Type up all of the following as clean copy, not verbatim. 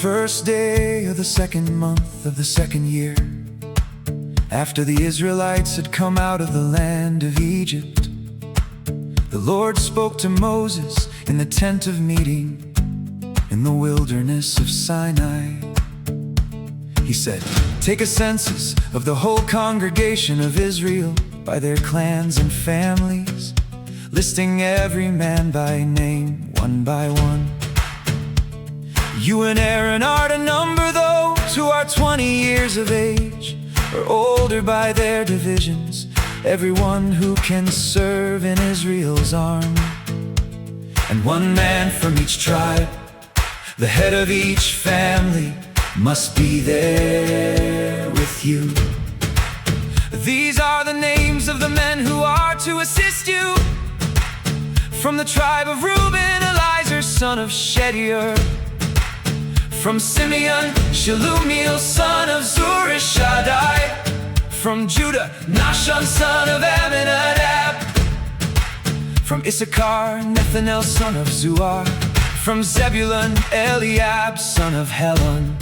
first day of the second month of the second year, after the Israelites had come out of the land of Egypt, the Lord spoke to Moses in the tent of meeting in the wilderness of Sinai. He said, "Take a census of the whole congregation of Israel by their clans and families, listing every man by name, one by one. You and Aaron are to number those who are 20 years of age or older by their divisions, everyone who can serve in Israel's army. And one man from each tribe, the head of each family, must be there with you. These are the names of the men who are to assist you. From the tribe of Reuben, Elizur, son of Shedeur. From Simeon, Shelumiel, son of Zurishaddai. From Judah, Nahshon, son of Amminadab. From Issachar, Nethanel, son of Zuar. From Zebulun, Eliab, son of Helon.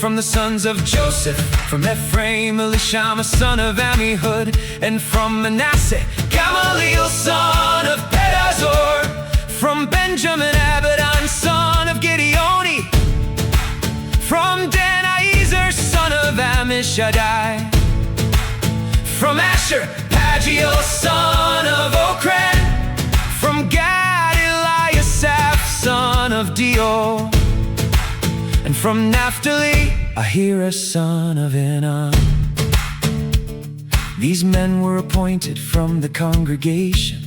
From the sons of Joseph, from Ephraim, Elishama, son of Ammihud. And from Manasseh, Gamaliel, son of Pedazur. From Benjamin, Abidan, son of Gideoni. From Dan, Aiezer, son of Ammishaddai. From Asher, Pagiel, son of Okran. From Gad, Eliasaph, son of Dio. And from Naphtali, Ahira, son of Enan. These men were appointed from the congregation.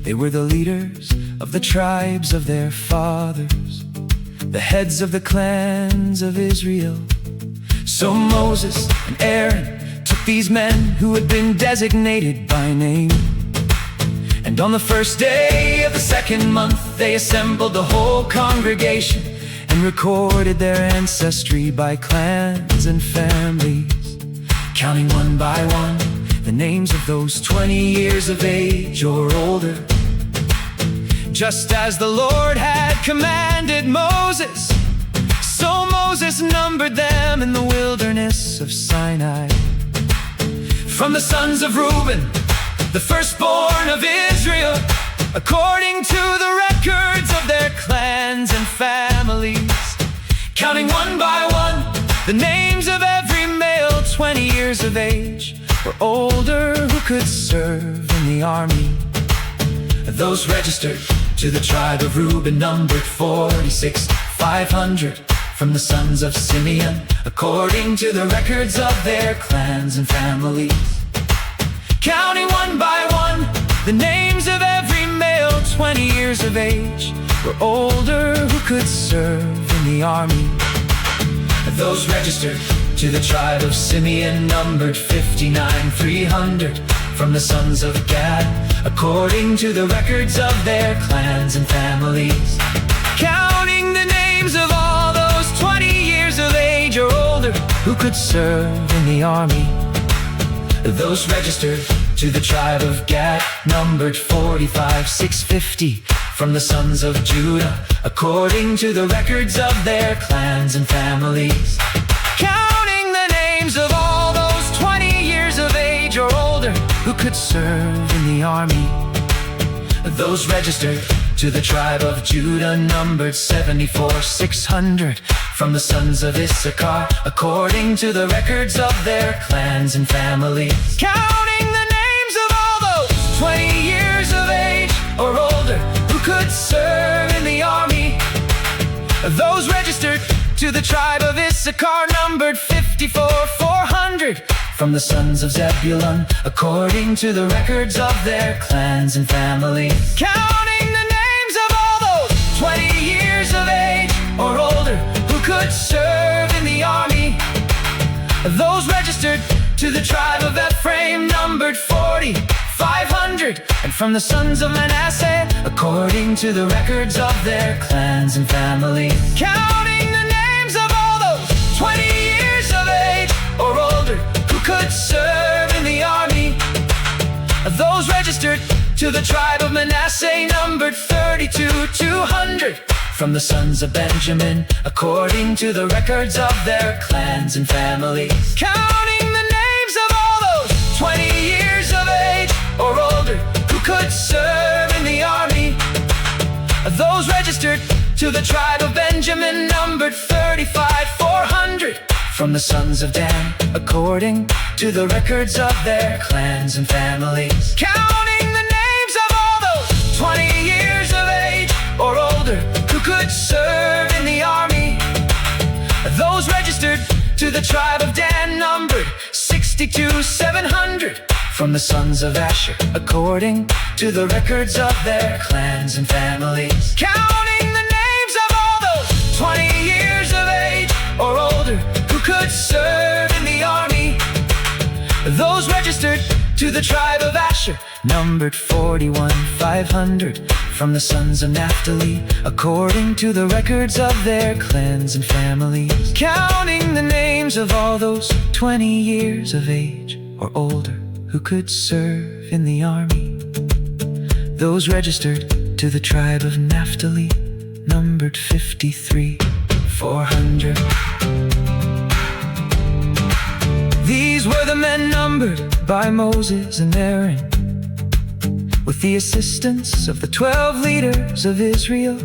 They were the leaders of the tribes of their fathers, the heads of the clans of Israel. So Moses and Aaron took these men who had been designated by name, and on the first day of the second month they assembled the whole congregation and recorded their ancestry by clans and families, counting one by one the names of those 20 years of age or older, just as the Lord had commanded Moses. So Moses numbered them in the wilderness of Sinai. From the sons of Reuben, the firstborn of Israel, according to the records of their clans and families, counting one by one the names of every male 20 years of age or older who could serve in the army. Those registered to the tribe of Reuben numbered 46,500. From the sons of Simeon, according to the records of their clans and families, counting one by one the names of every male 20 years of age or older who could serve in the army. Those registered to the tribe of Simeon numbered 59,300. From the sons of Gad, according to the records of their clans and families, counting the names of all those 20 years of age or older who could serve in the army. Those registered to the tribe of Gad numbered 45,650. From the sons of Judah, according to the records of their clans and families, counting the names of all those 20 years of age or older who could serve in the army. Those registered to the tribe of Judah numbered 74,600. From the sons of Issachar, according to the records of their clans and families, counting the names of all those 20 years of age or older who could serve in the army. Those registered to the tribe of Issachar numbered 54,400. From the sons of Zebulun, according to the records of their clans and families, counting the names of all those 20 years of age or older who could serve in the army. Those registered to the tribe of Ephraim numbered 40,500. And from the sons of Manasseh, according to the records of their clans and families, counting the names of all those 20 years of age or older who could serve in the army. Those registered to the tribe of Manasseh numbered 32,200. from the sons of Benjamin, according to the records of their clans and families. Counting the names of all those 20 years of age or older who could serve in the army. Those registered to the tribe of Benjamin numbered 35,400 from the sons of Dan, according to the records of their clans and families. Counting the names of all those 20 years of age or older who could serve in the army. Those registered to the tribe of Dan numbered 62,700 from the sons of Asher, according to the records of their clans and families. Counting the names of all those 20 years of age or older who could serve in the army. Those registered to the tribe of Asher numbered 41,500 from the sons of Naphtali, according to the records of their clans and families. Counting the names of all those 20 years of age or older who could serve in the army. Those registered to the tribe of Naphtali numbered 53,400. These were the men numbered by Moses and Aaron, with the assistance of the 12 leaders of Israel,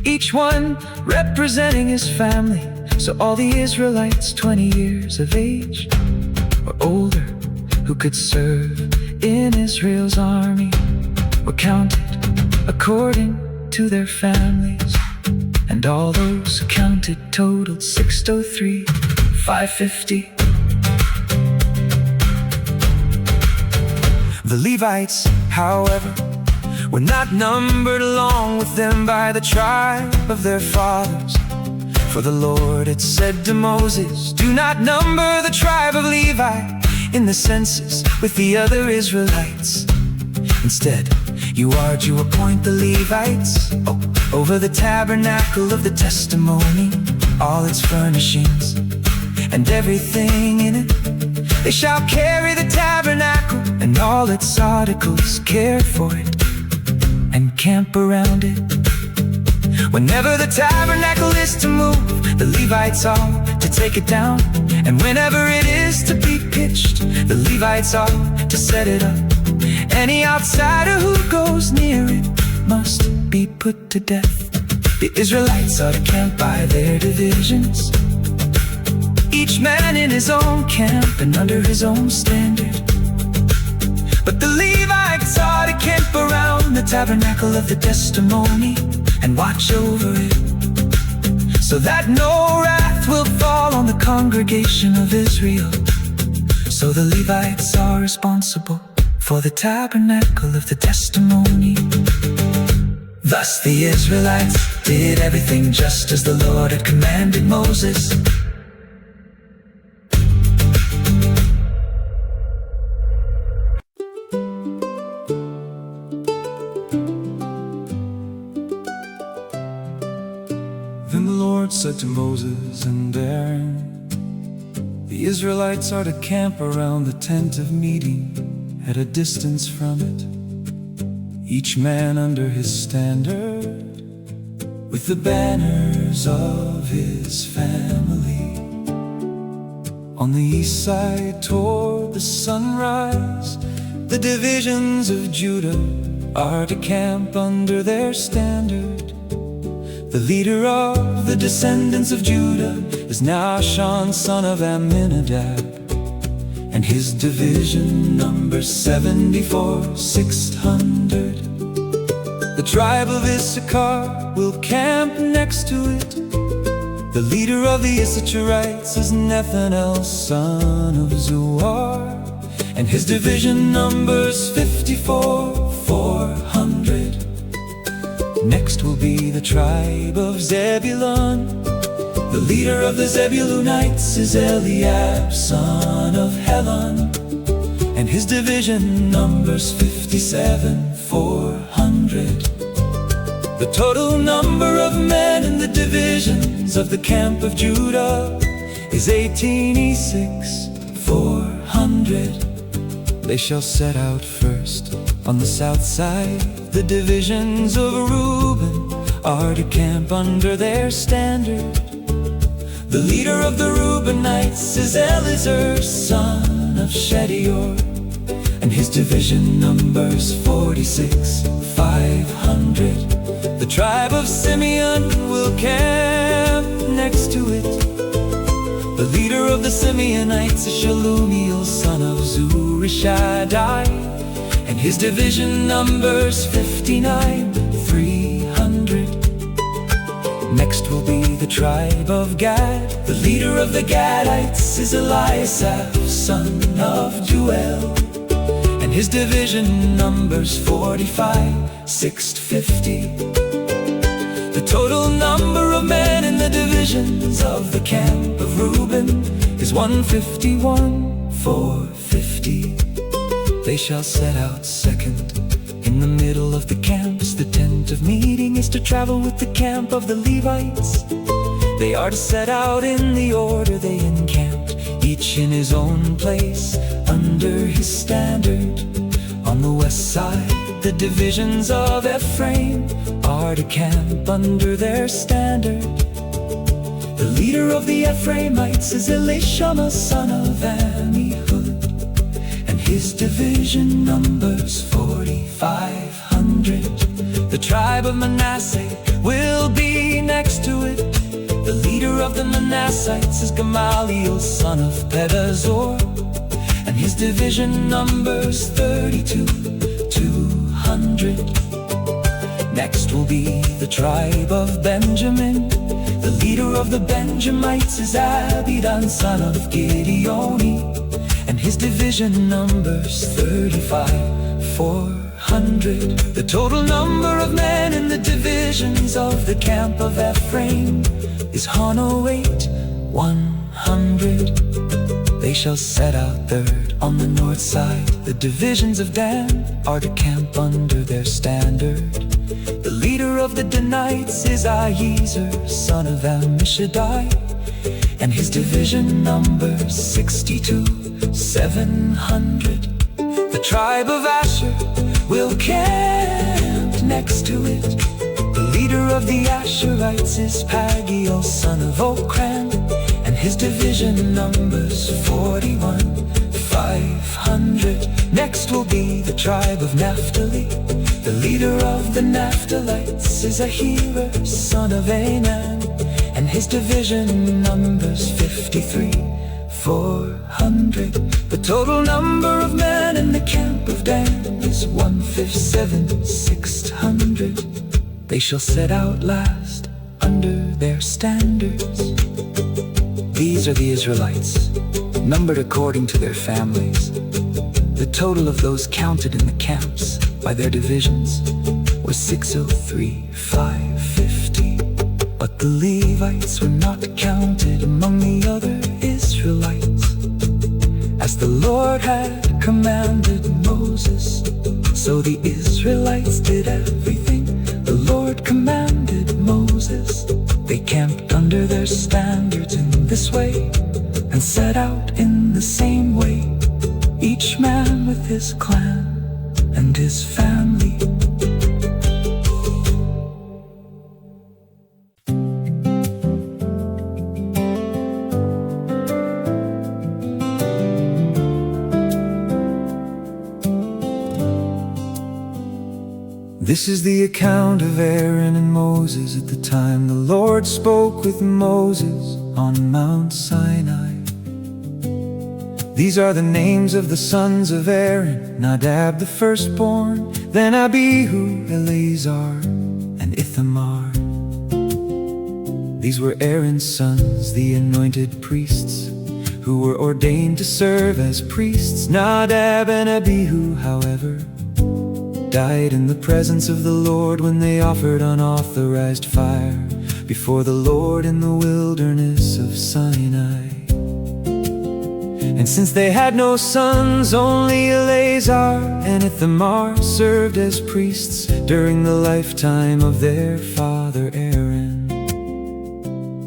each one representing his family. So all the Israelites 20 years of age or older who could serve in Israel's army were counted according to their families. And all those counted totaled 603,550. The Levites, however, were not numbered along with them by the tribe of their fathers. For the Lord had said to Moses, "Do not number the tribe of Levi in the census with the other Israelites. Instead, you are to appoint the Levites over the tabernacle of the testimony, all its furnishings, and everything in it. They shall carry the tabernacle and all its articles, care for it, and camp around it. Whenever the tabernacle is to move, the Levites are to take it down. And whenever it is to be pitched, the Levites are to set it up. Any outsider who goes near it must be put to death. The Israelites are to camp by their divisions, each man in his own camp and under his own standard. But the Levites are to camp around the tabernacle of the testimony and watch over it, so that no wrath will fall on the congregation of Israel. So the Levites are responsible for the tabernacle of the testimony. Thus the Israelites did everything just as the Lord had commanded Moses. Then the Lord said to Moses and Aaron, "The Israelites are to camp around the tent of meeting at a distance from it, each man under his standard, with the banners of his family. On the east side toward the sunrise, the divisions of Judah are to camp under their standard. The leader of the descendants of Judah is Nahshon, son of Amminadab, and his division numbers 74,600. The tribe of Issachar will camp next to it. The leader of the Issacharites is Nethanel, son of Zuar, and his division numbers 54,400. Next will be the tribe of Zebulun. The leader of the Zebulunites is Eliab, son of Helon, and his division numbers 57,400. The total number of men in the divisions of the camp of Judah is 18,400. They shall set out first on the south side. The divisions of Reuben are to camp under their standard. The leader of the Reubenites is Elizur, son of Shedior, and his division numbers 46,500. The tribe of Simeon will camp next to it. The leader of the Simeonites is Shelumiel, son of Zurishaddai, and his division numbers 59,300. Next will be the tribe of Gad. The leader of the Gadites is Eliasaph, son of Juel, and his division numbers 45,650. The total number of men in the divisions of the camp of Reuben is 151,450. They shall set out second in the middle of the camps. The tent of meeting is to travel with the camp of the Levites. They are to set out in the order they encamped, each in his own place, under his standard. On the west side, the divisions of Ephraim are to camp under their standard. The leader of the Ephraimites is Elishama, son of Ammihud, and his division numbers 4,500. The tribe of Manasseh will be next to it. The leader of the Manassites is Gamaliel, son of Pedazur, and his division numbers 32,200. Next will be the tribe of Benjamin. The leader of the Benjamites is Abidan, son of Gideoni, and his division numbers 35,400. The total number of men in the divisions of the camp of Ephraim is 108,100. They shall set out third on the north side. The divisions of Dan are to camp under their standard. The leader of the Danites is Ahiezer, son of Ammishaddai, and his division numbers 62,700. The tribe of Asher will camp next to it. The leader of the Asherites is Pagiel, son of Okran, and his division numbers 41,500. Next will be the tribe of Naphtali. The leader of the Naphtalites is Ahira, son of Anan, and his division numbers 53,400. The total number of men in the camp of Dan is 157,600. They shall set out last under their standards. These are the Israelites, numbered according to their families. The total of those counted in the camps by their divisions was 603,550. But the Levites were not counted among the other Israelites, as the Lord had commanded Moses. So the Israelites did everything the Lord commanded Moses. They camped under their standards in this way, and set out in the same way, each man with his clan and his family. This is the account of Aaron and Moses at the time the Lord spoke with Moses on Mount Sinai. These are the names of the sons of Aaron: Nadab the firstborn, then Abihu, Eleazar, and Ithamar. These were Aaron's sons, the anointed priests, who were ordained to serve as priests. Nadab and Abihu, however, died in the presence of the Lord when they offered unauthorized fire before the Lord in the wilderness of Sinai. And since they had no sons, only Eleazar and Ithamar served as priests during the lifetime of their father Aaron.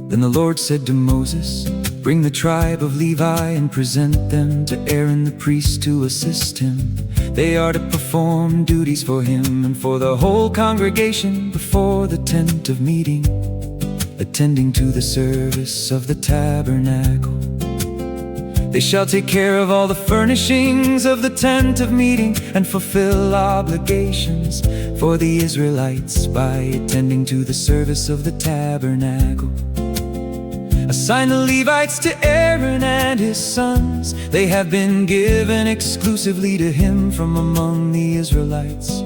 Then the Lord said to Moses, "Bring the tribe of Levi and present them to Aaron the priest to assist him. They are to perform duties for him and for the whole congregation before the tent of meeting, attending to the service of the tabernacle. They shall take care of all the furnishings of the tent of meeting and fulfill obligations for the Israelites by attending to the service of the tabernacle. Assign the Levites to Aaron and his sons. They have been given exclusively to him from among the Israelites.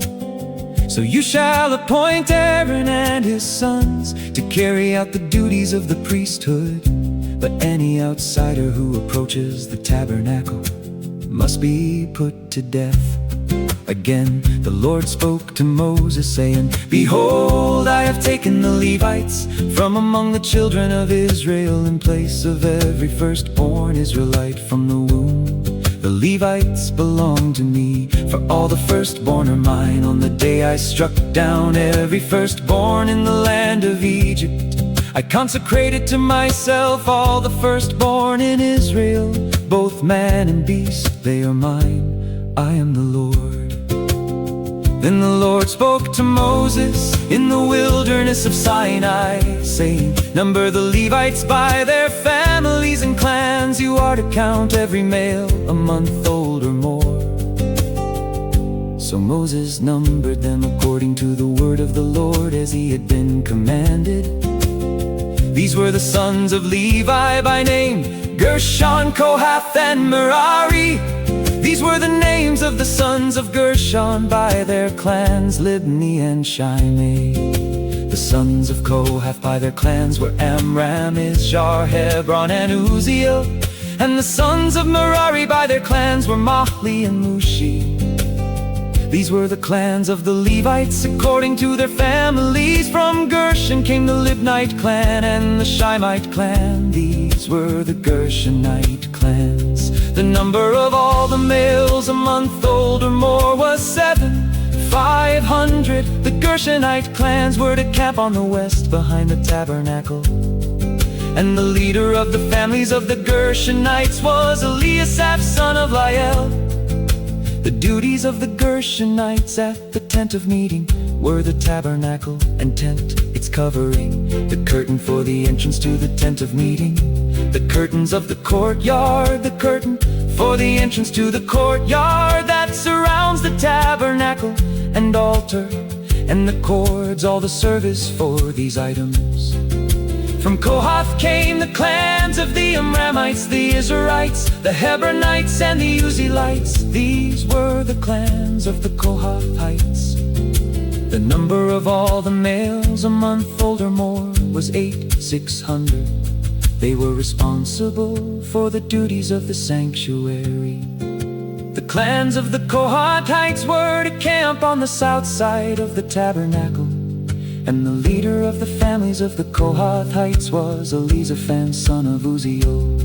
So you shall appoint Aaron and his sons to carry out the duties of the priesthood. But any outsider who approaches the tabernacle must be put to death. Again, the Lord spoke to Moses, saying, Behold, I have taken the Levites from among the children of Israel in place of every firstborn Israelite from the womb. The Levites belong to me, for all the firstborn are mine. On the day I struck down every firstborn in the land of Egypt, I consecrated to myself all the firstborn in Israel, both man and beast, they are mine. I am the Lord. Then the Lord spoke to Moses in the wilderness of Sinai, saying, Number the Levites by their families and clans. You are to count every male a month old or more. So Moses numbered them according to the word of the Lord as he had been commanded. These were the sons of Levi by name, Gershon, Kohath, and Merari. These were the names of the sons of Gershon by their clans, Libni and Shimei. The sons of Kohath by their clans were Amram, Izhar, Hebron, and Uzziel. And the sons of Merari by their clans were Mahli and Mushi. These were the clans of the Levites according to their families. From Gershon came the Libnite clan and the Shimite clan. These were the Gershonite clans. The number of all the males a month old or more was 7,500. The Gershonite clans were to camp on the west behind the tabernacle. And the leader of the families of the Gershonites was Eliasaph, son of Lael. The duties of the Gershonites at the tent of meeting were the tabernacle and tent, its covering, the curtain for the entrance to the tent of meeting, the curtains of the courtyard, the curtain for the entrance to the courtyard that surrounds the tabernacle and altar, and the cords, all the service for these items. From Kohath came the clans of the Amramites, the Israelites, the Hebronites, and the Uzzielites. These were the clans of the Kohathites. The number of all the males a month old or more was 8,600. They were responsible for the duties of the sanctuary. The clans of the Kohathites were to camp on the south side of the tabernacle. And the leader of the families of the Kohathites was Elizaphan, son of Uzziel.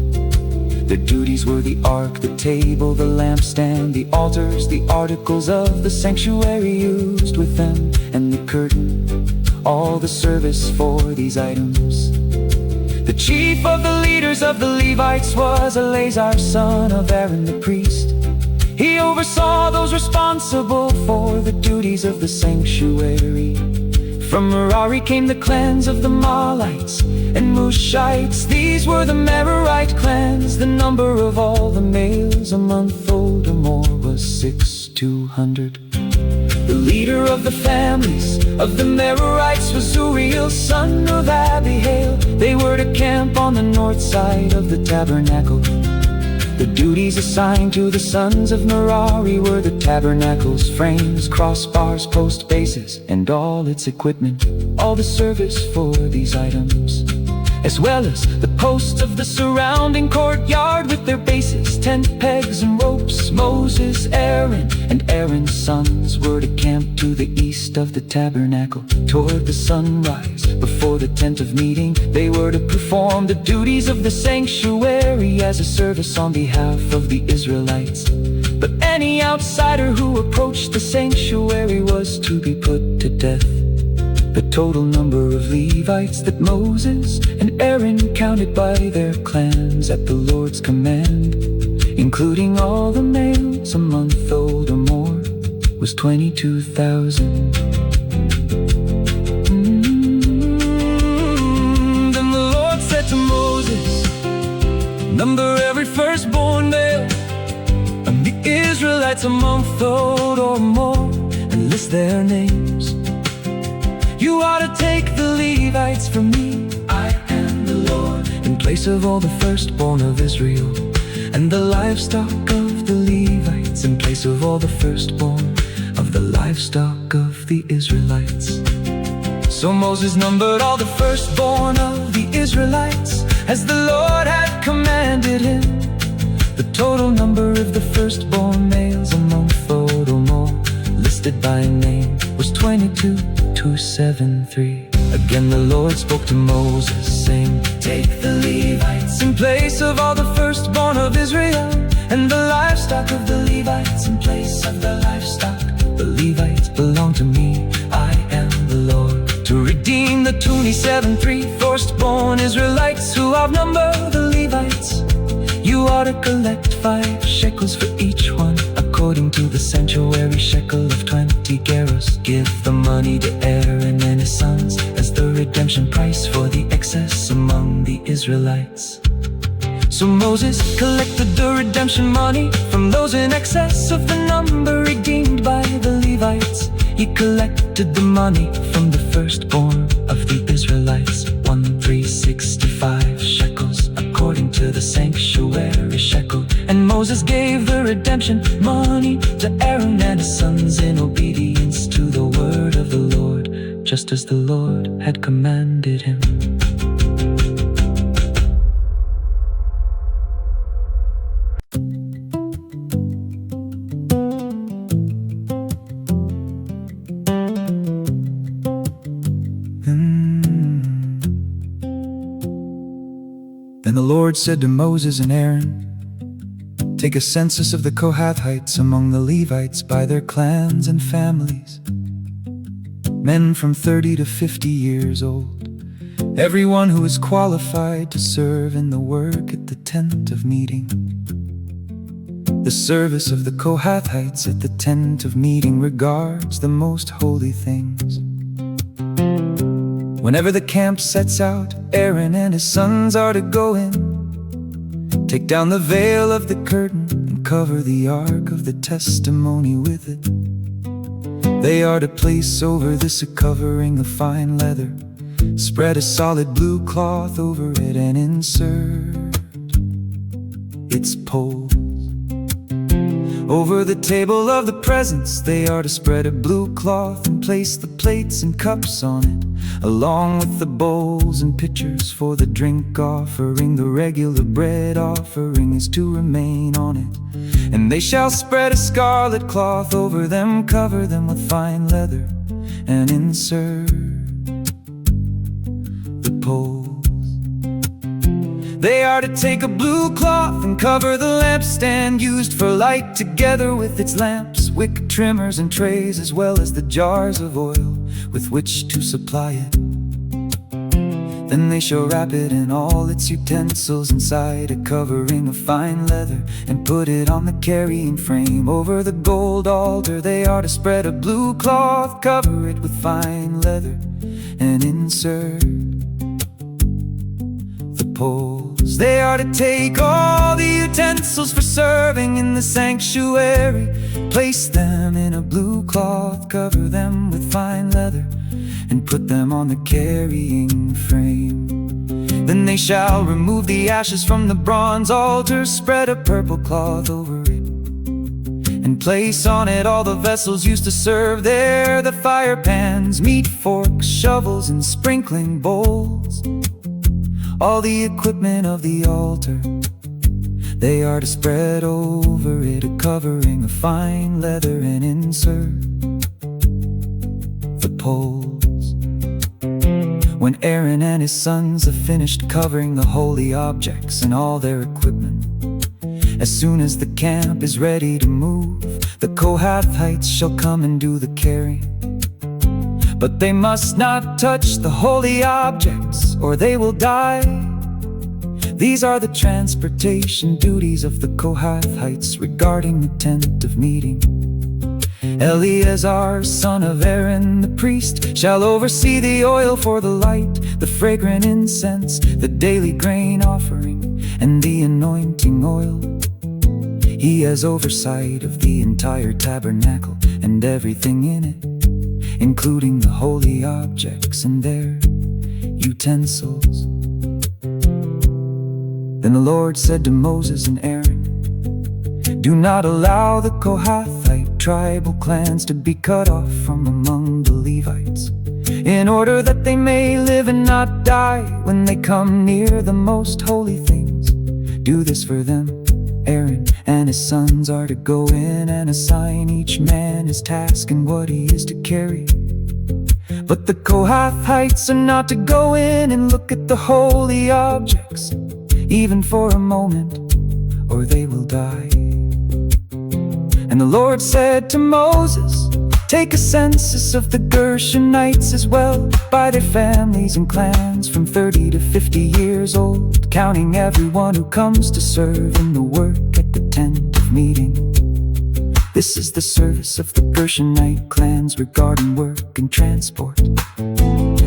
Their duties were the ark, the table, the lampstand, the altars, the articles of the sanctuary used with them, and the curtain, all the service for these items. The chief of the leaders of the Levites was Eleazar, son of Aaron the priest. He oversaw those responsible for the duties of the sanctuary. From Merari came the clans of the Mahlites and Mushites. These were the Merarite clans. The number of all the males a month old or more was 6,200. The leader of the families of the Merarites was Uriel, son of Abihail. They were to camp on the north side of the tabernacle. The duties assigned to the sons of Merari were the tabernacle's frames, crossbars, post bases, and all its equipment, all the service for these items, as well as the posts of the surrounding courtyard with their bases, tent pegs, and ropes. Moses, Aaron, and Aaron's sons were to camp to the east of the tabernacle, toward the sunrise, before the tent of meeting. They were to perform the duties of the sanctuary as a service on behalf of the Israelites. But any outsider who approached the sanctuary was to be put to death. The total number of Levites that Moses and Aaron counted by their clans at the Lord's command, including all the males a month old or more, was 22,000. Then the Lord said to Moses, number every firstborn male of the Israelites a month old or more, and list their names. You ought to take the Levites from me, I am the Lord, in place of all the firstborn of Israel, and the livestock of the Levites in place of all the firstborn of the livestock of the Israelites. So Moses numbered all the firstborn of the Israelites, as the Lord had commanded him. The total number of the firstborn males a month old or more, listed by name, was 22,273. Again the Lord spoke to Moses, saying, take the Levites in place of all the firstborn of Israel, and the livestock of the Levites in place of the livestock. The Levites belong to me, I am the Lord, to redeem the 27,300 firstborn Israelites who outnumber the Levites. You ought to collect 5 shekels for each one, according to the sanctuary shekel of 20 gerahs. Give the money to Aaron and his sons as the redemption price for the excess among the Israelites. So Moses collected the redemption money from those in excess of the number redeemed by the Levites. He collected the money from the firstborn of the Israelites, 1,365 shekels, according to the sanctuary shekel. And Moses gave the redemption money to Aaron and his sons in obedience to the word of the Lord, just as the Lord had commanded him. Then the Lord said to Moses and Aaron, take a census of the Kohathites among the Levites by their clans and families, men from 30 to 50 years old, everyone who is qualified to serve in the work at the tent of meeting. The service of the Kohathites at the tent of meeting regards the most holy things. Whenever the camp sets out, Aaron and his sons are to go in, take down the veil of the curtain and cover the ark of the testimony with it. They are to place over this a covering of fine leather, spread a solid blue cloth over it and insert its poles. Over the table of the presence they are to spread a blue cloth and place the plates and cups on it, along with the bowls and pitchers for the drink offering. The regular bread offering is to remain on it. And they shall spread a scarlet cloth over them, cover them with fine leather, and insert the poles. They are to take a blue cloth and cover the lampstand used for light, together with its lamps, wick trimmers and trays, as well as the jars of oil with which to supply it. Then they shall wrap it and all its utensils inside a covering of fine leather, and put it on the carrying frame. Over the gold altar they are to spread a blue cloth, cover it with fine leather, and insert the poles. They are to take all the utensils for serving in the sanctuary, place them in a blue cloth, cover them with fine leather, and put them on the carrying frame. Then they shall remove the ashes from the bronze altar, spread a purple cloth over it, and place on it all the vessels used to serve there, the fire pans, meat forks, shovels, and sprinkling bowls, all the equipment of the altar. They are to spread over it a covering of fine leather, and insert the poles. When Aaron and his sons have finished covering the holy objects and all their equipment, as soon as the camp is ready to move, the Kohathites shall come and do the carrying. But they must not touch the holy objects, or they will die. These are the transportation duties of the Kohathites regarding the tent of meeting. Eleazar, son of Aaron the priest, shall oversee the oil for the light, the fragrant incense, the daily grain offering, and the anointing oil. He has oversight of the entire tabernacle and everything in it, including the holy objects and their utensils. Then the Lord said to Moses and Aaron, "Do not allow the Kohathite tribal clans to be cut off from among the Levites, in order that they may live and not die when they come near the most holy things. Do this for them. Aaron and his sons are to go in and assign each man his task and what he is to carry. But the Kohathites are not to go in and look at the holy objects, even for a moment, or they will die." And the Lord said to Moses, "Take a census of the Gershonites as well, by their families and clans, from 30 to 50 years old, counting everyone who comes to serve in the work at the tent of meeting. This is the service of the Gershonite clans regarding work and transport.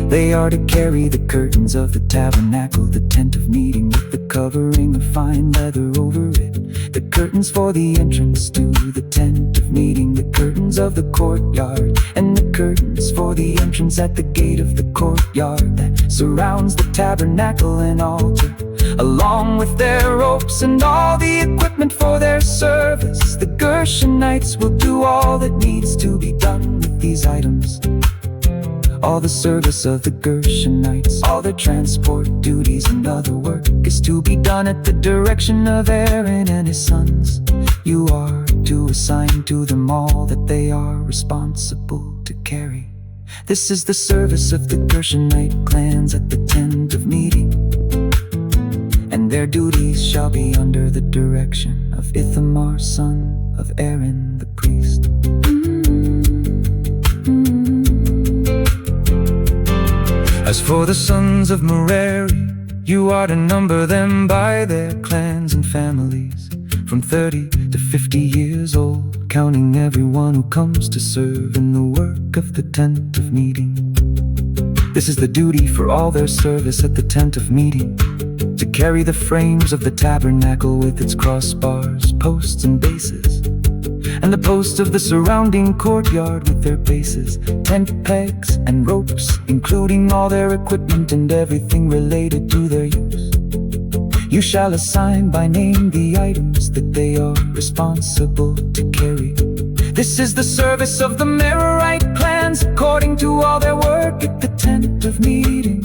They are to carry the curtains of the tabernacle, the tent of meeting, with the covering of fine leather over it, the curtains for the entrance to the tent of meeting, the curtains of the courtyard, and the curtains for the entrance at the gate of the courtyard that surrounds the tabernacle and altar, along with their ropes and all the equipment for their service. The Gershonites will do all that needs to be done with these items. All the service of the Gershonites, all their transport duties and other work is to be done at the direction of Aaron and his sons. You are to assign to them all that they are responsible to carry. This is the service of the Gershonite clans at the tent of meeting, and their duties shall be under the direction of Ithamar, son of Aaron the priest." As for the sons of Merari, you are to number them by their clans and families, from 30 to 50 years old, counting everyone who comes to serve in the work of the tent of meeting. This is the duty for all their service at the tent of meeting: to carry the frames of the tabernacle with its crossbars, posts and bases, and the posts of the surrounding courtyard with their bases, tent pegs and ropes, including all their equipment and everything related to their use. You shall assign by name the items that they are responsible to carry. This is the service of the Merarite clans according to all their work at the tent of meeting,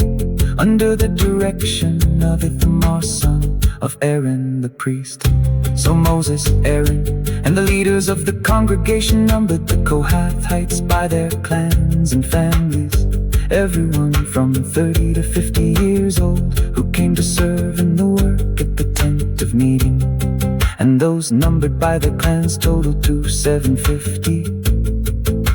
under the direction of Ithamar, son of Aaron the priest. So Moses, Aaron, and the leaders of the congregation numbered the Kohathites by their clans and families, everyone from 30 to 50 years old who came to serve in the work at the tent of meeting. And those numbered by their clans totaled to 750.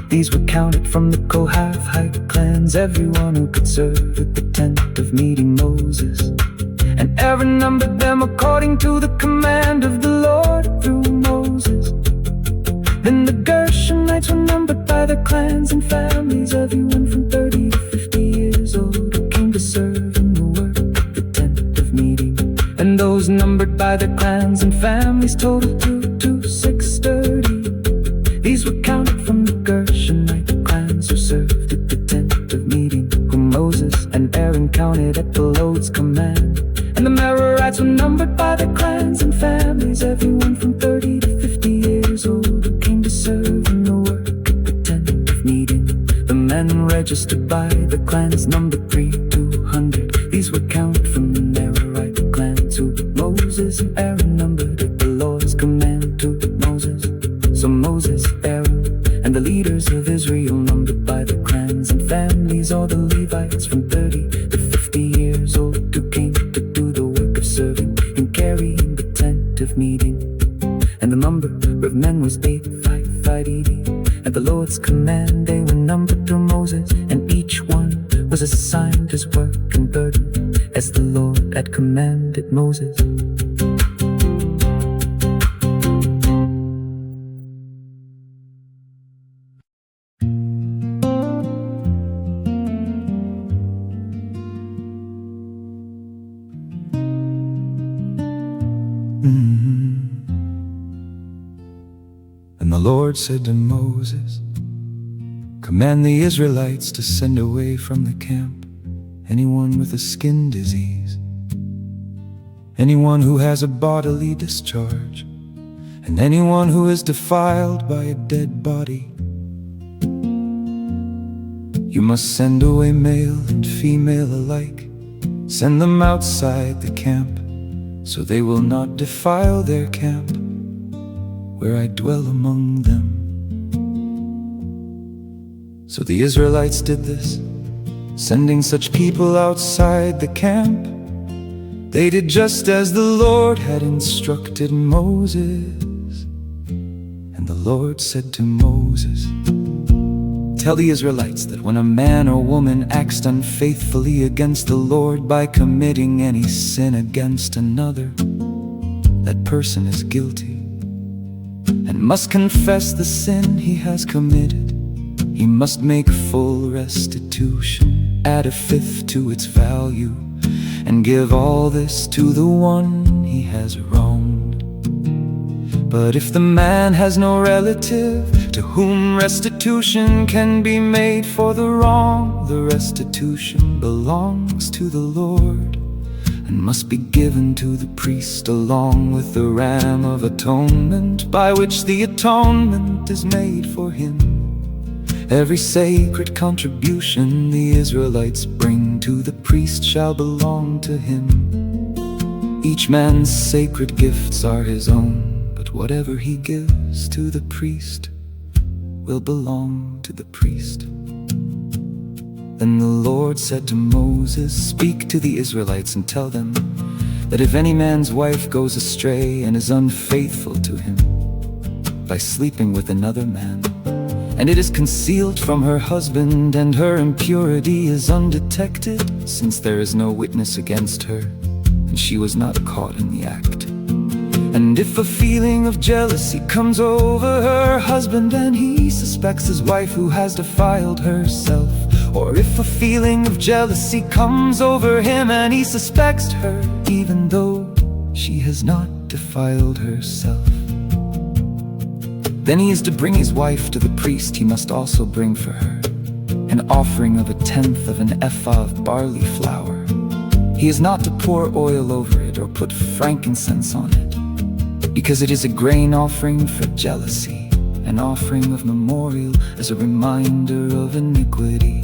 These were counted from the Kohathite clans, everyone who could serve at the tent of meeting. Moses and Aaron numbered them according to the command of the Lord through Moses. Then the Gershonites were numbered by their clans and families, everyone from 30 to 50 years old who came to serve in the work at the tent of meeting. And those numbered by their clans and families totaled to 630. These were counted from the Gershonite clans who served at the tent of meeting, whom Moses and Aaron counted at the Lord's command. And the Merarites were numbered by their clans and families, everyone from 30 to 50 years old who came to serve in the work at the tent of meeting. The men registered by the clans numbered 3,200. These were counted from the Merarite clans who Moses and Aaron numbered at the Lord's command to Moses. So Moses, Aaron, and the leaders of Israel numbered by the clans and families, all the Levites from 30 to 50 years old who came to do the work of serving and carrying the tent of meeting. And the number of men was 8,580. At the Lord's command they were numbered through Moses, and each one was assigned his work and burden, as the Lord had commanded Moses. And the Lord said to Moses, "Command the Israelites to send away from the camp anyone with a skin disease, anyone who has a bodily discharge, and anyone who is defiled by a dead body. You must send away male and female alike. Send them outside the camp, so they will not defile their camp, where I dwell among them." So the Israelites did this, sending such people outside the camp. They did just as the Lord had instructed Moses. And the Lord said to Moses, "Tell the Israelites that when a man or woman acts unfaithfully against the Lord by committing any sin against another, that person is guilty and must confess the sin he has committed. He must make full restitution, add a fifth to its value, and give all this to the one he has wronged. But if the man has no relative to whom restitution can be made for the wrong, the restitution belongs to the Lord and must be given to the priest along with the ram of atonement, by which the atonement is made for him. Every sacred contribution the Israelites bring to the priest shall belong to him. Each man's sacred gifts are his own, but whatever he gives to the priest will belong to the priest." Then the Lord said to Moses, "Speak to the Israelites and tell them that if any man's wife goes astray and is unfaithful to him by sleeping with another man, and it is concealed from her husband, and her impurity is undetected, since there is no witness against her, and she was not caught in the act. And if a feeling of jealousy comes over her husband, and he suspects his wife who has defiled herself, or if a feeling of jealousy comes over him and he suspects her, even though she has not defiled herself, then he is to bring his wife to the priest. He must also bring for her an offering of 1/10 of an ephah of barley flour. He is not to pour oil over it or put frankincense on it, because it is a grain offering for jealousy, an offering of memorial as a reminder of iniquity.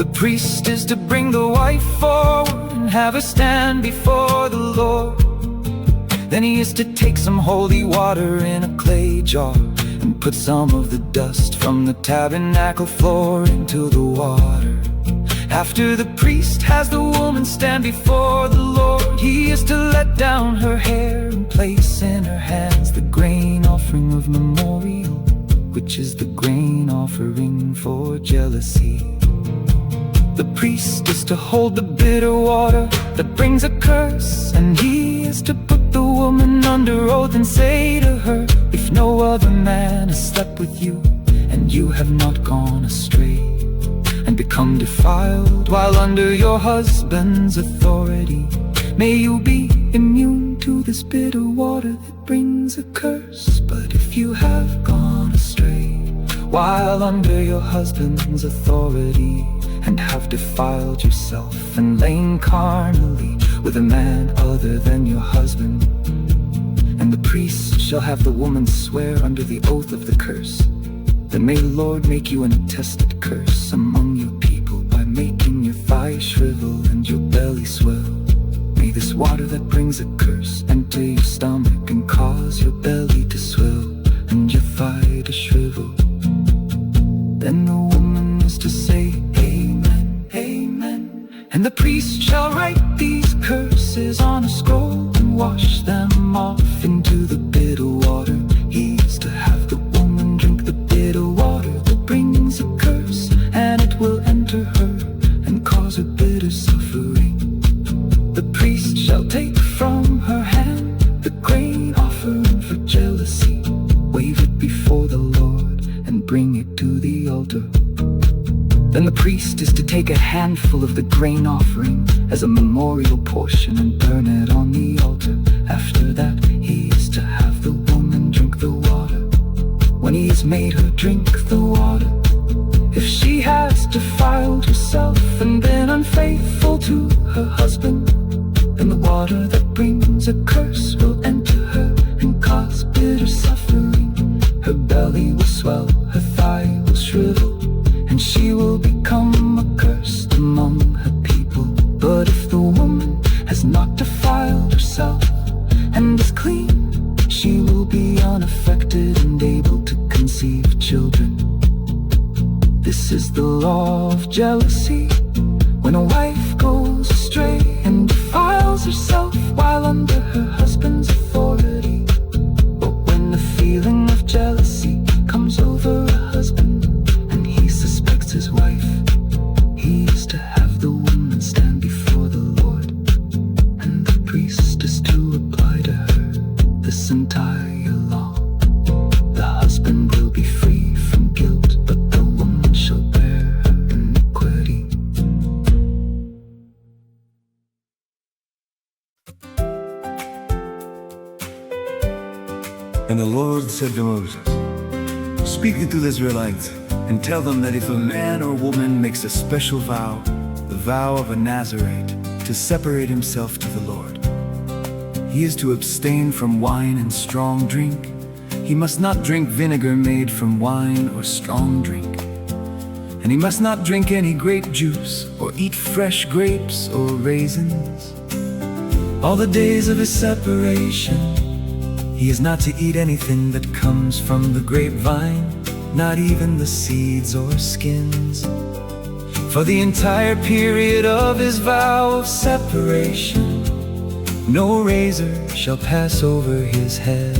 The priest is to bring the wife forward and have her stand before the Lord. Then he is to take some holy water in a clay jar and put some of the dust from the tabernacle floor into the water. After the priest has the woman stand before the Lord, he is to let down her hair and place in her hands the grain offering of memorial, which is the grain offering for jealousy. The priest is to hold the bitter water that brings a curse, and he is to put the woman under oath and say to her, "If no other man has slept with you, and you have not gone astray and become defiled while under your husband's authority, may you be immune to this bitter water that brings a curse. But if you have gone astray while under your husband's authority, and have defiled yourself and lain carnally with a man other than your husband, and the priest shall have the woman swear under the oath of the curse, then may the Lord make you an attested curse among your people by making your thigh shrivel and your belly swell. May this water that brings a curse enter your stomach and cause your belly to swell and your thigh to shrivel." Then the woman is to say, "Amen, amen." And the priest shall write these curses on a scroll and wash them off into the bitter water. He is to have the woman drink the bitter water that brings a curse, and it will enter her and cause her bitter suffering. The priest shall take from her hand the grain offering for jealousy, wave it before the Lord, and bring it to the altar. Then the priest is to take a handful of the grain offering as a memorial portion and burn it on the altar. After that, he is to have the woman drink the water he has made her drink the water. If she has defiled herself and been unfaithful to her husband, then the water that brings a curse will enter her and cause bitter suffering. Her belly will swell, her thigh will shrivel, and she will become accursed among her people. But if the woman has not defiled herself and is clean, she will be unaffected and able to conceive children. This is the law of jealousy, when a wife goes astray and defiles herself while under her husband's authority. But when the feeling of jealousy comes over a husband and he suspects his wife, he is to have the woman stand before the Lord, and the priest is to apply to her this entire law. The husband will be free from guilt, but the woman shall bear her iniquity. And the Lord said to Moses, "Speak to the Israelites, and tell them that if a man or woman makes a special vow, the vow of a Nazarite, to separate himself to the Lord, he is to abstain from wine and strong drink. He must not drink vinegar made from wine or strong drink. And he must not drink any grape juice, or eat fresh grapes or raisins. All the days of his separation, he is not to eat anything that comes from the grapevine, not even the seeds or skins. For the entire period of his vow of separation, no razor shall pass over his head.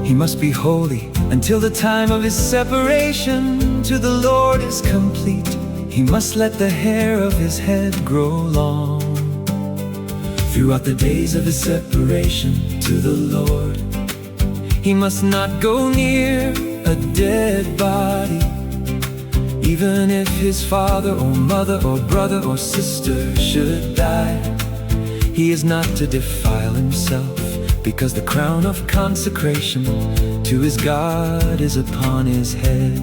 He must be holy until the time of his separation to the Lord is complete. He must let the hair of his head grow long throughout the days of his separation to the Lord. He must not go near a dead body, even if his father or mother or brother or sister should die. He is not to defile himself, because the crown of consecration to his God is upon his head.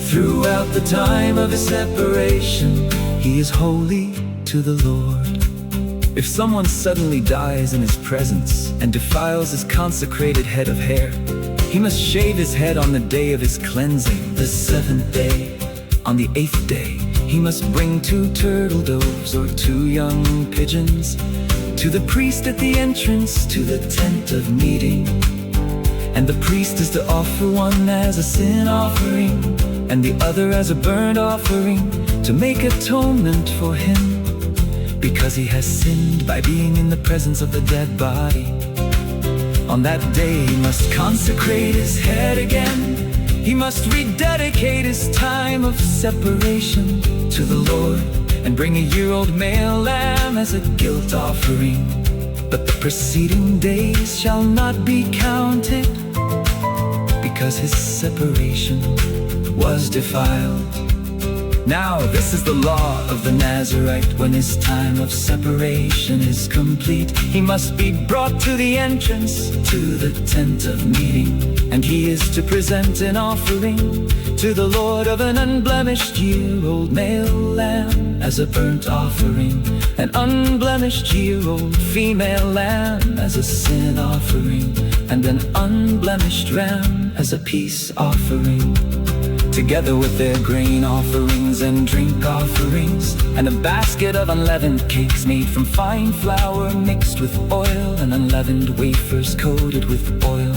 Throughout the time of his separation, he is holy to the Lord. If someone suddenly dies in his presence and defiles his consecrated head of hair, he must shave his head on the day of his cleansing, the 7th day. On the 8th day, he must bring 2 turtle doves or 2 young pigeons to the priest at the entrance to the tent of meeting. And the priest is to offer one as a sin offering and the other as a burnt offering, to make atonement for him, because he has sinned by being in the presence of the dead body. On that day he must consecrate his head again. He must rededicate his time of separation to the Lord, and bring a year-old male lamb as a guilt offering. But the preceding days shall not be counted, because his separation was defiled. Now this is the law of the Nazarite. When his time of separation is complete, he must be brought to the entrance to the tent of meeting, and he is to present an offering to the Lord of an unblemished year-old male lamb as a burnt offering, an unblemished year-old female lamb as a sin offering, and an unblemished ram as a peace offering, together with their grain offerings and drink offerings, and a basket of unleavened cakes made from fine flour mixed with oil, and unleavened wafers coated with oil.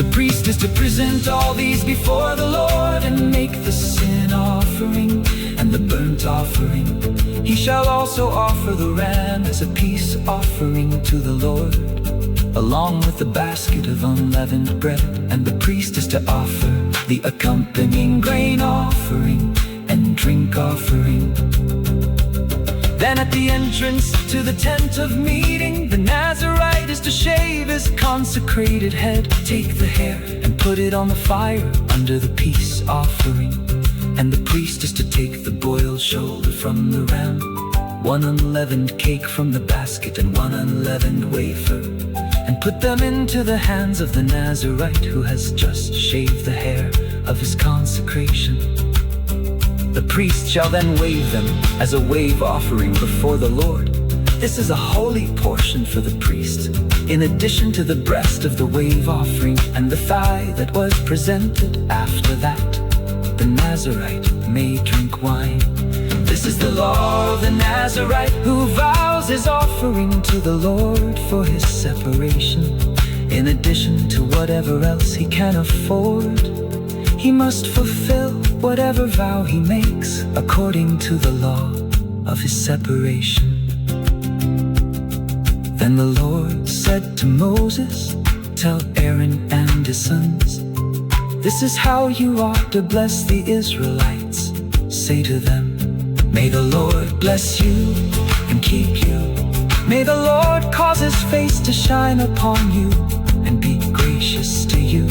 The priest is to present all these before the Lord and make the sin offering and the burnt offering. He shall also offer the ram as a peace offering to the Lord, along with the basket of unleavened bread. And the priest is to offer the accompanying grain offering and drink offering. Then at the entrance to the tent of meeting, the Nazarite is to shave his consecrated head, take the hair and put it on the fire under the peace offering. And the priest is to take the boiled shoulder from the ram, 1 unleavened cake from the basket and 1 unleavened wafer, and put them into the hands of the Nazarite who has just shaved the hair of his consecration. The priest shall then wave them as a wave offering before the Lord. This is a holy portion for the priest, in addition to the breast of the wave offering and the thigh that was presented. After that, the Nazarite may drink wine. This is the law of the Nazarite who vows his offering to the Lord for his separation. In addition to whatever else he can afford, he must fulfill whatever vow he makes according to the law of his separation. Then the Lord said to Moses, "Tell Aaron and his sons, this is how you ought to bless the Israelites. Say to them, may the Lord bless you and keep you. May the Lord cause his face to shine upon you and be gracious to you.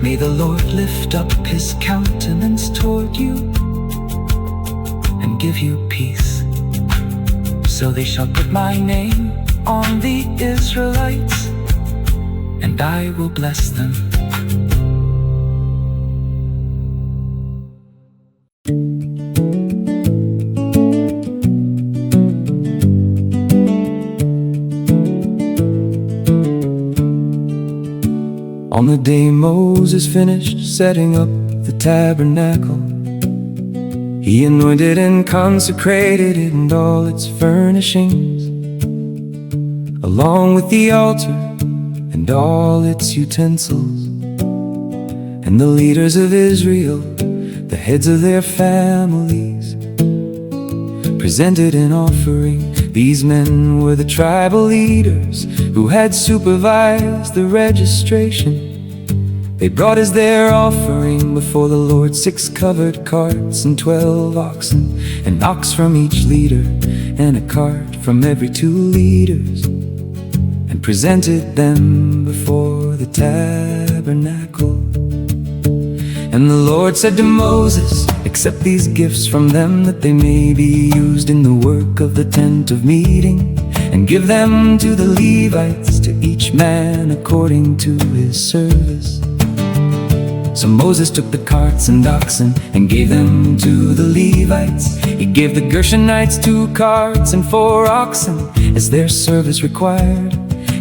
May the Lord lift up his countenance toward you and give you peace. So they shall put my name on the Israelites, and I will bless them." On the day Moses finished setting up the tabernacle, he anointed and consecrated it and all its furnishings, along with the altar and all its utensils. And the leaders of Israel, the heads of their families, presented an offering. These men were the tribal leaders who had supervised the registration. They brought as their offering before the Lord 6 covered carts and 12 oxen, an ox from each leader and a cart from every 2 leaders, and presented them before the tabernacle. And the Lord said to Moses, "Accept these gifts from them, that they may be used in the work of the tent of meeting, and give them to the Levites, to each man according to his service." So Moses took the carts and oxen and gave them to the Levites. He gave the Gershonites 2 carts and 4 oxen as their service required.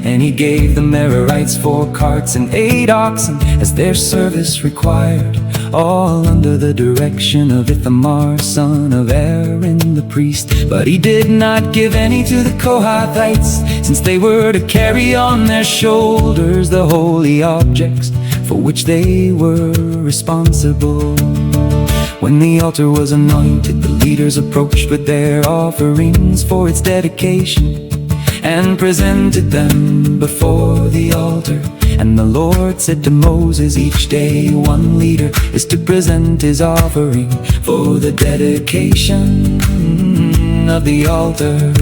And he gave the Merarites 4 carts and 8 oxen as their service required, all under the direction of Ithamar, son of Aaron the priest. But he did not give any to the Kohathites, since they were to carry on their shoulders the holy objects for which they were responsible. When the altar was anointed, the leaders approached with their offerings for its dedication and presented them before the altar. And the Lord said to Moses, "Each day 1 leader is to present his offering for the dedication of the altar."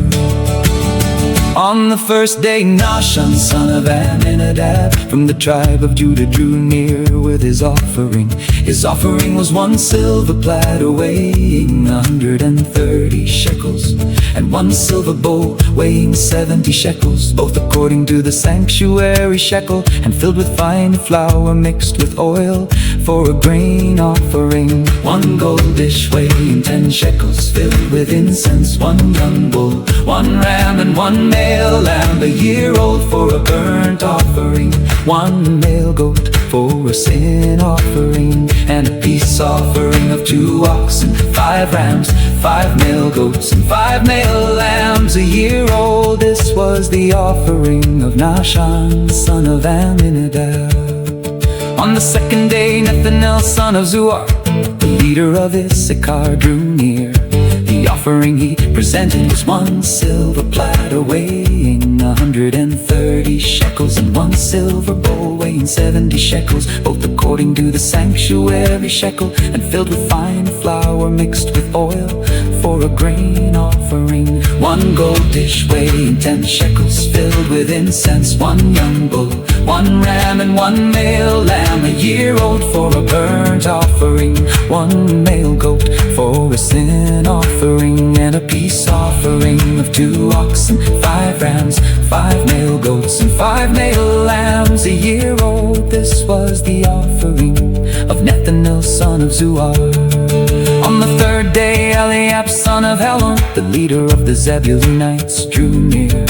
On the first day, Nahshon, son of Amminadab, from the tribe of Judah, drew near with his offering. His offering was 1 silver platter weighing 130 shekels, and 1 silver bowl weighing 70 shekels, both according to the sanctuary shekel, and filled with fine flour mixed with oil for a grain offering. 1 gold dish weighing 10 shekels, filled with incense. 1 young bull, 1 ram, and 1 male lamb, a year old, for a burnt offering. 1 male goat for a sin offering, and a peace offering of 2 oxen, 5 rams, 5 male goats, and 5 male lambs, a year old. This was the offering of Nahshon, son of Amminadab. On the second day, Nethanel, son of Zuar, the leader of Issachar, drew near. The offering he presented was 1 silver platter weighing 130 shekels, and 1 silver bowl weighing 70 shekels, both according to the sanctuary shekel, and filled with fine flour mixed with oil for a grain offering. 1 gold dish weighing 10 shekels, filled with incense. 1 young bull, 1 ram, and 1 male lamb, a year old, for a burnt offering. one male goat for a sin offering, and a peace offering of 2 oxen, 5 rams, 5 male goats, and 5 male lambs a year old. This was the offering of Nethanel, son of Zuar. On the 3rd day, Eliab, son of Helon, the leader of the Zebulunites, drew near.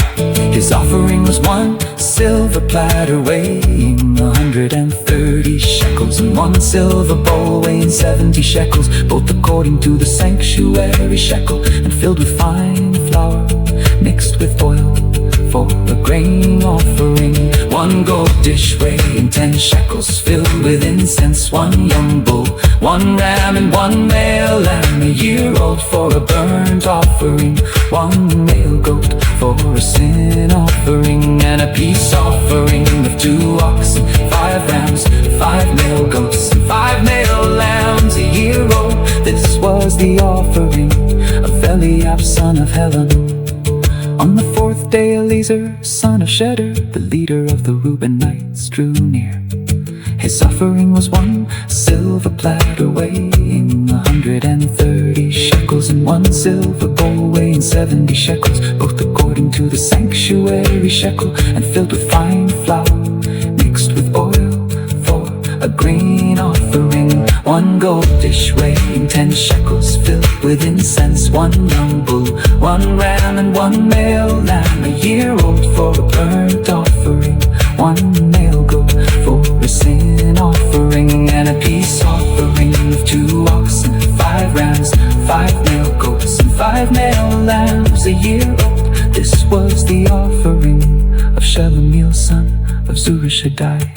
His offering was 1 silver platter weighing 130 shekels, and 1 silver bowl weighing 70 shekels, both according to the sanctuary shekel, and filled with fine flour mixed with oil for a grain offering. 1 gold dish weighing 10 shekels, filled with incense, 1 young bull, 1 ram, and 1 male lamb a year old for a burnt offering, 1 male goat for a sin offering, and a peace offering of 2 oxen, 5 rams, 5 male goats, and 5 male lambs a year old. This was the offering of Eliab, son of Helon. On the 4th day, Eliezer, son of Shedder, the leader of the Reubenites, drew near. His offering was 1 silver platter weighing 130 shekels, and 1 silver bowl weighing 70 shekels, both according to the sanctuary shekel, and filled with fine flour mixed with oil for a grain offering. 1 gold dish weighing 10 shekels, filled with incense, 1 young bull, 1 ram, and 1 male lamb a year old for a burnt offering, 1 male goat for a sin offering, and a peace offering of 2 oxen, 5 rams, 5 male goats, and 5 male lambs a year old. This was the offering of Shelumiel, son of Zurishaddai.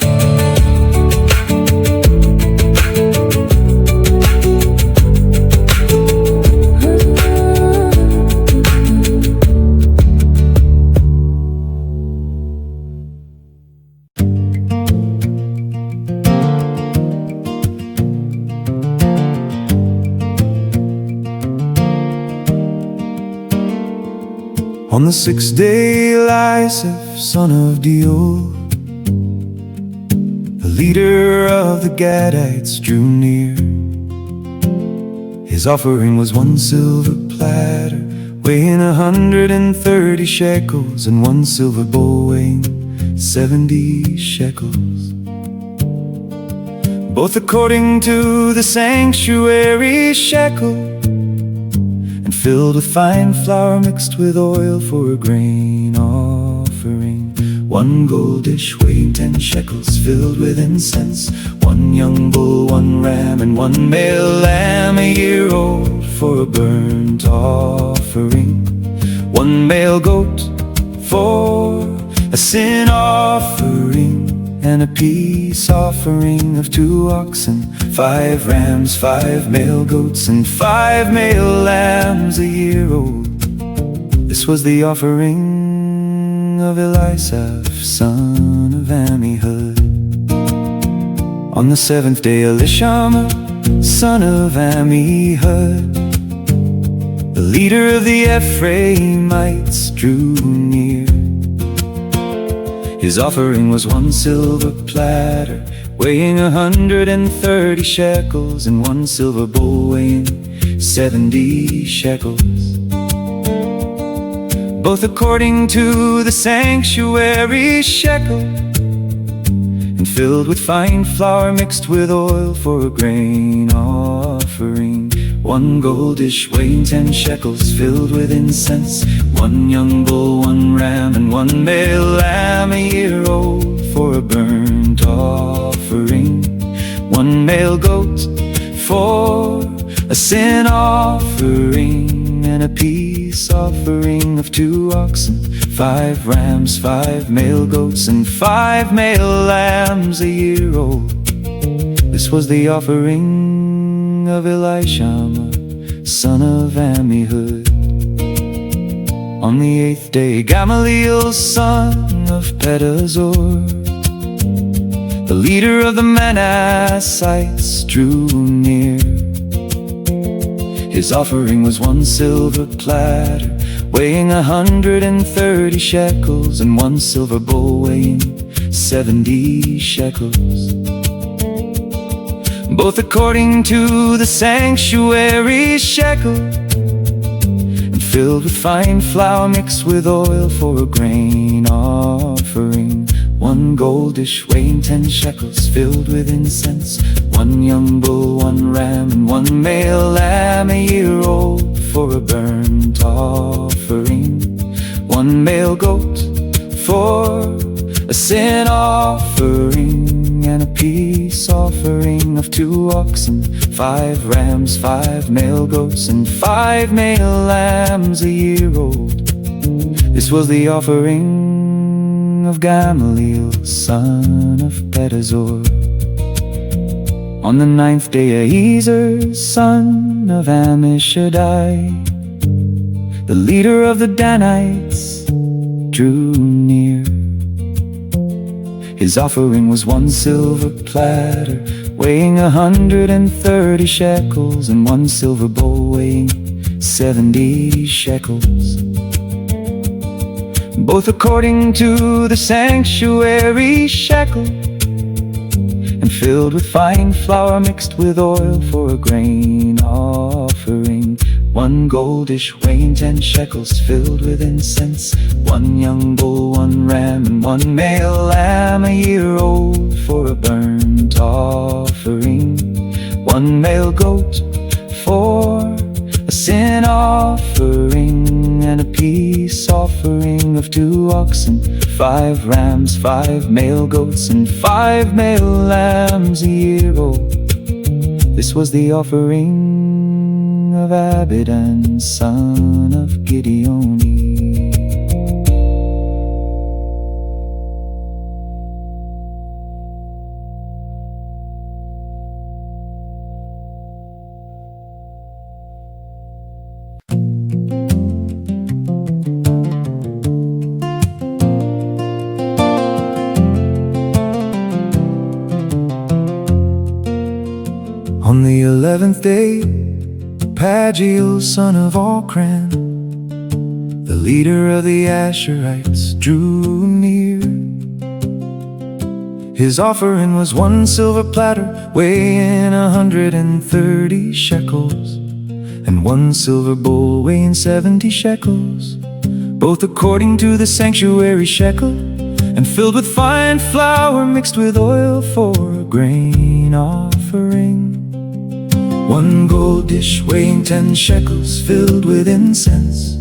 On the 6th day, Elisaph, son of Deol, the leader of the Gadites, drew near. His offering was 1 silver platter weighing 130 shekels, and 1 silver bowl weighing 70 shekels, both according to the sanctuary shekel, and filled with fine flour mixed with oil for a grain offering. 1 gold dish weighing 10 shekels, filled with incense, 1 young bull, 1 ram, and 1 male lamb a year old for a burnt offering. 1 male goat for a sin offering, and a peace offering of 2 oxen, 5 rams, 5 male goats, and 5 male lambs a year old. This was the offering of Elisaph, son of Ammihud. On the 7th day, Elishama, son of Ammihud, the leader of the Ephraimites, drew near. His offering was 1 silver platter weighing 130 shekels, and 1 silver bowl weighing 70 shekels, both according to the sanctuary shekel, and filled with fine flour mixed with oil for a grain offering. 1 gold dish weighing 10 shekels, filled with incense, 1 young bull, 1 ram, and 1 male lamb a year old for a burnt offering. 1 male goat for a sin offering, and a peace offering of 2 oxen, 5 rams, 5 male goats, and 5 male lambs a year old. This was the offering of Elishama, son of Ammihud. On the 8th day, Gamaliel, son of Pedazur, the leader of the Manassites, drew near. His offering was 1 silver platter weighing 130 shekels, and 1 silver bowl weighing 70 shekels, both according to the sanctuary shekel, and filled with fine flour mixed with oil for a grain offering. 1 gold dish weighing 10 shekels, filled with incense. 1 young bull, 1 ram, and 1 male lamb, a year old, for a burnt offering. 1 male goat for a sin offering, and a peace offering of 2 oxen, 5 rams, 5 male goats, and 5 male lambs, a year old. This was the offering of Gamaliel, son of Pedazur. On the 9th day, Ahiezer, son of Ammishaddai, the leader of the Danites, drew near. His offering was 1 silver platter weighing 130 shekels, and 1 silver bowl weighing 70 shekels, both according to the sanctuary shekel, and filled with fine flour mixed with oil for a grain offering. 1 gold dish weighing 10 shekels, filled with incense. 1 young bull, 1 ram, and 1 male lamb, a year old, for a burnt offering. 1 male goat for a sin offering, and a peace offering of 2 oxen, 5 rams, 5 male goats, and 5 male lambs, a year old. This was the offering of Abidan, son of Gideoni. On the 11th day, Pagiel, son of Ocran, the leader of the Asherites, drew near. His offering was 1 silver platter weighing 130 shekels, and 1 silver bowl weighing 70 shekels, both according to the sanctuary shekel, and filled with fine flour mixed with oil for a grain offering. 1 gold dish weighing 10 shekels, filled with incense.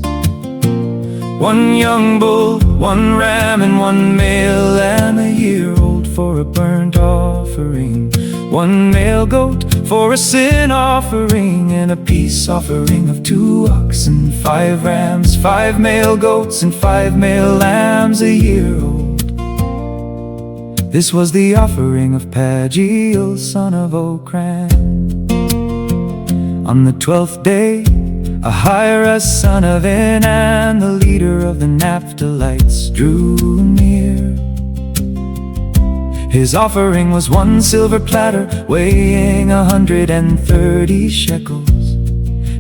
1 young bull, 1 ram, and 1 male lamb, a year old, for a burnt offering. 1 male goat for a sin offering, and a peace offering of 2 oxen, 5 rams, 5 male goats, and 5 male lambs, a year old. This was the offering of Pagiel, son of Ocran. On the 12th day, Ahira, son of Enan, the leader of the Naphtalites, drew near. His offering was 1 silver platter weighing 130 shekels,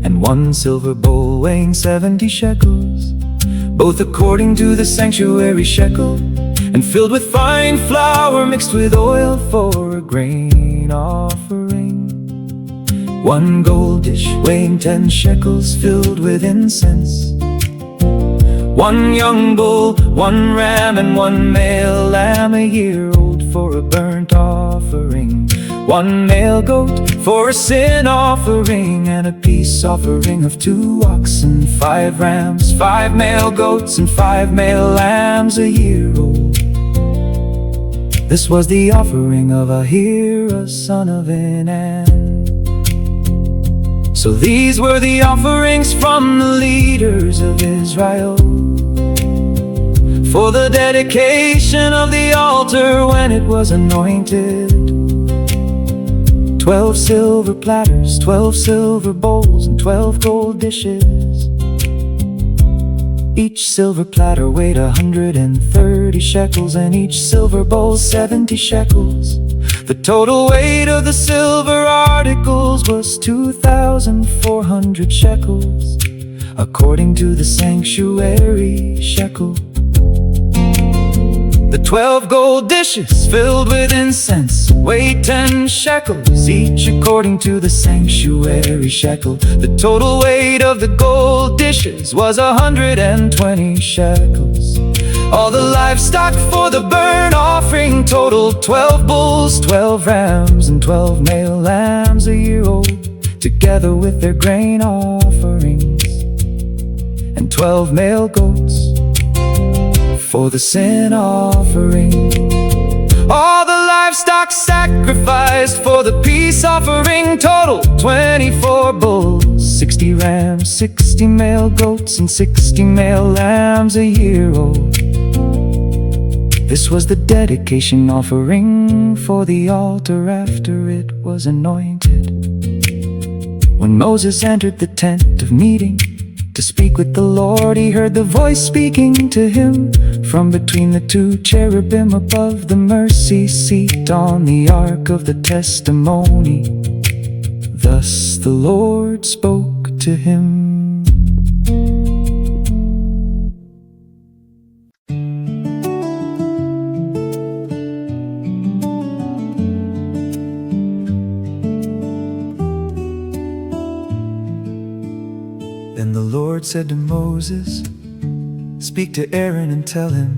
and 1 silver bowl weighing 70 shekels, both according to the sanctuary shekel, and filled with fine flour mixed with oil for a grain offering. 1 gold dish weighing 10 shekels, filled with incense. 1 young bull, 1 ram, and 1 male lamb, a year old, for a burnt offering. 1 male goat for a sin offering, and a peace offering of 2 oxen, 5 rams, 5 male goats, and 5 male lambs, a year old. This was the offering of Ahira, son of Enan. So these were the offerings from the leaders of Israel for the dedication of the altar when it was anointed. 12 silver platters, 12 silver bowls, and 12 gold dishes. Each silver platter weighed 130 shekels, and each silver bowl 70 shekels. The total weight of the silver articles was 2,400 shekels, according to the sanctuary shekel. The 12 gold dishes filled with incense weighed 10 shekels, each according to the sanctuary shekel. The total weight of the gold dishes was 120 shekels. All the livestock for the burnt offering totaled 12 bulls, 12 rams, and 12 male lambs a year old, together with their grain offerings, and 12 male goats for the sin offering. All the livestock sacrificed for the peace offering totaled 24 bulls, 60 rams, 60 male goats, and 60 male lambs a year old. This was the dedication offering for the altar after it was anointed. When Moses entered the tent of meeting to speak with the Lord, he heard the voice speaking to him from between the two cherubim above the mercy seat on the ark of the testimony. Thus the Lord spoke to him. Then the Lord said to Moses, "Speak to Aaron and tell him,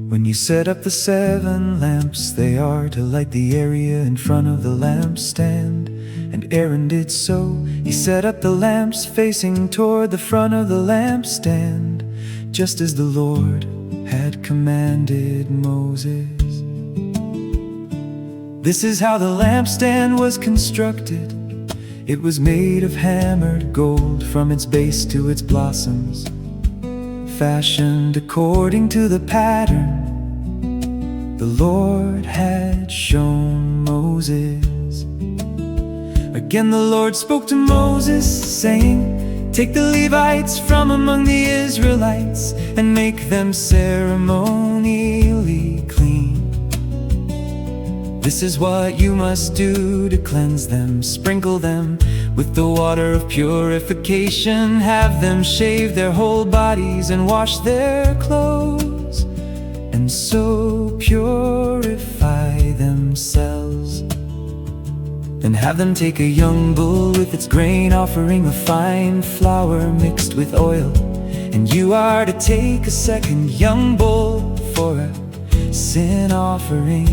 when you set up the 7 lamps, they are to light the area in front of the lampstand." And Aaron did so. He set up the lamps facing toward the front of the lampstand, just as the Lord had commanded Moses. This is how the lampstand was constructed. It was made of hammered gold from its base to its blossoms, fashioned according to the pattern the Lord had shown Moses. Again the Lord spoke to Moses, saying, "Take the Levites from among the Israelites and make them ceremonially clean. This is what you must do to cleanse them. Sprinkle them with the water of purification. Have them shave their whole bodies and wash their clothes, and so purify themselves. Then have them take a young bull with its grain offering of fine flour mixed with oil. And you are to take a second young bull for a sin offering.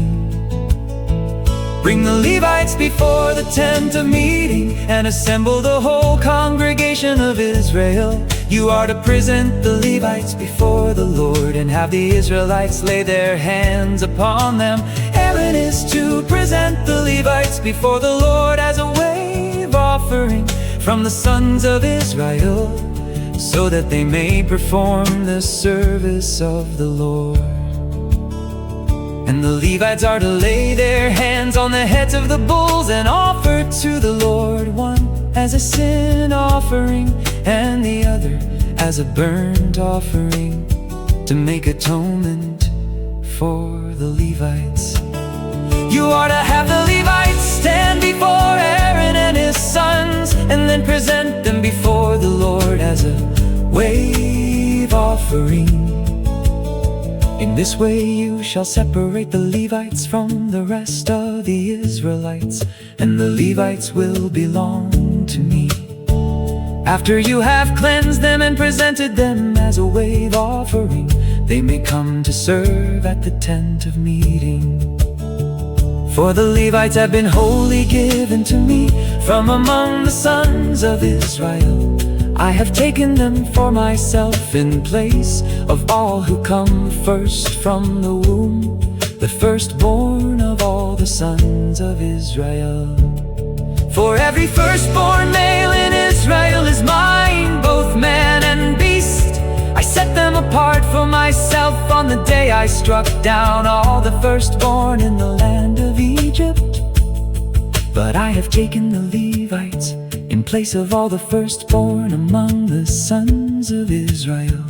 Bring the Levites before the tent of meeting and assemble the whole congregation of Israel. You are to present the Levites before the Lord and have the Israelites lay their hands upon them. Aaron is to present the Levites before the Lord as a wave offering from the sons of Israel, so that they may perform the service of the Lord. And the Levites are to lay their hands on the heads of the bulls and offer to the Lord, one as a sin offering and the other as a burnt offering, to make atonement for the Levites. You are to have the Levites stand before Aaron and his sons, and then present them before the Lord as a wave offering. In this way you shall separate the Levites from the rest of the Israelites, and the Levites will belong to me. After you have cleansed them and presented them as a wave offering, they may come to serve at the tent of meeting. For the Levites have been wholly given to me from among the sons of Israel. I have taken them for myself in place of all who come first from the womb, the firstborn of all the sons of Israel. For every firstborn male in Israel is mine, both man and beast. I set them apart for myself on the day I struck down all the firstborn in the land of Egypt. But I have taken the Levites in place of all the firstborn among the sons of Israel.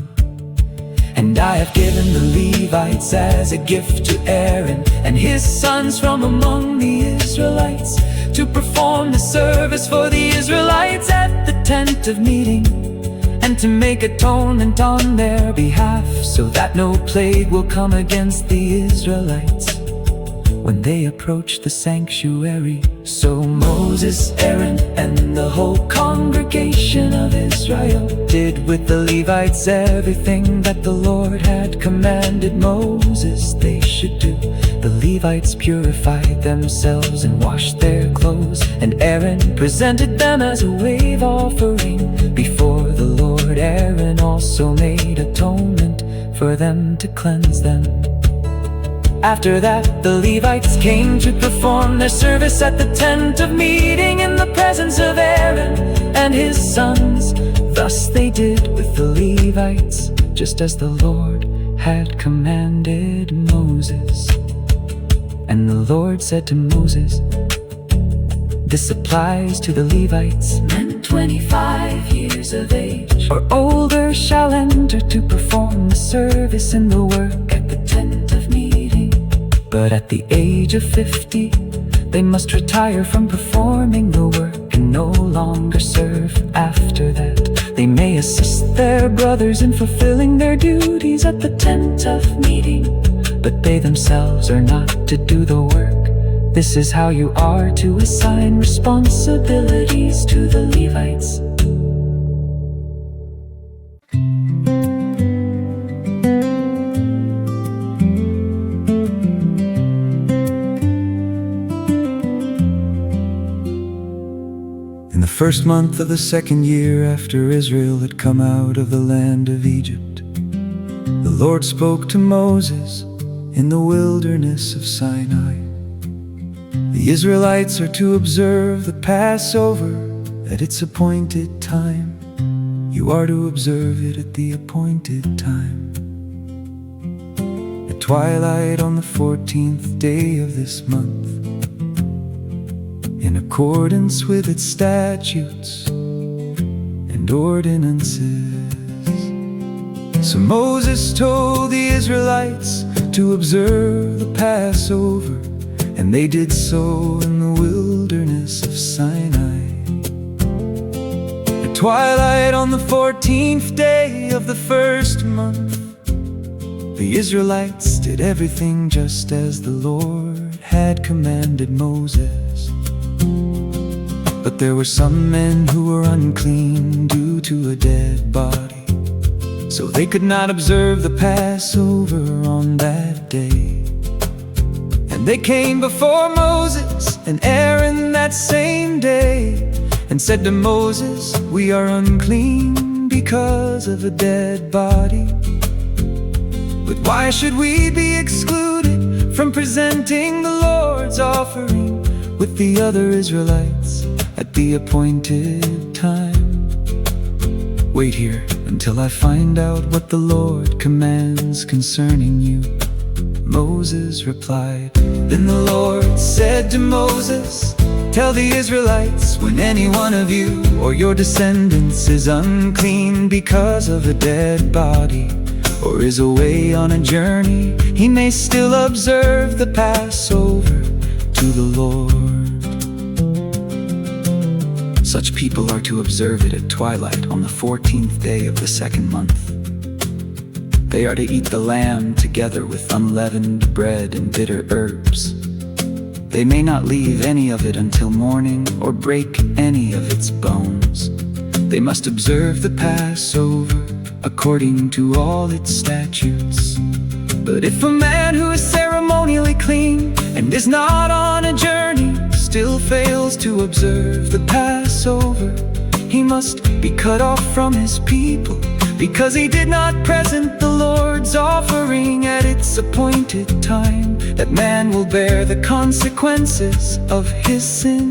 And I have given the Levites as a gift to Aaron and his sons from among the Israelites, to perform the service for the Israelites at the tent of meeting, and began to make atonement on their behalf, so that no plague will come against the Israelites when they approach the sanctuary. So Moses, Aaron, and the whole congregation of Israel did with the Levites everything that the Lord had commanded Moses they should do. The Levites purified themselves and washed their clothes, and Aaron presented them as a wave offering before the Lord. Aaron also made atonement for them to cleanse them. After that, the Levites came to perform their service at the tent of meeting in the presence of Aaron and his sons. Thus they did with the Levites, just as the Lord had commanded Moses. And the Lord said to Moses, "This applies to the Levites. Men 25 years of age or older shall enter to perform the service in the work at the tent of meeting. But at the age of 50, they must retire from performing the work and no longer serve after that. They may assist their brothers in fulfilling their duties at the tent of meeting, but they themselves are not to do the work. This is how you are to assign responsibilities to the Levites." In the first month of the second year after Israel had come out of the land of Egypt, the Lord spoke to Moses in the wilderness of Sinai. The Israelites are to observe the Passover at its appointed time. You are to observe it at the appointed time. At twilight on the 14th day of this month, in accordance with its statutes and ordinances. So Moses told the Israelites to observe the Passover, and they did so in the wilderness of Sinai. At twilight on the 14th day of the first month, the Israelites did everything just as the Lord had commanded Moses. But there were some men who were unclean due to a dead body, so they could not observe the Passover on that day. And they came before Moses and Aaron that same day and said to Moses, "We are unclean because of a dead body. But why should we be excluded from presenting the Lord's offering with the other Israelites at the appointed time? Wait here until I find out what the Lord commands concerning you." Moses replied. Then the Lord said to Moses, "Tell the Israelites, when any one of you or your descendants is unclean because of a dead body, or is away on a journey, he may still observe the Passover to the Lord. Such people are to observe it at twilight on the 14th day of the second month. They are to eat the lamb together with unleavened bread and bitter herbs. They may not leave any of it until morning or break any of its bones. They must observe the Passover according to all its statutes. But if a man who is ceremonially clean and is not on a journey still fails to observe the Passover, he must be cut off from his people, because he did not present the Lord's offering at its appointed time. That man will bear the consequences of his sin.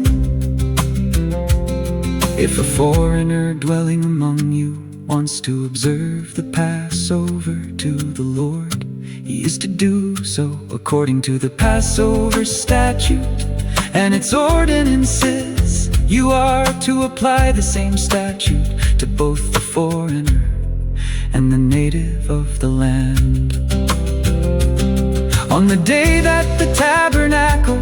If a foreigner dwelling among you wants to observe the Passover to the Lord, he is to do so according to the Passover statute and its ordinances. You are to apply the same statute to both the foreigner and the native of the land. On the day that the tabernacle,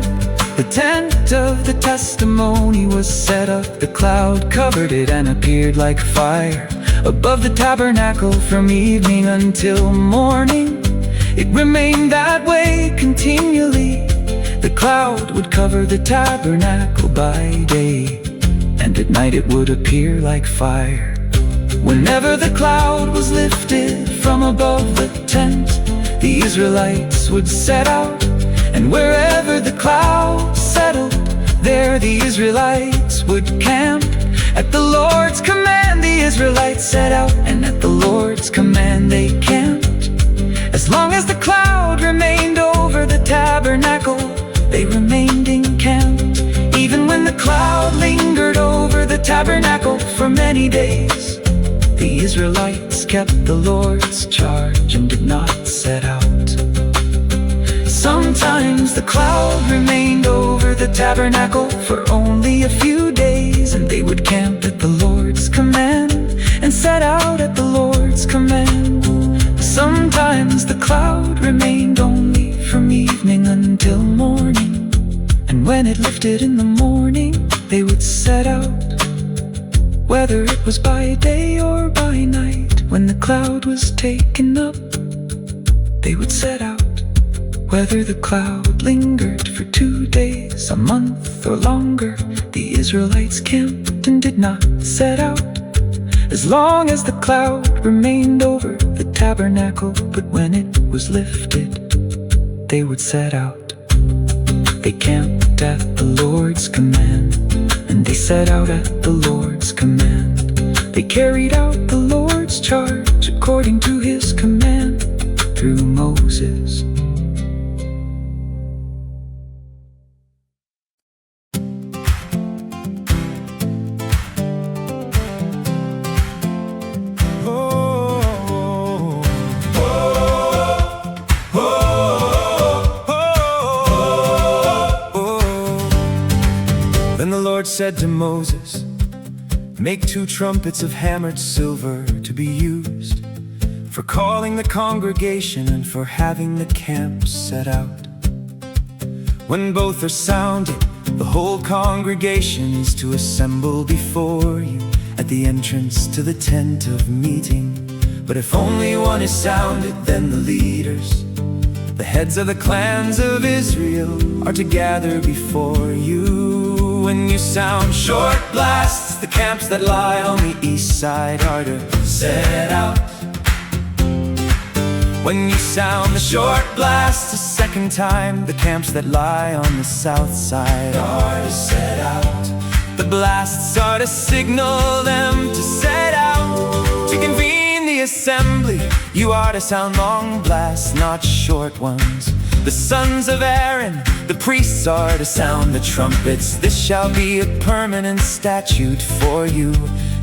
the tent of the testimony, was set up, the cloud covered it and appeared like fire above the tabernacle from evening until morning. It remained that way continually. The cloud would cover the tabernacle by day, and at night it would appear like fire. Whenever the cloud was lifted from above the tent, the Israelites would set out, and wherever the cloud settled, there the Israelites would camp. At the Lord's command the Israelites set out, and at the Lord's command they camped. As long as the cloud remained over the tabernacle, they remained encamped. Even when the cloud lingered over the tabernacle for many days, the Israelites kept the Lord's charge and did not set out. Sometimes the cloud remained over the tabernacle for only a few days, and they would camp at the Lord's command and set out at the Lord's command. Sometimes the cloud remained only from evening until morning, and when it lifted in the morning, they would set out. Whether it was by day or by night, when the cloud was taken up, they would set out. Whether the cloud lingered for 2 days, a month, or longer, the Israelites camped and did not set out. As long as the cloud remained over the tabernacle, but when it was lifted, they would set out. They camped at the Lord's command, and they set out at the Lord's command. They carried out the Lord's charge according to His command through Moses. Then the Lord said to Moses, "Make 2 trumpets of hammered silver to be used for calling the congregation and for having the camp set out. When both are sounded, the whole congregation is to assemble before you at the entrance to the tent of meeting. But if only one is sounded, then the leaders, the heads of the clans of Israel, are to gather before you. When you sound short blasts, the camps that lie on the east side are to set out. When you sound the short blast a second time, the camps that lie on the south side are to set out. The blasts are to signal them to set out. To convene the assembly, you are to sound long blasts, not short ones. The sons of Aaron, the priests, are to sound the trumpets. This shall be a permanent statute for you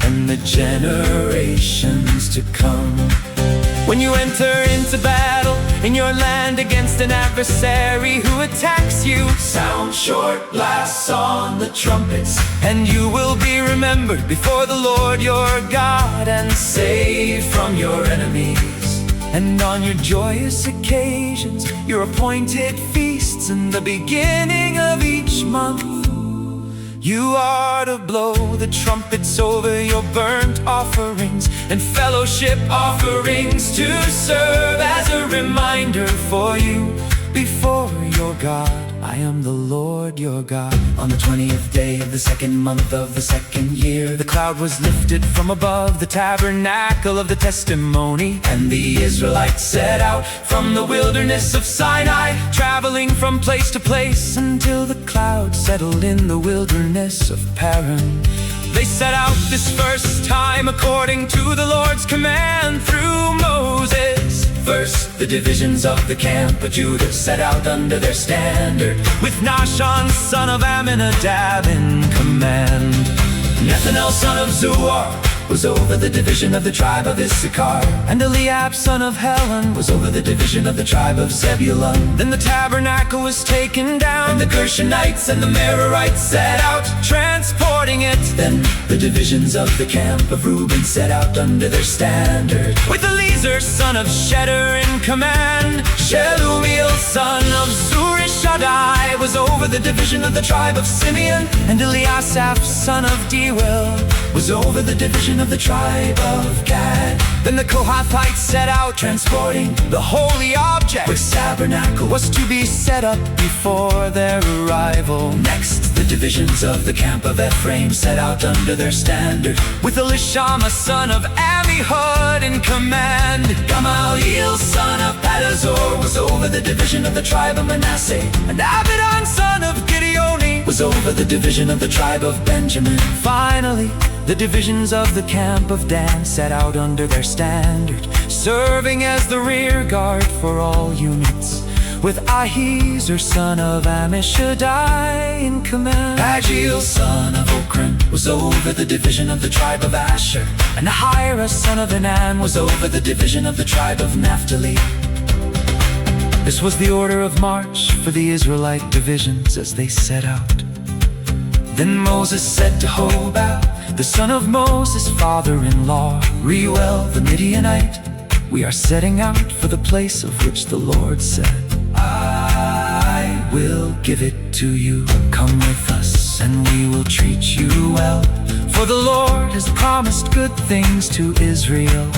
and the generations to come. When you enter into battle in your land against an adversary who attacks you, sound short blasts on the trumpets, and you will be remembered before the Lord your God and saved from your enemies. And on your joyous occasions, your appointed feasts, in the beginning of each month, you are to blow the trumpets over your burnt offerings and fellowship offerings, to serve as a reminder for you before your God. I am the Lord your God. On the 20th day of the 2nd month of the 2nd year, the cloud was lifted from above the tabernacle of the testimony, and the Israelites set out from the wilderness of Sinai, traveling from place to place until the cloud settled in the wilderness of Paran. They set out this first time according to the Lord's command through Moses. First, the divisions of the camp of Judah set out under their standard, with Nahshon son of Amminadab in command. Nethanel son of Zuar was over the division of the tribe of Issachar, and Eliab son of Helon was over the division of the tribe of Zebulun. Then the tabernacle was taken down, and the Gershonites and the Merarites set out, transporting it. Then the divisions of the camp of Reuben set out under their standard, with Eliezer son of Shedder in command. Shelumiel son of Zurishaddai was over the division of the tribe of Simeon, and Eliasaph son of Dewel was over the division of the tribe of Gad. Then the Kohathites set out, transporting the holy object, which tabernacle was to be set up before their arrival. Next, the divisions of the camp of Ephraim set out under their standard, with Elishama son of Ammihud in command. Gamaliel son of Pedazur was over the division of the tribe of Manasseh, and Abidan son of Gideoni was over the division of the tribe of Benjamin. Finally, the divisions of the camp of Dan set out under their standard, serving as the rear guard for all units, with Ahiezer son of Ammishaddai in command. Pagiel son of Okran was over the division of the tribe of Asher, and Ahira son of Enan was over the division of the tribe of Naphtali. This was the order of march for the Israelite divisions as they set out. Then Moses said to Hobab, the son of Moses' father-in-law, Reuel the Midianite, we are setting out for the place of which the Lord said, I will give it to you. Come with us, and we will treat you well. For the Lord has promised good things to Israel.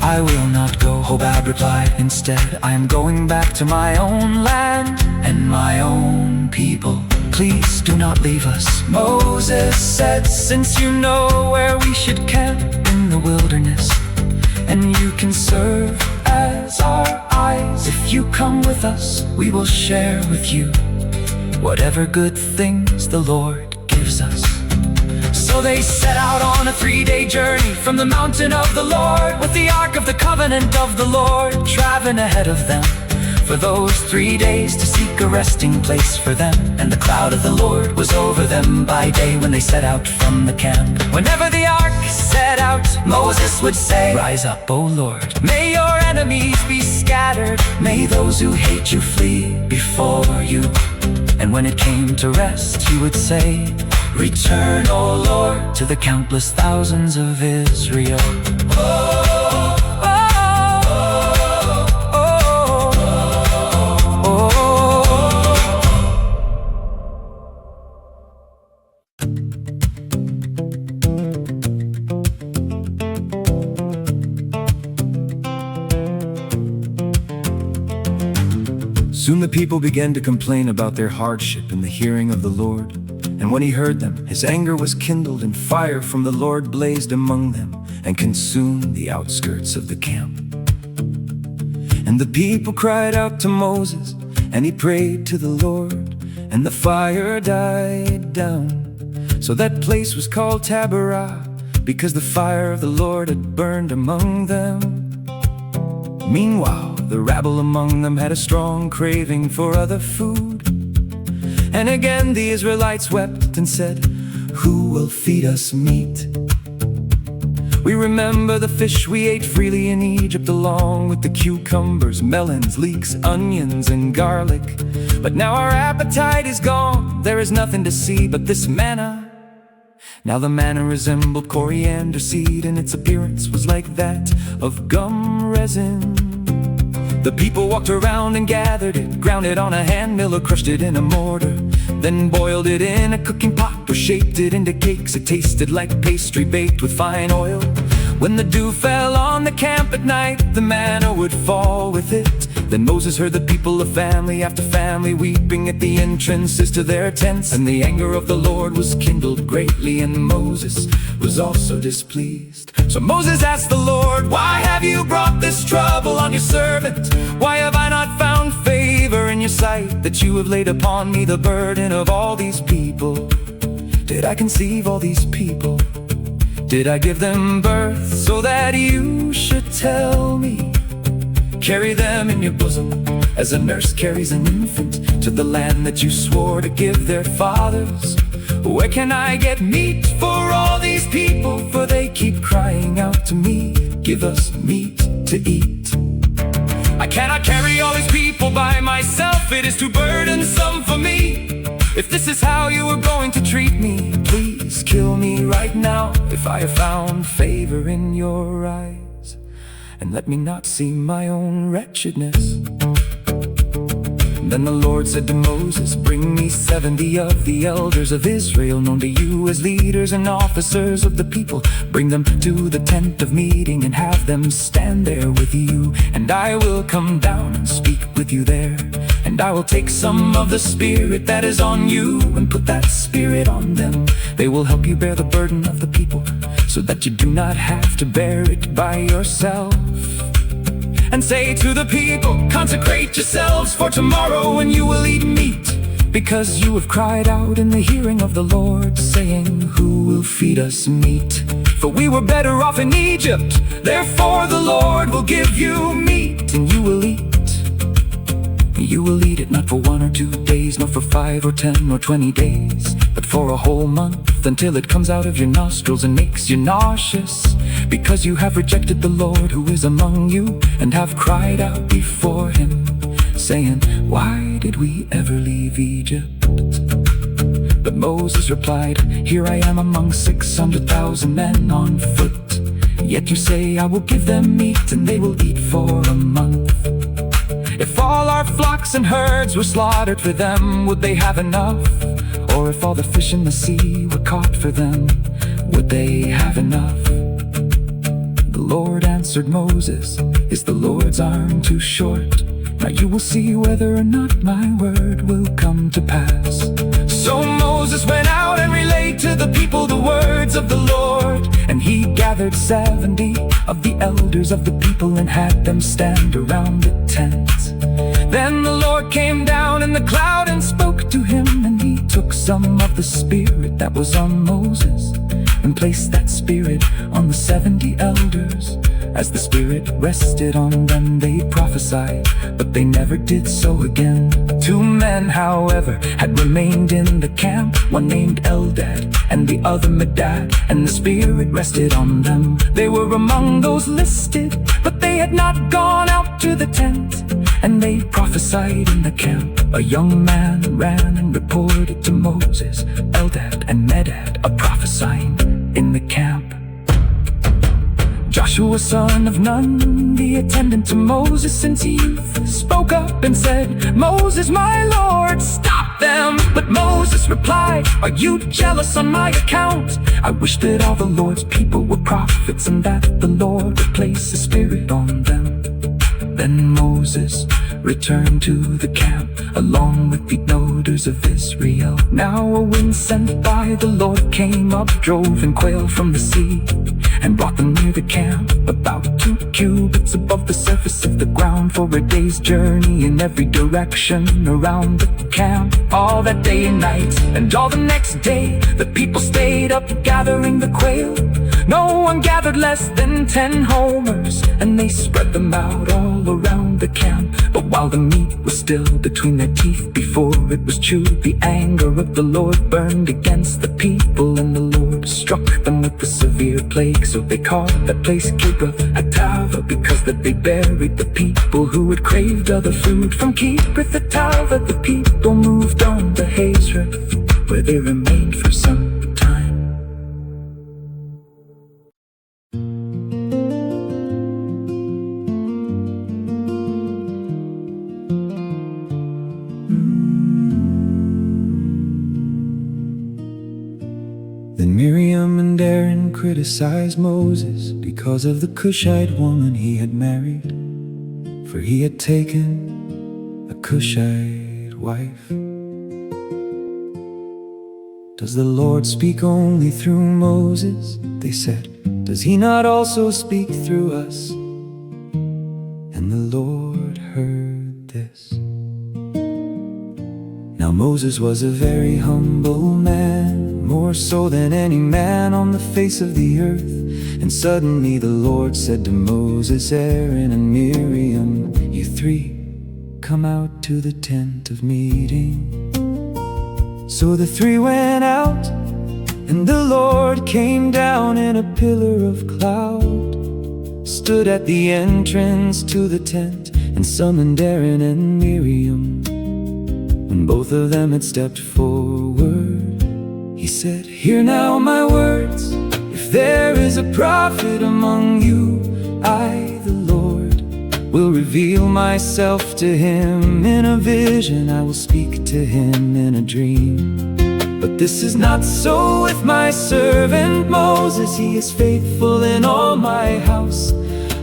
I will not go, Hobab replied. Instead, I am going back to my own land and my own people. Please do not leave us. Moses said, since you know where we should camp in the wilderness, and you can serve as our eyes, if you come with us, we will share with you whatever good things the Lord gives us. So they set out on a 3-day journey from the mountain of the Lord, with the ark of the covenant of the Lord traveling ahead of them for those 3 days, to seek a resting place for them. And the cloud of the Lord was over them by day when they set out from the camp. Whenever the ark set out, Moses would say, rise up, O Lord, may your enemies be scattered, may those who hate you flee before you. And when it came to rest, he would say, return, O Lord, to the countless thousands of Israel. Soon the people began to complain about their hardship in the hearing of the Lord. And when he heard them, his anger was kindled, and fire from the Lord blazed among them, and consumed the outskirts of the camp. And the people cried out to Moses, and he prayed to the Lord, and the fire died down. So that place was called Taberah, because the fire of the Lord had burned among them. Meanwhile, the rabble among them had a strong craving for other food. And again the Israelites wept and said, who will feed us meat? We remember the fish we ate freely in Egypt, along with the cucumbers, melons, leeks, onions, and garlic. But now our appetite is gone, there is nothing to see but this manna. Now the manna resembled coriander seed, and its appearance was like that of gum resin. The people walked around and gathered it, ground it on a hand mill or crushed it in a mortar, then boiled it in a cooking pot or shaped it into cakes. It tasted like pastry baked with fine oil. When the dew fell on the camp at night, the manna would fall with it. Then Moses heard the people of family after family weeping at the entrances to their tents. And the anger of the Lord was kindled greatly, and Moses was also displeased. So Moses asked the Lord, why have you brought this trouble on your servant? Why have I not found favor in your sight, that you have laid upon me the burden of all these people? Did I conceive all these people? Did I give them birth so that you should tell me? Carry them in your bosom, as a nurse carries an infant, to the land that you swore to give their fathers. Where can I get meat for all these people? For they keep crying out to me, give us meat to eat. I cannot carry all these people by myself, it is too burdensome for me. If this is how you are going to treat me, please kill me right now, if I have found favor in your eyes, and let me not see my own wretchedness. Then the Lord said to Moses, "Bring me 70 of the elders of Israel, known to you as leaders and officers of the people. Bring them to the tent of meeting and have them stand there with you. And I will come down and speak with you there. And I will take some of the Spirit that is on you and put that Spirit on them. They will help you bear the burden of the people, so that you do not have to bear it by yourself. And say to the people, consecrate yourselves for tomorrow, and you will eat meat, because you have cried out in the hearing of the Lord, saying, who will feed us meat? For we were better off in Egypt. Therefore the Lord will give you meat, and you will eat. You will eat it not for 1 or 2 days, nor for 5 or 10 or 20 days, but for a whole month, until it comes out of your nostrils and makes you nauseous, because you have rejected the Lord who is among you, and have cried out before him, saying, why did we ever leave Egypt? But Moses replied, here I am among 600,000 men on foot. Yet you say, I will give them meat, and they will eat for a month. If all our flocks and herds were slaughtered for them, would they have enough? Or if all the fish in the sea were caught for them, would they have enough? The Lord answered Moses, is the Lord's arm too short? Now you will see whether or not my word will come to pass. So Moses went out and relayed to the people the words of the Lord. And he gathered 70 of the elders of the people and had them stand around the tent. Then the Lord came down in the cloud and spoke to him, and he took some of the Spirit that was on Moses and placed that Spirit on the 70 elders. As the Spirit rested on them, they prophesied, but they never did so again. 2 men, however, had remained in the camp, one named Eldad and the other Medad, and the Spirit rested on them. They were among those listed, but they had not gone out to the tent, and they prophesied in the camp. A young man ran and reported to Moses, Eldad and Medad are prophesying in the camp. Joshua, son of Nun, the attendant to Moses since youth, spoke up and said, Moses, my Lord, stop them. But Moses replied, are you jealous on my account? I wish that all the Lord's people were prophets, and that the Lord would place a Spirit on them. Then Moses returned to the camp, along with the elders of Israel. Now a wind sent by the Lord came up, drove in quail from the sea, and brought them near the camp, about 2 cubits above the surface of the ground, for a day's journey in every direction around the camp. All that day and night, and all the next day, the people stayed up gathering the quail. No one gathered less than 10 homers, and they spread them out all around the camp. But while the meat was still between their teeth before it was chewed, the anger of the Lord burned against the people, and the Lord struck them with a severe plague. So they called that place Kibroth Atava, because that they buried the people who had craved other food. From Kibroth Atava the people moved on to Hazereth, where they remained for some time. Then Miriam and Aaron criticized Moses because of the Cushite woman he had married, for he had taken a Cushite wife. Does the Lord speak only through Moses? They said. Does he not also speak through us? And the Lord heard this. Now Moses was a very humble man, more so than any man on the face of the earth. And suddenly the Lord said to Moses, Aaron, and Miriam, you 3, come out to the tent of meeting. So the 3 went out, and the Lord came down in a pillar of cloud, stood at the entrance to the tent, and summoned Aaron and Miriam. When both of them had stepped forward, he said, hear now my words. If there is a prophet among you, I, the Lord, will reveal myself to him in a vision. I will speak to him in a dream. But this is not so with my servant Moses. He is faithful in all my house.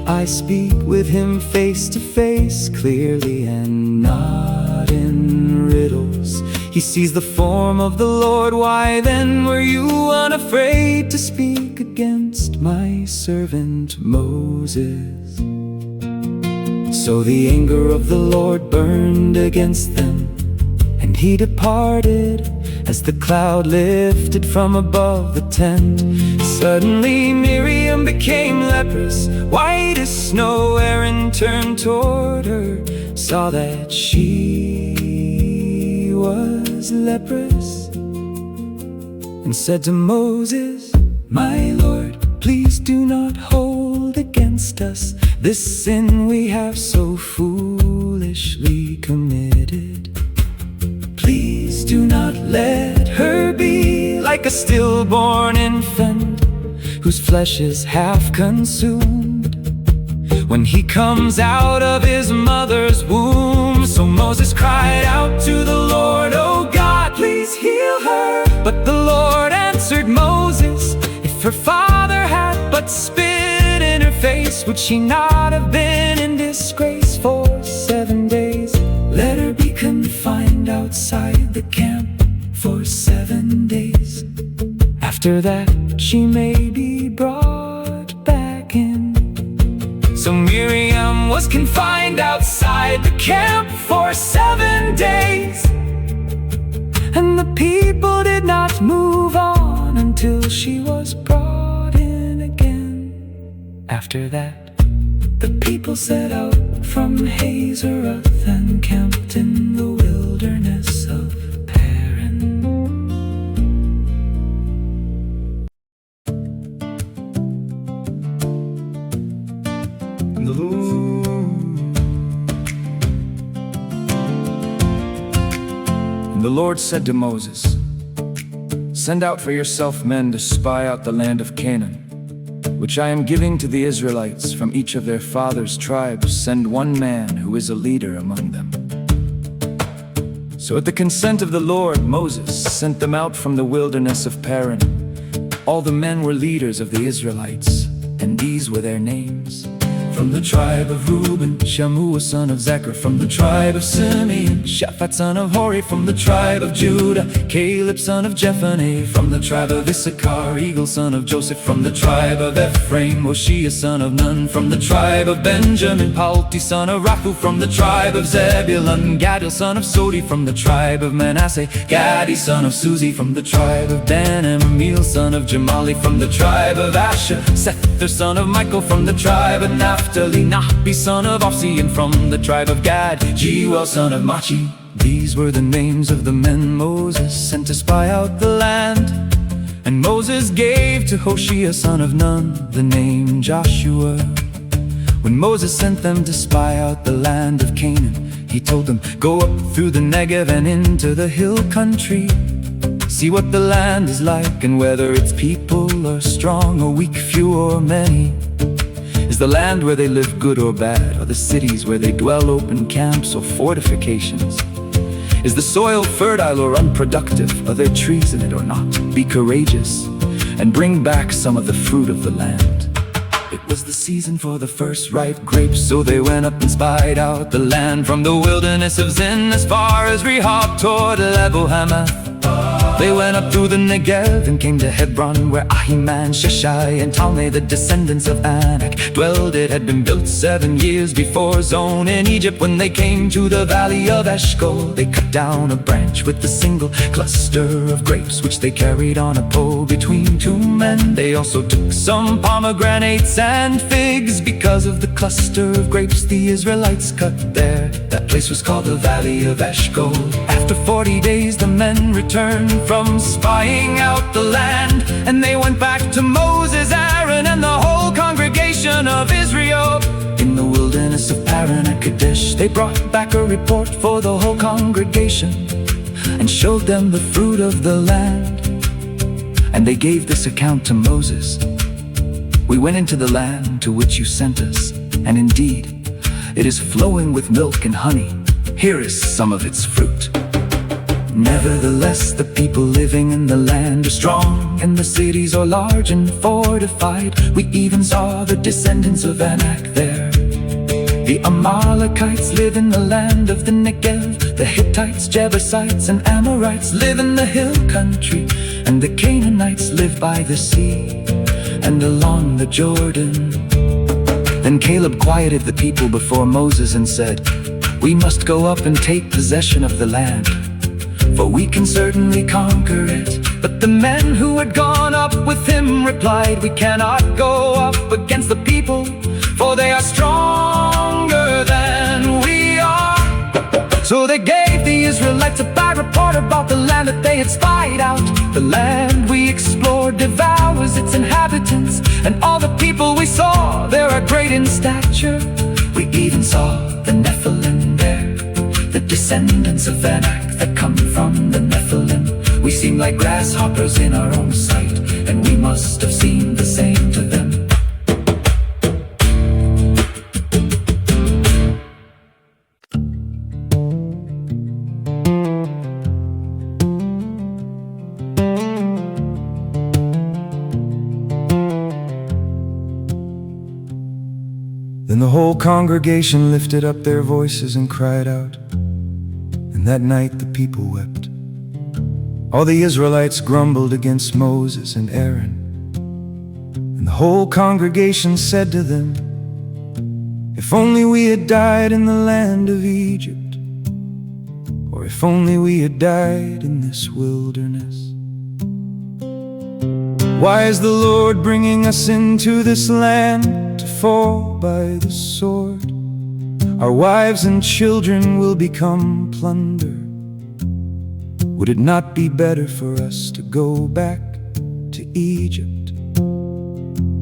I speak with him face to face, clearly and not in riddles. He sees the form of the Lord. Why then were you unafraid to speak against my servant Moses? So the anger of the Lord burned against them, and he departed as the cloud lifted from above the tent. Suddenly Miriam became leprous, white as snow. Aaron turned toward her, saw that she was leprous, and said to Moses, "My Lord, please do not hold against us this sin we have so foolishly committed. Please do not let her be like a stillborn infant whose flesh is half consumed when he comes out of his mother's womb." So Moses cried out to the Lord, "Oh God, please heal her." But the Lord answered Moses, "If her father had but spit in her face, would she not have been in disgrace for 7 days? Let her be confined outside the camp for 7 days. After that she may be brought back in." So Miriam was confined outside the camp for 7 days, and the people did not move on until she was brought in again. After that, the people set out from Hazeroth and camped in the wilderness of Paran. The Lord said to Moses, "Send out for yourself men to spy out the land of Canaan, which I am giving to the Israelites. From each of their fathers' tribes send one man who is a leader among them." So at the consent of the Lord, Moses sent them out from the wilderness of Paran. All the men were leaders of the Israelites, and these were their names. From the tribe of Reuben, Shammua son of Zechar. From the tribe of Simeon, Shaphat son of Hori. From the tribe of Judah, Caleb son of Jephunneh. From the tribe of Issachar, Eagle son of Joseph. From the tribe of Ephraim, Hoshea son of Nun. From the tribe of Benjamin, Palti son of Raphu. From the tribe of Zebulun, Gadil son of Sodi. From the tribe of Manasseh, Gadi son of Suzi. From the tribe of Dan, Ammiel son of Jamali. From the tribe of Asher, Sethur son of Michael. From the tribe of Naphtali, Nahbi son of Opsi. And from the tribe of Gad, Jewel son of Machi. These were the names of the men Moses sent to spy out the land. And Moses gave to Hoshea son of Nun the name Joshua. When Moses sent them to spy out the land of Canaan, he told them, "Go up through the Negev and into the hill country. See what the land is like, and whether its people are strong or weak, few or many. Is the land where they live good or bad? Are the cities where they dwell open camps or fortifications? Is the soil fertile or unproductive? Are there trees in it or not? Be courageous and bring back some of the fruit of the land." It was the season for the first ripe grapes, so they went up and spied out the land. From the wilderness of Zin as far as Rehob toward Lebo Hamath. They went up through the Negev and came to Hebron, where Ahiman, Sheshai, and Talmai, the descendants of Anak, dwelled. It had been built 7 years before Zon in Egypt. When they came to the valley of Eshcol, they cut down a branch with a single cluster of grapes, which they carried on a pole between 2 men. They also took some pomegranates and figs. Because of the cluster of grapes the Israelites cut there, that place was called the valley of Eshcol. After 40 days the men returned from spying out the land, and they went back to Moses, Aaron, and the whole congregation of Israel. In the wilderness of Paran at Kadesh, they brought back a report for the whole congregation and showed them the fruit of the land. And they gave this account to Moses: "We went into the land to which you sent us, and indeed It is flowing with milk and honey. Here is some of its fruit. Nevertheless, the people living in the land are strong, and the cities are large and fortified. We even saw the descendants of Anak there. The Amalekites live in the land of the Negev. The Hittites, Jebusites, and Amorites live in the hill country. And the Canaanites live by the sea and along the Jordan. Then Caleb quieted the people before Moses and said, "We must go up and take possession of the land, for we can certainly conquer it." But the men who had gone up with him replied, "We cannot go up against the people, for they are stronger than we are." So they gave the Israelites a bad report about the land that they had spied out. "The land we explored devours its inhabitants, and all the people we saw there are great in stature. We even saw the Nephilim there, the descendants of Anak that come from the Nephilim. We seem like grasshoppers in our own sight, and we must have seemed the same to them." Then the whole congregation lifted up their voices and cried out. And that night the people wept. All the Israelites grumbled against Moses and Aaron. And the whole congregation said to them, "If only we had died in the land of Egypt, or if only we had died in this wilderness. Why is the Lord bringing us into this land to fall by the sword? Our wives and children will become plunder. Would it not be better for us to go back to Egypt?"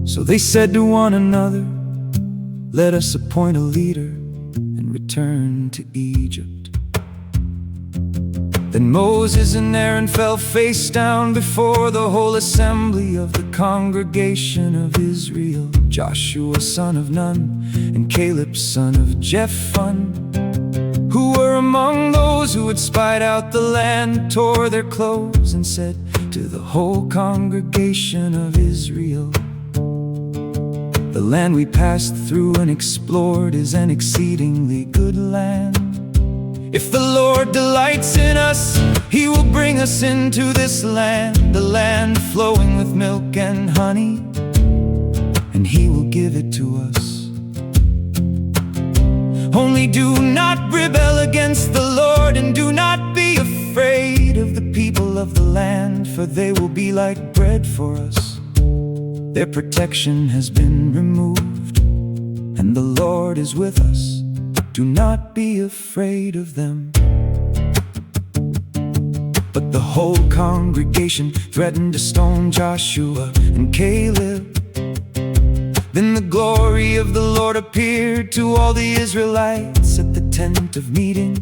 So they said to one another, "Let us appoint a leader and return to Egypt." Then Moses and Aaron fell face down before the whole assembly of the congregation of Israel. Joshua son of Nun and Caleb son of Jephunneh, who were among those who had spied out the land, tore their clothes and said to the whole congregation of Israel, "The land we passed through and explored is an exceedingly good land. If the Lord delights in us, He will bring us into this land, the land flowing with milk and honey, and He will give it to us. Only do not rebel against the Lord, and do not be afraid of the people of the land, for they will be like bread for us. Their protection has been removed, and the Lord is with us. Do not be afraid of them." But the whole congregation threatened to stone Joshua and Caleb. Then the glory of the Lord appeared to all the Israelites at the tent of meeting.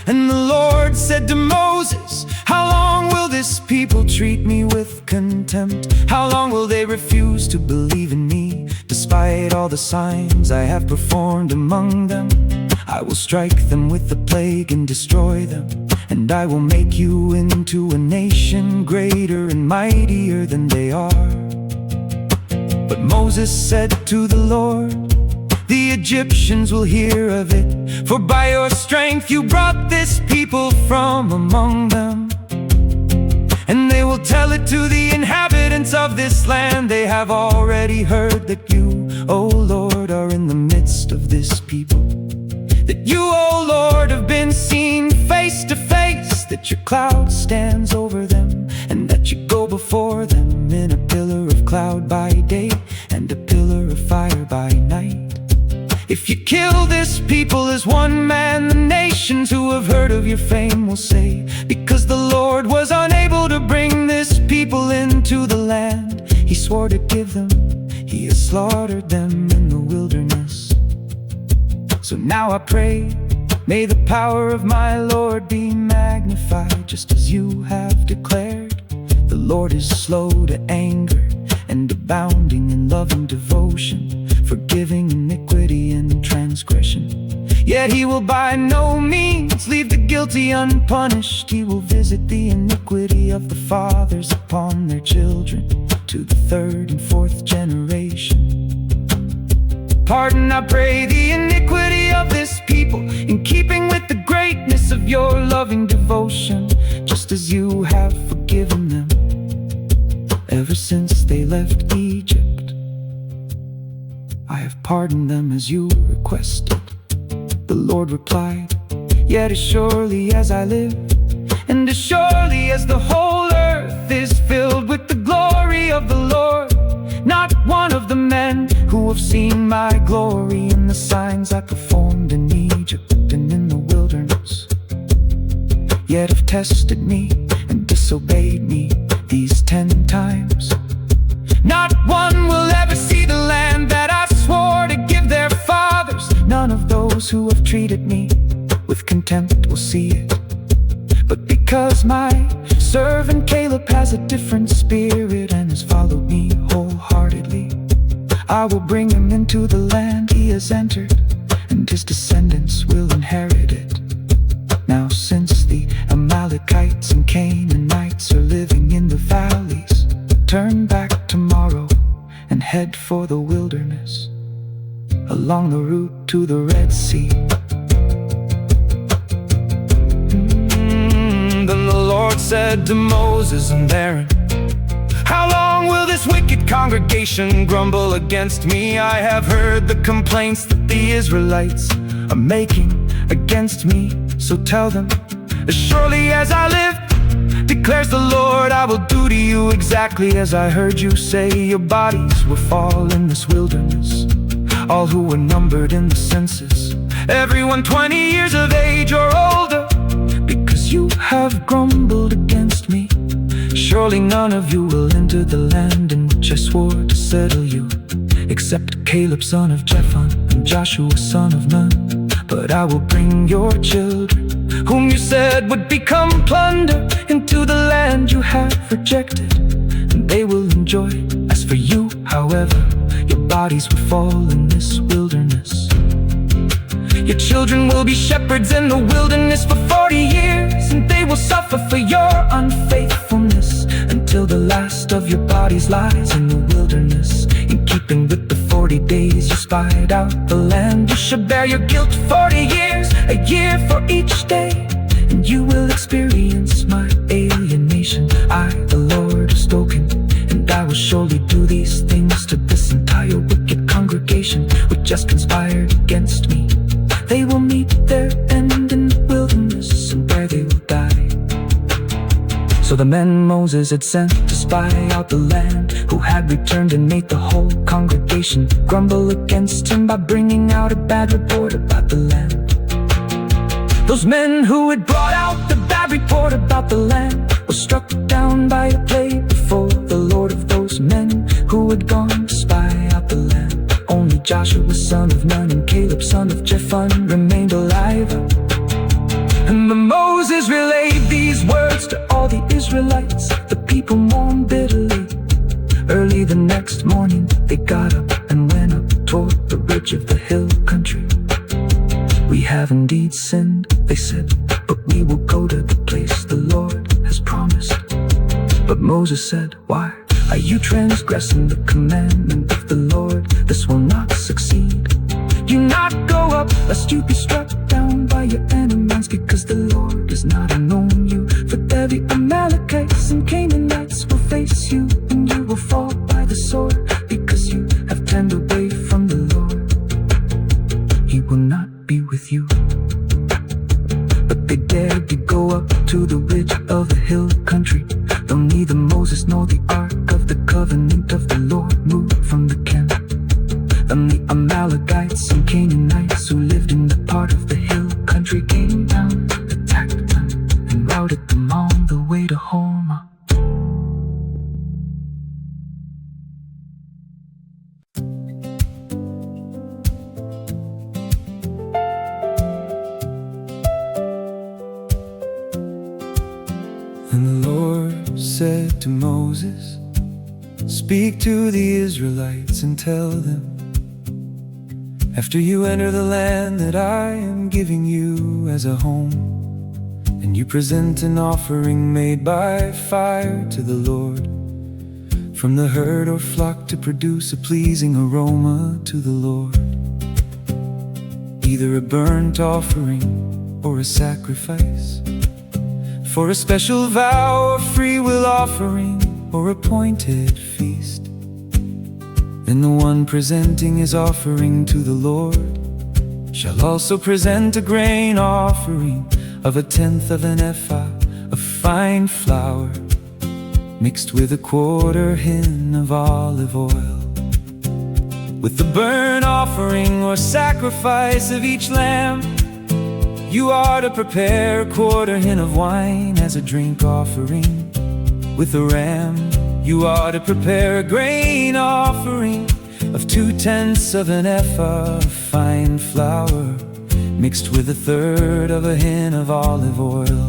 And the Lord said to Moses, "How long will this people treat me with contempt? How long will they refuse to believe in me, despite all the signs I have performed among them? I will strike them with the plague and destroy them, and I will make you into a nation greater and mightier than they are." But Moses said to the Lord, "The Egyptians will hear of it, for by your strength you brought this people from among them. And they will tell it to the inhabitants of this land. They have already heard that you, O Lord, are in the midst of this people. That you, O Lord, have been seen face to face, that your cloud stands over them, and that you go before them in a pillar of cloud by day and a pillar of fire by night. If you kill this people as one man, the nations who have heard of your fame will say, because the Lord was unable to bring this people into the land He swore to give them, He has slaughtered them in the wilderness. So now I pray, may the power of my Lord be magnified, just as you have declared. The Lord is slow to anger and abounding in love and devotion. forgiving iniquity and transgression. Yet he will by no means leave the guilty unpunished. He will visit the iniquity of the fathers upon their children, to the third and fourth generation. Pardon, I pray, the iniquity of this people, in keeping with the greatness of your loving devotion, just as you have forgiven them ever since they left Egypt. I have pardoned them as you requested. The Lord replied, yet as surely as I live, and as surely as the whole earth is filled with the glory of the Lord, not one of the men who have seen my glory and the signs I performed in Egypt and in the wilderness, yet have tested me and disobeyed me these 10 times, not one will ever see the land that I swore to give their fathers. None of those who have treated me with contempt will see it. But because my servant Caleb has a different spirit and has followed me wholeheartedly, I will bring him into the land he has entered, and his descendants will inherit it. Now since the Amalekites and Canaanites are living in the valleys, turn back tomorrow and head for the wilderness, along the route to the Red Sea. Then the Lord said to Moses and Aaron, how long will this wicked congregation grumble against me? I have heard the complaints that the Israelites are making against me. So tell them, as surely as I live, declares the Lord, I will do to you exactly as I heard you say. Your bodies will fall in this wilderness, all who were numbered in the census, everyone 20 years of age or older, because you have grumbled against me. Surely none of you will enter the land in which I swore to settle you, except Caleb son of Jephunneh and Joshua son of Nun. But I will bring your children, whom you said would become plunder, into the land you have rejected, and they will enjoy it. As for you, however, your bodies will fall in this wilderness. Your children will be shepherds in the wilderness for 40 years, and they will suffer for your unfaithfulness until the last of your bodies lies in the wilderness. In keeping with the 40 days you spied out the land, you shall bear your guilt 40 years, a year for each day, and you will experience my alienation. I, the Lord, have spoken, and I will surely do these things to this entire wicked congregation which just conspired against me. They will meet their end in the wilderness, and there they will die. So the men Moses had sent to spy out the land, who had returned and made the whole congregation grumble against him by bringing out a bad report about the land. Those men who had brought out the bad report about the land were struck down by a plague before the Lord. Of those men who had gone to spy out the land, only Joshua son of Nun and Caleb son of Jephunneh remained alive. And when Moses relayed these words to all the Israelites, the people mourned bitterly. Early the next morning they got up and went up toward the ridge of the hill country. We have indeed sinned, they said, but we will go to the place the Lord has promised. But Moses said, why are you transgressing the commandment of the Lord? This will not succeed. Do not go up, lest you be struck down by your enemies, because the Lord does not known you. For there the Amalekites and Canaanites will face you, and you will fall by the sword, because you have turned away from the Lord. He will not be with you. But they dared to go up to the ridge of the hill country, though neither Moses nor the ark of the covenant of the Lord moved from the camp. Then the Amalekites and Canaanites who lived in the part of the hill country came down, attacked them, and routed them on the way to Hormah. And the Lord said to Moses, speak to the Israelites and tell them, After you enter the land that I am giving you as a home, and you present an offering made by fire to the Lord, from the herd or flock to produce a pleasing aroma to the Lord, either a burnt offering or a sacrifice, for a special vow or free will offering or appointed feast, then the one presenting his offering to the Lord shall also present a grain offering of 1/10 of an ephah of fine flour, mixed with 1/4 hin of olive oil. With the burnt offering or sacrifice of each lamb, you are to prepare 1/4 hin of wine as a drink offering. With the ram, you are to prepare a grain offering of 2/10 of an ephah of fine flour, mixed with 1/3 of a hin of olive oil,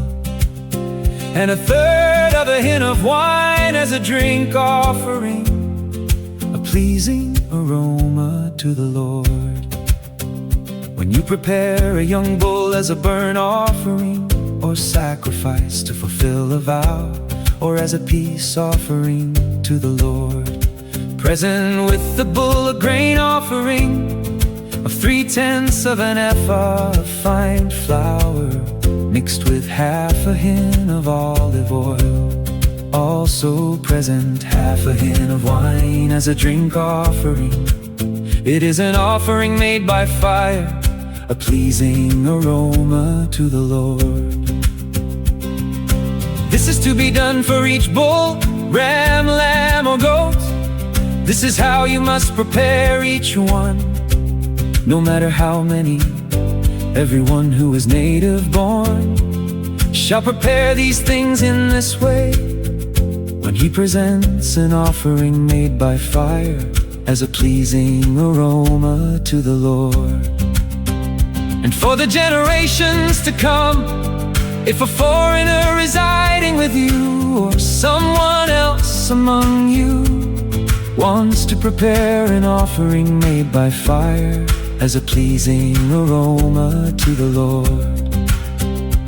and 1/3 of a hin of wine as a drink offering, a pleasing aroma to the Lord. When you prepare a young bull as a burnt offering or sacrifice to fulfill a vow, or as a peace offering to the Lord, present with the bull a grain offering of 3/10 of an ephah of fine flour, mixed with 1/2 a hin of olive oil. Also present 1/2 a hin of wine as a drink offering. It is an offering made by fire, a pleasing aroma to the Lord. This is to be done for each bull, ram, lamb, or goat. This is how you must prepare each one, no matter how many. Everyone who is native born shall prepare these things in this way when he presents an offering made by fire as a pleasing aroma to the Lord. And for the generations to come, if a foreigner residing with you or someone else among you wants to prepare an offering made by fire as a pleasing aroma to the Lord,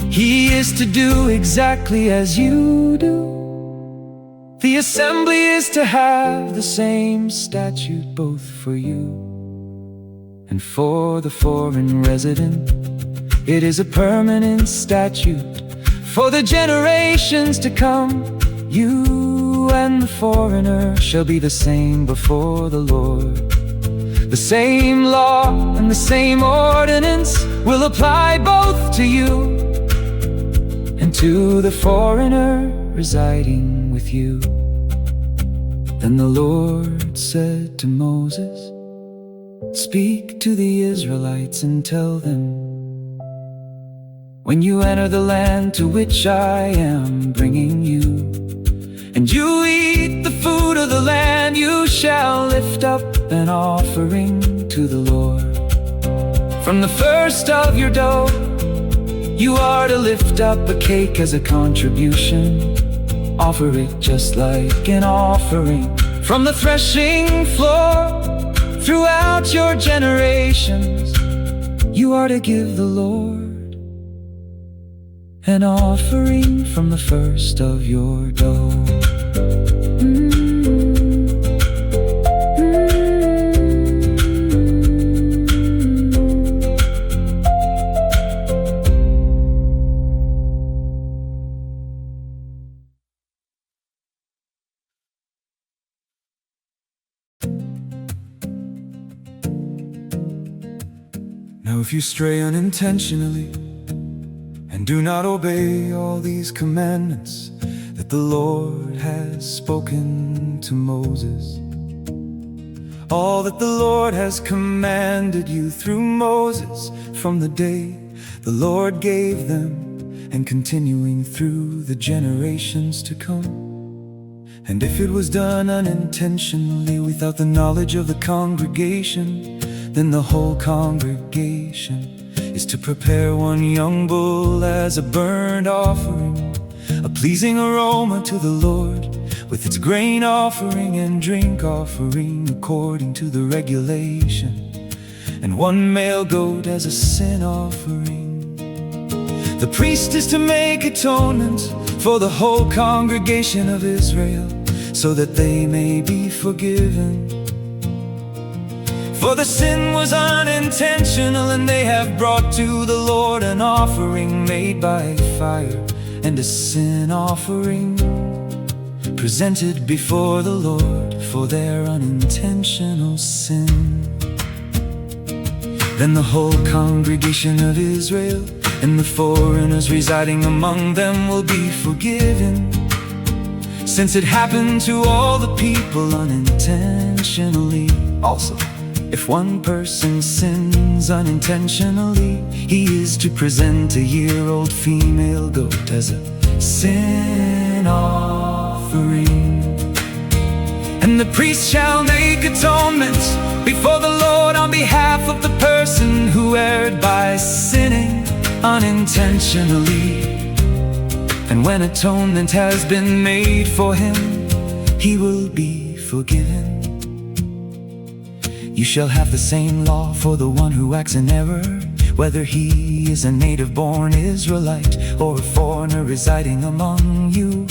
he is to do exactly as you do. The assembly is to have the same statute both for you and for the foreign resident. It is a permanent statute for the generations to come. You and the foreigner shall be the same before the Lord. The same law and the same ordinance will apply both to you and to the foreigner residing with you. Then the Lord said to Moses, "Speak to the Israelites and tell them, when you enter the land to which I am bringing you, and you eat the food of the land, you shall lift up an offering to the Lord. From the first of your dough, you are to lift up a cake as a contribution. Offer it just like an offering from the threshing floor. Throughout your generations, you are to give the Lord an offering from the first of your dough." Now if you stray unintentionally and do not obey all these commandments that the Lord has spoken to Moses, all that the Lord has commanded you through Moses from the day the Lord gave them, and continuing through the generations to come, and if it was done unintentionally without the knowledge of the congregation, then the whole congregation is to prepare one young bull as a burnt offering, a pleasing aroma to the Lord, with its grain offering and drink offering according to the regulation. and one male goat as a sin offering. The priest is to make atonement for the whole congregation of Israel, so that they may be forgiven. For the sin was unintentional, and they have brought to the Lord an offering made by fire, and a sin offering presented before the Lord for their unintentional sin. Then the whole congregation of Israel and the foreigners residing among them will be forgiven, since it happened to all the people unintentionally. Also, if one person sins unintentionally, he is to present a year-old female goat as a sin offering. And the priest shall make atonement before the Lord on behalf of the person who erred by sinning unintentionally. And when atonement has been made for him, he will be forgiven. You shall have the same law for the one who acts in error, whether he is a native-born Israelite or a foreigner residing among you.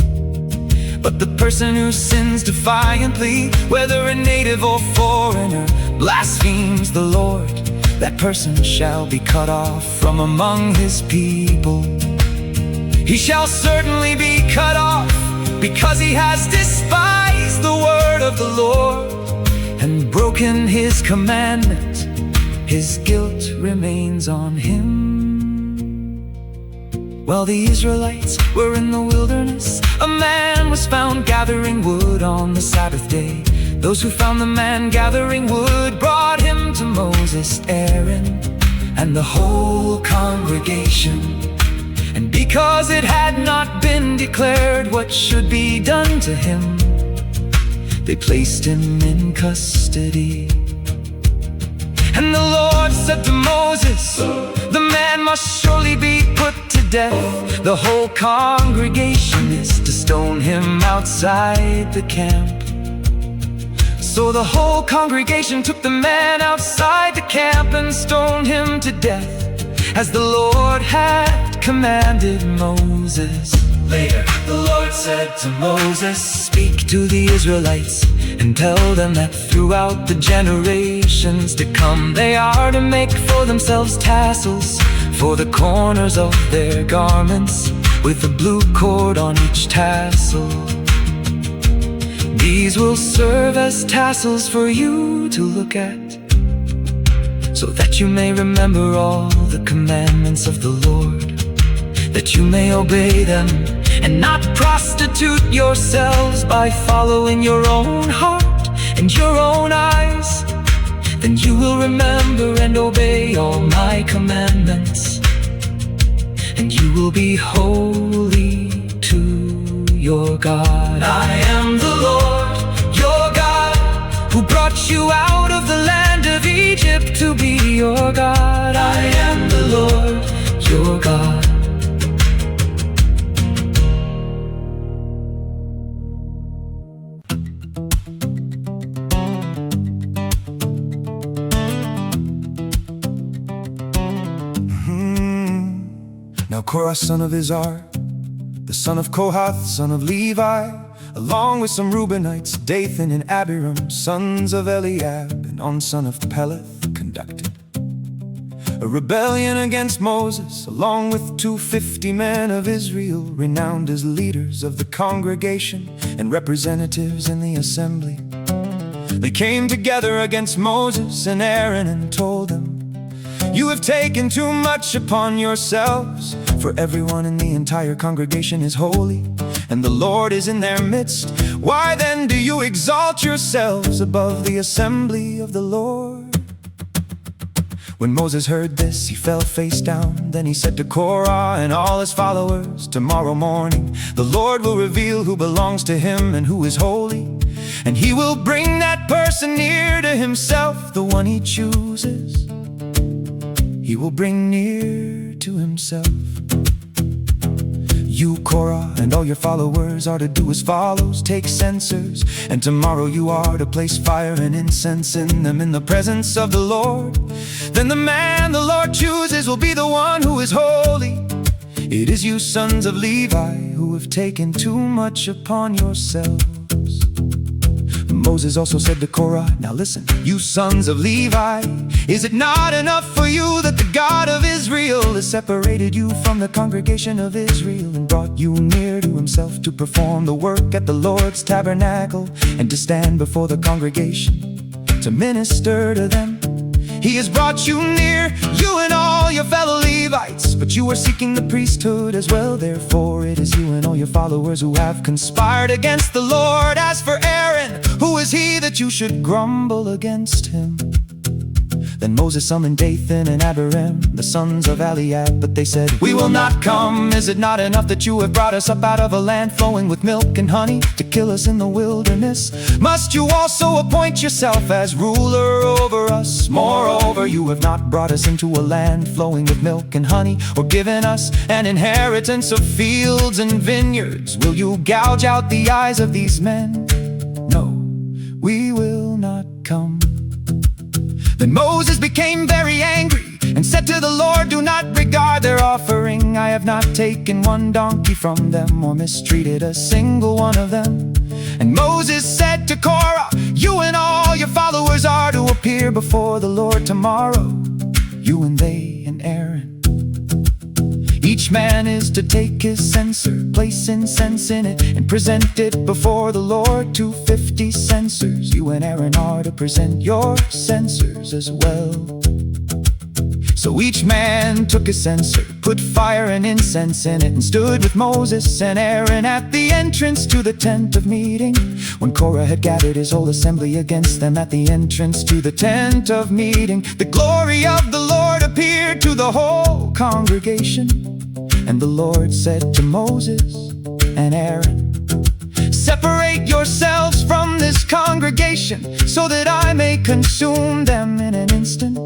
But the person who sins defiantly, whether a native or foreigner, blasphemes the Lord, that person shall be cut off from among his people. He shall certainly be cut off, because he has despised the word of the Lord and broken his commandment. His guilt remains on him. While the Israelites were in the wilderness, a man was found gathering wood on the Sabbath day. Those who found the man gathering wood brought him to Moses, Aaron, and the whole congregation. And because it had not been declared what should be done to him, they placed him in custody. And the Lord said to Moses, the man must surely be put to death. The whole congregation is to stone him outside the camp. So the whole congregation took the man outside the camp and stoned him to death, as the Lord had commanded Moses. Later, the Lord said to Moses, speak to the Israelites and tell them that throughout the generations to come, they are to make for themselves tassels for the corners of their garments, with a blue cord on each tassel. These will serve as tassels for you to look at, so that you may remember all the commandments of the Lord, that you may obey them and not prostitute yourselves by following your own heart and your own eyes. Then you will remember and obey all my commandments, and you will be holy to your God. I am the Lord, your God, who brought you out of the land of Egypt to be your God. I am the Lord, your God. Now Korah, son of Izhar, the son of Kohath, son of Levi, along with some Reubenites, Dathan and Abiram, sons of Eliab, and On, son of Peleth, conducted a rebellion against Moses, along with 250 men of Israel, renowned as leaders of the congregation and representatives in the assembly. They came together against Moses and Aaron and told them, you have taken too much upon yourselves, for everyone in the entire congregation is holy, and the Lord is in their midst. Why then do you exalt yourselves above the assembly of the Lord? When Moses heard this, he fell face down. Then he said to Korah and all his followers, tomorrow morning the Lord will reveal who belongs to him and who is holy, and he will bring that person near to himself, the one he chooses. He will bring near to himself. You, Korah, and all your followers are to do as follows. Take censers And tomorrow you are to place fire and incense in them in the presence of the Lord. Then the man the Lord chooses will be the one who is holy. It is you, sons of Levi, who have taken too much upon yourselves. Moses also said to Korah, now listen, you sons of Levi, is it not enough for you that the God of Israel has separated you from the congregation of Israel and brought you near to himself to perform the work at the Lord's tabernacle and to stand before the congregation to minister to them? He has brought you near, you and all your fellow Levites, but you are seeking the priesthood as well. Therefore it is you and all your followers who have conspired against the Lord. As for Aaron, who is he that you should grumble against him? Then Moses summoned Dathan and Abiram, the sons of Eliab, but they said, we will not come. Is it not enough that you have brought us up out of a land flowing with milk and honey to kill us in the wilderness? Must you also appoint yourself as ruler over us? Moreover, you have not brought us into a land flowing with milk and honey, or given us an inheritance of fields and vineyards. Will you gouge out the eyes of these men? No, we will not come. Then Moses became very angry and said to the Lord, do not regard their offering. I have not taken one donkey from them or mistreated a single one of them. And Moses said to Korah, you and all your followers are to appear before the Lord tomorrow, you and they and Aaron. Each man is to take his censer, place incense in it, and present it before the Lord. 250 censers. You and Aaron are to present your censers as well. So each man took his censer, put fire and incense in it, and stood with Moses and Aaron at the entrance to the tent of meeting. When Korah had gathered his whole assembly against them at the entrance to the tent of meeting, the glory of the Lord appeared to the whole congregation. And the Lord said to Moses and Aaron, separate yourselves from this congregation, so that I may consume them in an instant.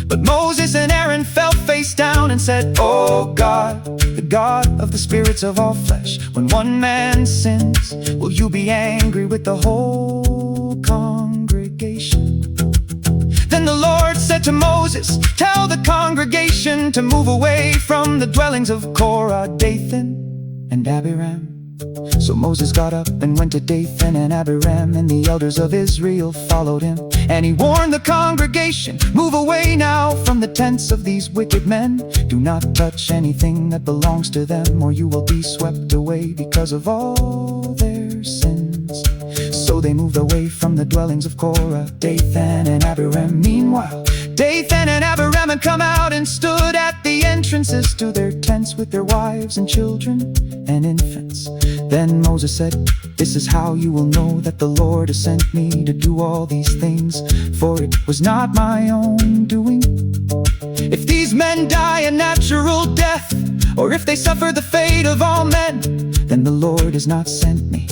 But Moses and Aaron fell face down and said, O God, the God of the spirits of all flesh, when one man sins, will you be angry with the whole congregation? Then the Lord said to Moses, tell the congregation to move away from the dwellings of Korah, Dathan, and Abiram. So Moses got up and went to Dathan and Abiram, and the elders of Israel followed him. And he warned the congregation, move away now from the tents of these wicked men. Do not touch anything that belongs to them, or you will be swept away because of all their sins. So they moved away from the dwellings of Korah, Dathan and Abiram. Meanwhile, Dathan and Abiram had come out and stood at the entrances to their tents with their wives and children and infants. Then Moses said, this is how you will know that the Lord has sent me to do all these things, for it was not my own doing. If these men die a natural death, or if they suffer the fate of all men, then the Lord has not sent me.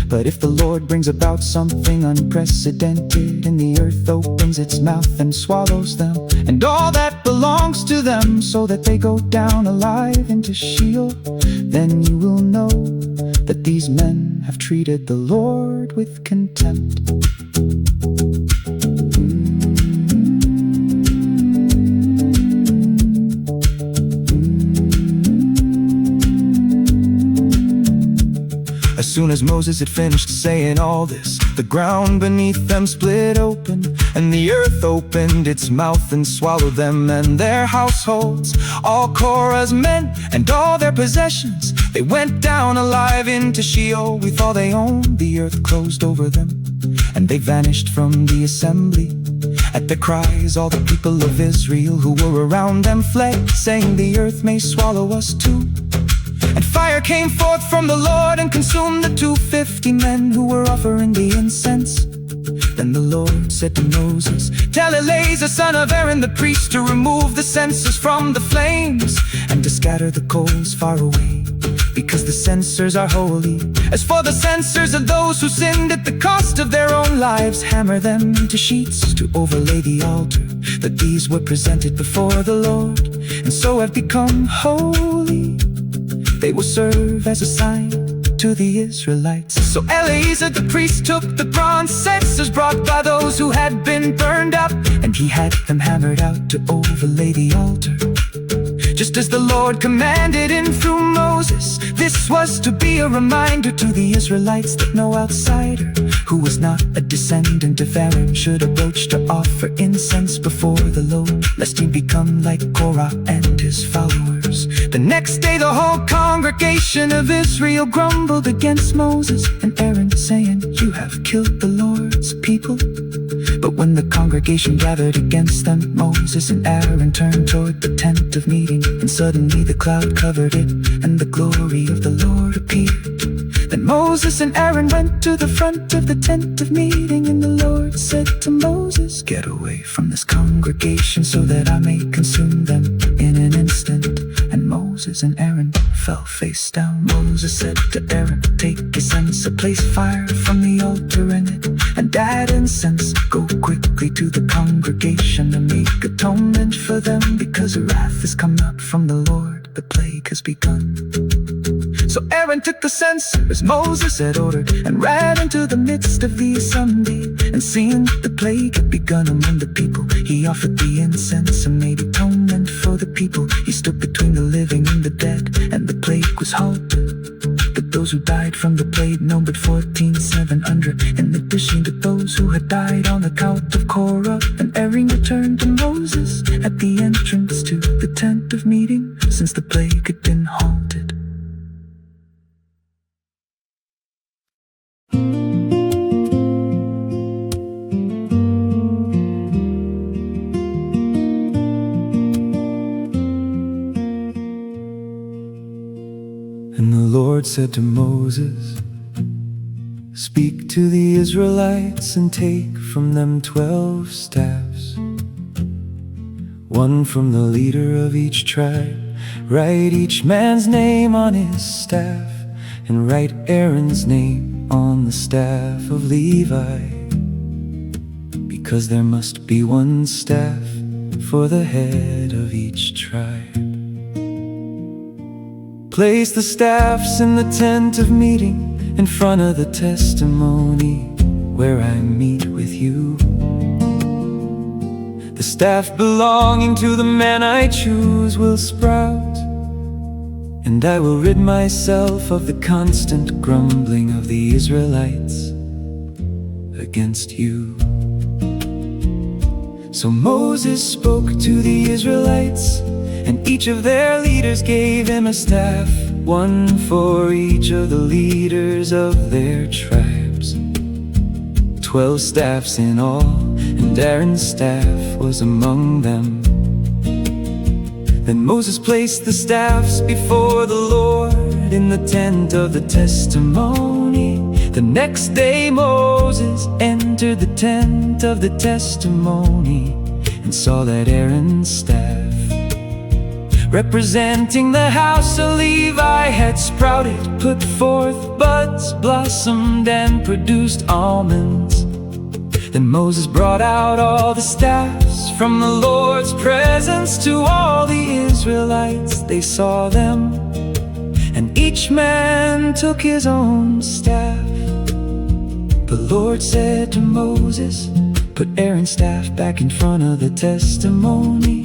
But if the Lord brings about something unprecedented, and the earth opens its mouth and swallows them, and all that belongs to them, so that they go down alive into Sheol, then you will know that these men have treated the Lord with contempt. As soon as Moses had finished saying all this, the ground beneath them split open, and the earth opened its mouth and swallowed them and their households, all Korah's men and all their possessions. They went down alive into Sheol with all they owned. The earth closed over them, and they vanished from the assembly. At the cries, all the people of Israel who were around them fled, saying, the earth may swallow us too. And fire came forth from the Lord and consumed the 250 men who were offering the incense. Then the Lord said to Moses, tell Eleazar, son of Aaron the priest, to remove the censers from the flames and to scatter the coals far away, because the censers are holy. As for the censers of those who sinned at the cost of their own lives, hammer them into sheets to overlay the altar, that these were presented before the Lord, and so have become holy. They will serve as a sign to the Israelites. So Eleazar the priest took the bronze censers brought by those who had been burned up, and he had them hammered out to overlay the altar, just as the Lord commanded him through Moses. This was to be a reminder to the Israelites that no outsider who was not a descendant of Aaron should approach to offer incense before the Lord, lest he become like Korah and his followers. The next day the whole congregation of Israel grumbled against Moses and Aaron, saying, "You have killed the Lord's people." But when the congregation gathered against them, Moses and Aaron turned toward the tent of meeting, and suddenly the cloud covered it, and the glory of the Lord appeared. Then Moses and Aaron went to the front of the tent of meeting, and the Lord said to Moses, "Get away from this congregation so that I may consume them in an instant." And Moses and Aaron fell face down. Moses said to Aaron, "Take a censer, place fire from the altar in it, and add incense. Go quickly to the congregation and make atonement for them, because wrath has come out from the Lord, the plague has begun." So Aaron took the censer as Moses had ordered, and ran into the midst of the assembly. And seeing that the plague had begun among the people, he offered the incense and made atonement for the people. He stood between the living and the dead, and the plague was halted. But those who died from the plague numbered 14,700, in addition to those who had died on account of Korah. And Aaron returned to Moses at the entrance to the tent of meeting, since the plague had been halted. And the Lord said to Moses, "Speak to the Israelites and take from them 12 staffs, one from the leader of each tribe. Write each man's name on his staff, and write Aaron's name on the staff of Levi, because there must be one staff for the head of each tribe. Place the staffs in the tent of meeting, in front of the testimony, where I meet with you. The staff belonging to the man I choose will sprout, and I will rid myself of the constant grumbling of the Israelites against you." So Moses spoke to the Israelites, and each of their leaders gave him a staff, one for each of the leaders of their tribes. 12 staffs in all, and Aaron's staff was among them. Then Moses placed the staffs before the Lord in the tent of the testimony. The next day Moses entered the tent of the testimony, and saw that Aaron's staff, representing the house of Levi, had sprouted, put forth buds, blossomed, and produced almonds. Then Moses brought out all the staffs from the Lord's presence to all the Israelites. They saw them, and each man took his own staff. The Lord said to Moses, "Put Aaron's staff back in front of the testimony,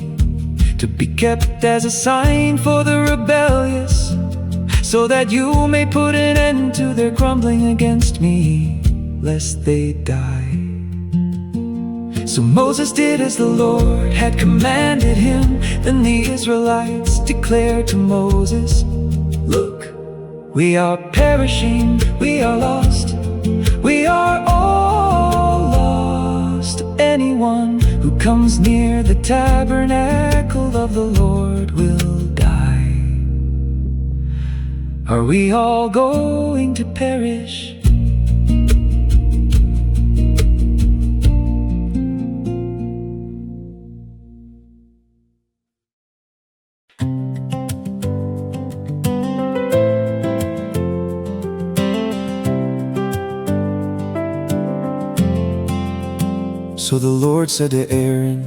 to be kept as a sign for the rebellious, so that you may put an end to their grumbling against me, lest they die." So Moses did as the Lord had commanded him. Then the Israelites declared to Moses, "Look, we are perishing, we are lost, we are all lost. Anyone who comes near the tabernacle of the Lord will die. Are we all going to perish?" So the Lord said to Aaron,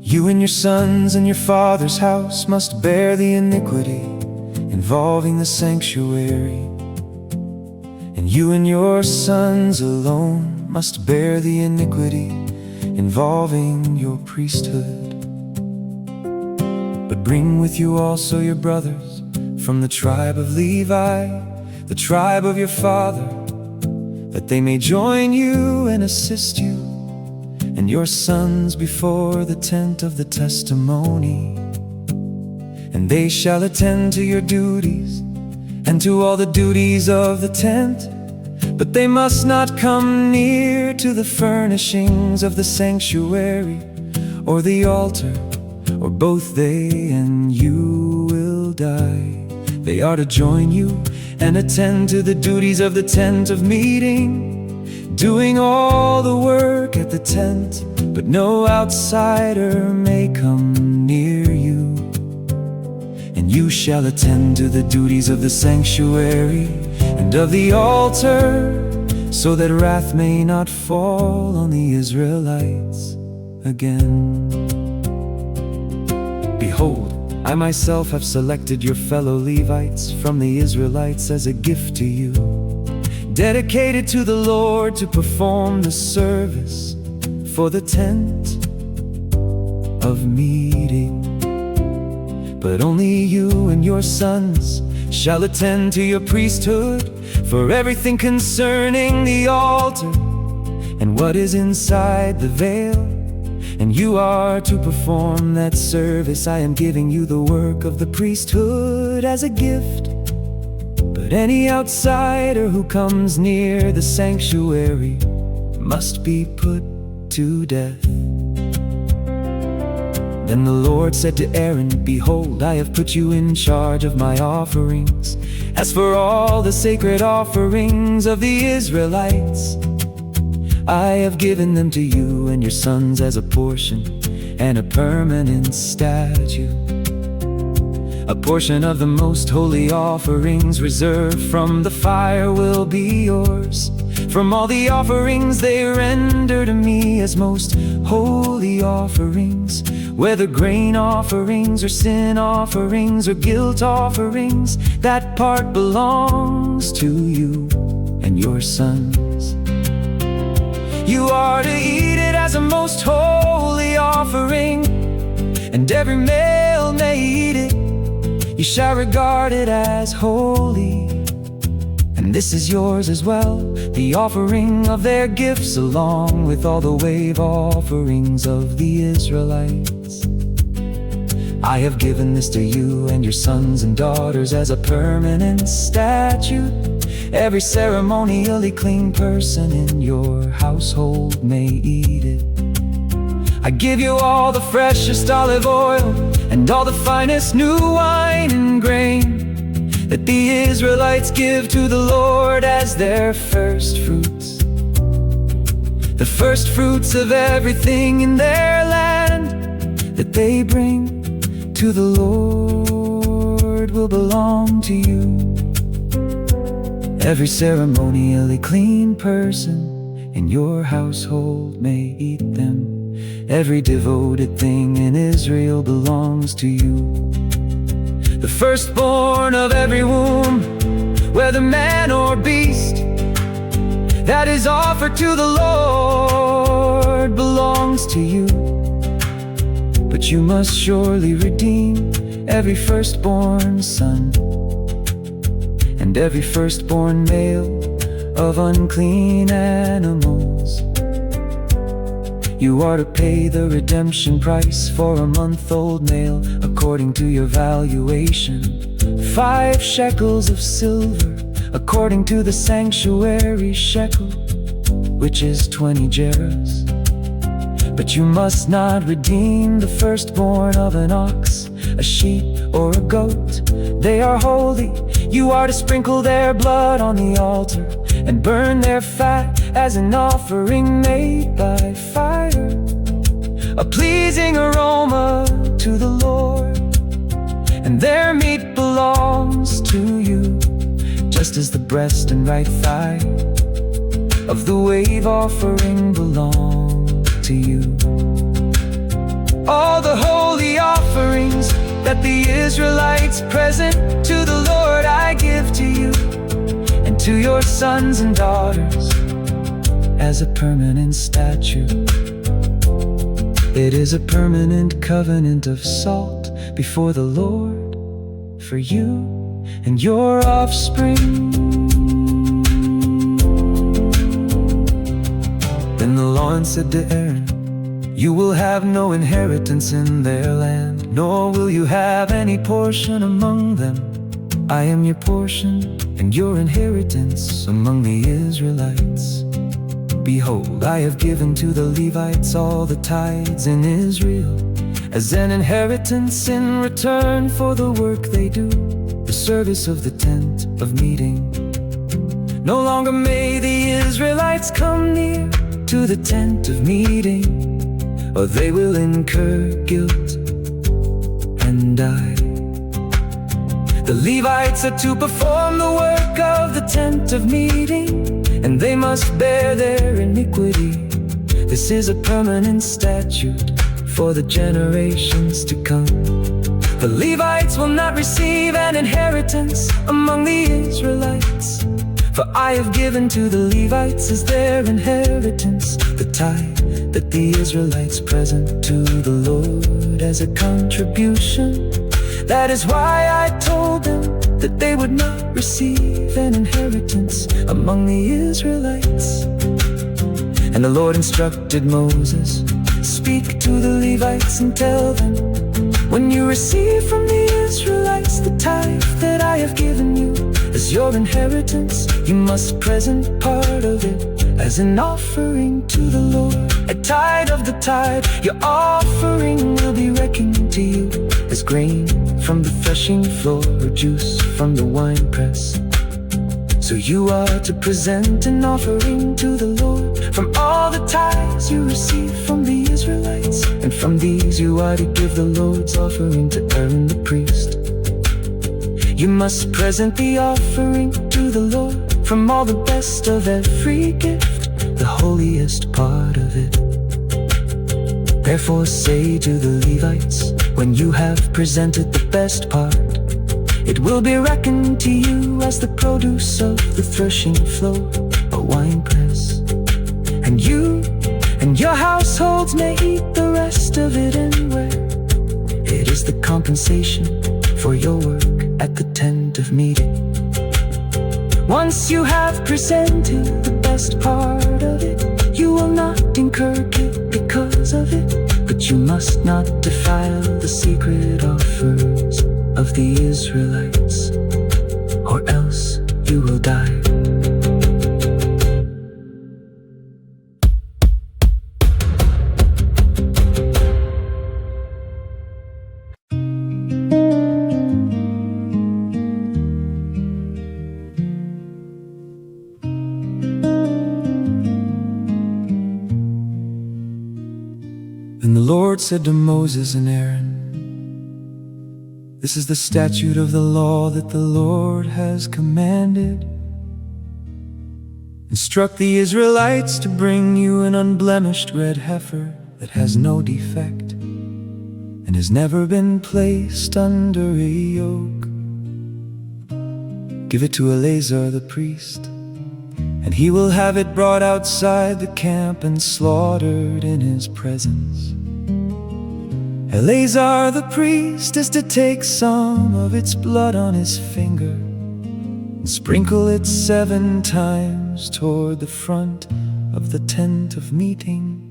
"You and your sons and your father's house must bear the iniquity involving the sanctuary You and your sons alone must bear the iniquity involving your priesthood. But bring with you also your brothers from the tribe of Levi, the tribe of your father, that they may join you and assist you, and your sons before the tent of the testimony. And they shall attend to your duties and to all the duties of the tent, but they must not come near to the furnishings of the sanctuary or the altar, or both they and you will die. They are to join you and attend to the duties of the tent of meeting, doing all the work at the tent, but no outsider may come near you. And you shall attend to the duties of the sanctuary and of the altar, so that wrath may not fall on the Israelites again. Behold, I myself have selected your fellow Levites from the Israelites as a gift to you, dedicated to the Lord to perform the service for the tent of meeting. But only you and your sons shall attend to your priesthood for everything concerning the altar and what is inside the veil. And you are to perform that service. I am giving you the work of the priesthood as a gift. But any outsider who comes near the sanctuary must be put to death. Then the Lord said to Aaron, behold, I have put you in charge of my offerings. As for all the sacred offerings of the Israelites, I have given them to you and your sons as a portion and a permanent statute. A portion of the most holy offerings reserved from the fire will be yours. From all the offerings they render to me as most holy offerings, whether grain offerings or sin offerings or guilt offerings, that part belongs to you and your sons. You are to eat it as a most holy offering, and every male may eat it. You shall regard it as holy, and this is yours as well, the offering of their gifts along with all the wave offerings of the Israelites. I have given this to you and your sons and daughters as a permanent statute. Every ceremonially clean person in your household may eat it. I give you all the freshest olive oil and all the finest new wine and grain that the Israelites give to the Lord as their first fruits. The first fruits of everything in their land that they bring to the Lord will belong to you. Every ceremonially clean person in your household may eat them. Every devoted thing in Israel belongs to you. The firstborn of every womb, whether man or beast, that is offered to the Lord belongs to you. But you must surely redeem every firstborn son and every firstborn male of unclean animals. You are to pay the redemption price for a month-old male according to your valuation, 5 shekels of silver according to the sanctuary shekel, which is 20 gerahs. But you must not redeem the firstborn of an ox, a sheep, or a goat. They are holy. You are to sprinkle their blood on the altar and burn their fat as an offering made by fire, a pleasing aroma to the Lord. And their meat belongs to you, just as the breast and right thigh of the wave offering belong to you. All the holy offerings that the Israelites present to the Lord I give to you, and to your sons and daughters as a permanent statute. It is a permanent covenant of salt before the Lord for you and your offspring. Then the Lord said to Aaron, you will have no inheritance in their land, nor will you have any portion among them. I am your portion and your inheritance among the Israelites. Behold, I have given to the Levites all the tithes in Israel, as an inheritance in return for the work they do, the service of the tent of meeting. No longer may the Israelites come near to the tent of meeting, or they will incur guilt and die. The Levites are to perform the work of the tent of meeting, and they must bear their iniquity. This is a permanent statute for the generations to come. The Levites will not receive an inheritance among the Israelites, for I have given to the Levites as their inheritance the tithe that the Israelites present to the Lord as a contribution. That is why I told them that they would not receive an inheritance among the Israelites. And the Lord instructed Moses, speak to the Levites and tell them, when you receive from the Israelites the tithe that I have given you as your inheritance, you must present part of it as an offering to the Lord. A tithe of the tithe, your offering will be reckoned to you as grain from the threshing floor or juice from the winepress. So you are to present an offering to the Lord from all the tithes you receive from the Israelites, and from these you are to give the Lord's offering to Aaron the priest. You must present the offering to the Lord from all the best of every gift, the holiest part of it. Therefore say to the Levites, when you have presented the best part, it will be reckoned to you as the produce of the threshing floor or winepress. And you and your households may eat the rest of it anywhere. It is the compensation for your work at the tent of meeting. Once you have presented the best part of it, you will not incur guilt because of it, but you must not defile the secret offers of the Israelites, or else you will die. Then the Lord said to Moses and Aaron, this is the statute of the law that the Lord has commanded. Instruct the Israelites to bring you an unblemished red heifer that has no defect and has never been placed under a yoke. Give it to Eleazar the priest, and he will have it brought outside the camp and slaughtered in his presence. Eleazar the priest is to take some of its blood on his finger and sprinkle it 7 times toward the front of the tent of meeting.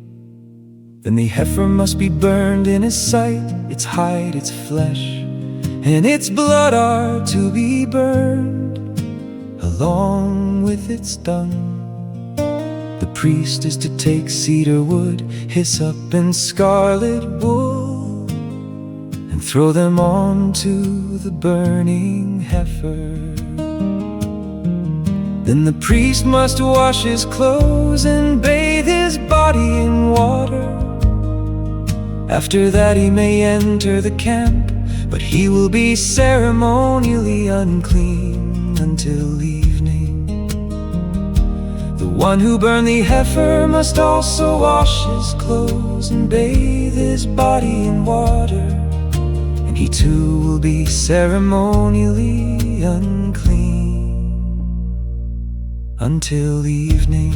Then the heifer must be burned in his sight, its hide, its flesh, and its blood are to be burned along with its dung. The priest is to take cedar wood, hyssop, and scarlet wool, and throw them onto the burning heifer. Then the priest must wash his clothes and bathe his body in water. After that he may enter the camp, but he will be ceremonially unclean until evening. The one who burned the heifer must also wash his clothes and bathe his body in water, and he too will be ceremonially unclean. until evening.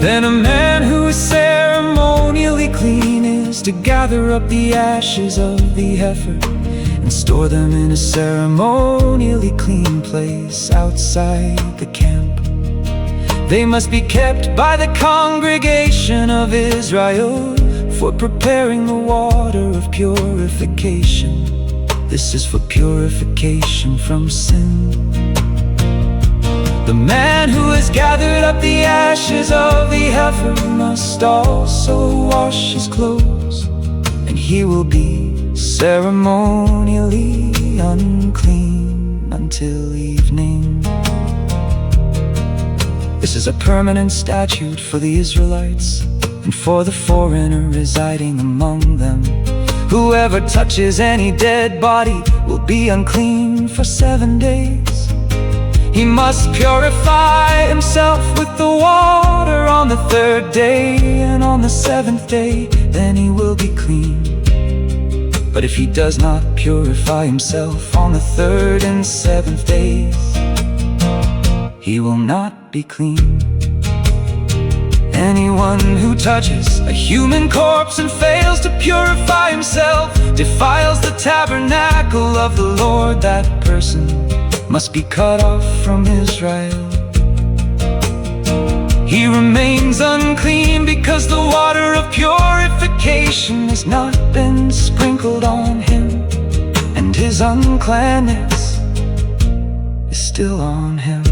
Then a man who is ceremonially clean is to gather up the ashes of the heifer and store them in a ceremonially clean place outside the camp. They must be kept by the congregation of Israel for preparing the water of purification. This is for purification from sin. The man who has gathered up the ashes of the heifer must also wash his clothes, and he will be ceremonially unclean until evening. This is a permanent statute for the Israelites and for the foreigner residing among them. Whoever touches any dead body will be unclean for 7 days. He must purify himself with the water on the 3rd day, and on the 7th day, then he will be clean. But if he does not purify himself on the 3rd and 7th days, he will not be clean. Anyone who touches a human corpse and fails to purify himself defiles the tabernacle of the Lord. That person must be cut off from Israel. He remains unclean because the water of purification has not been sprinkled on him, and his uncleanness is still on him.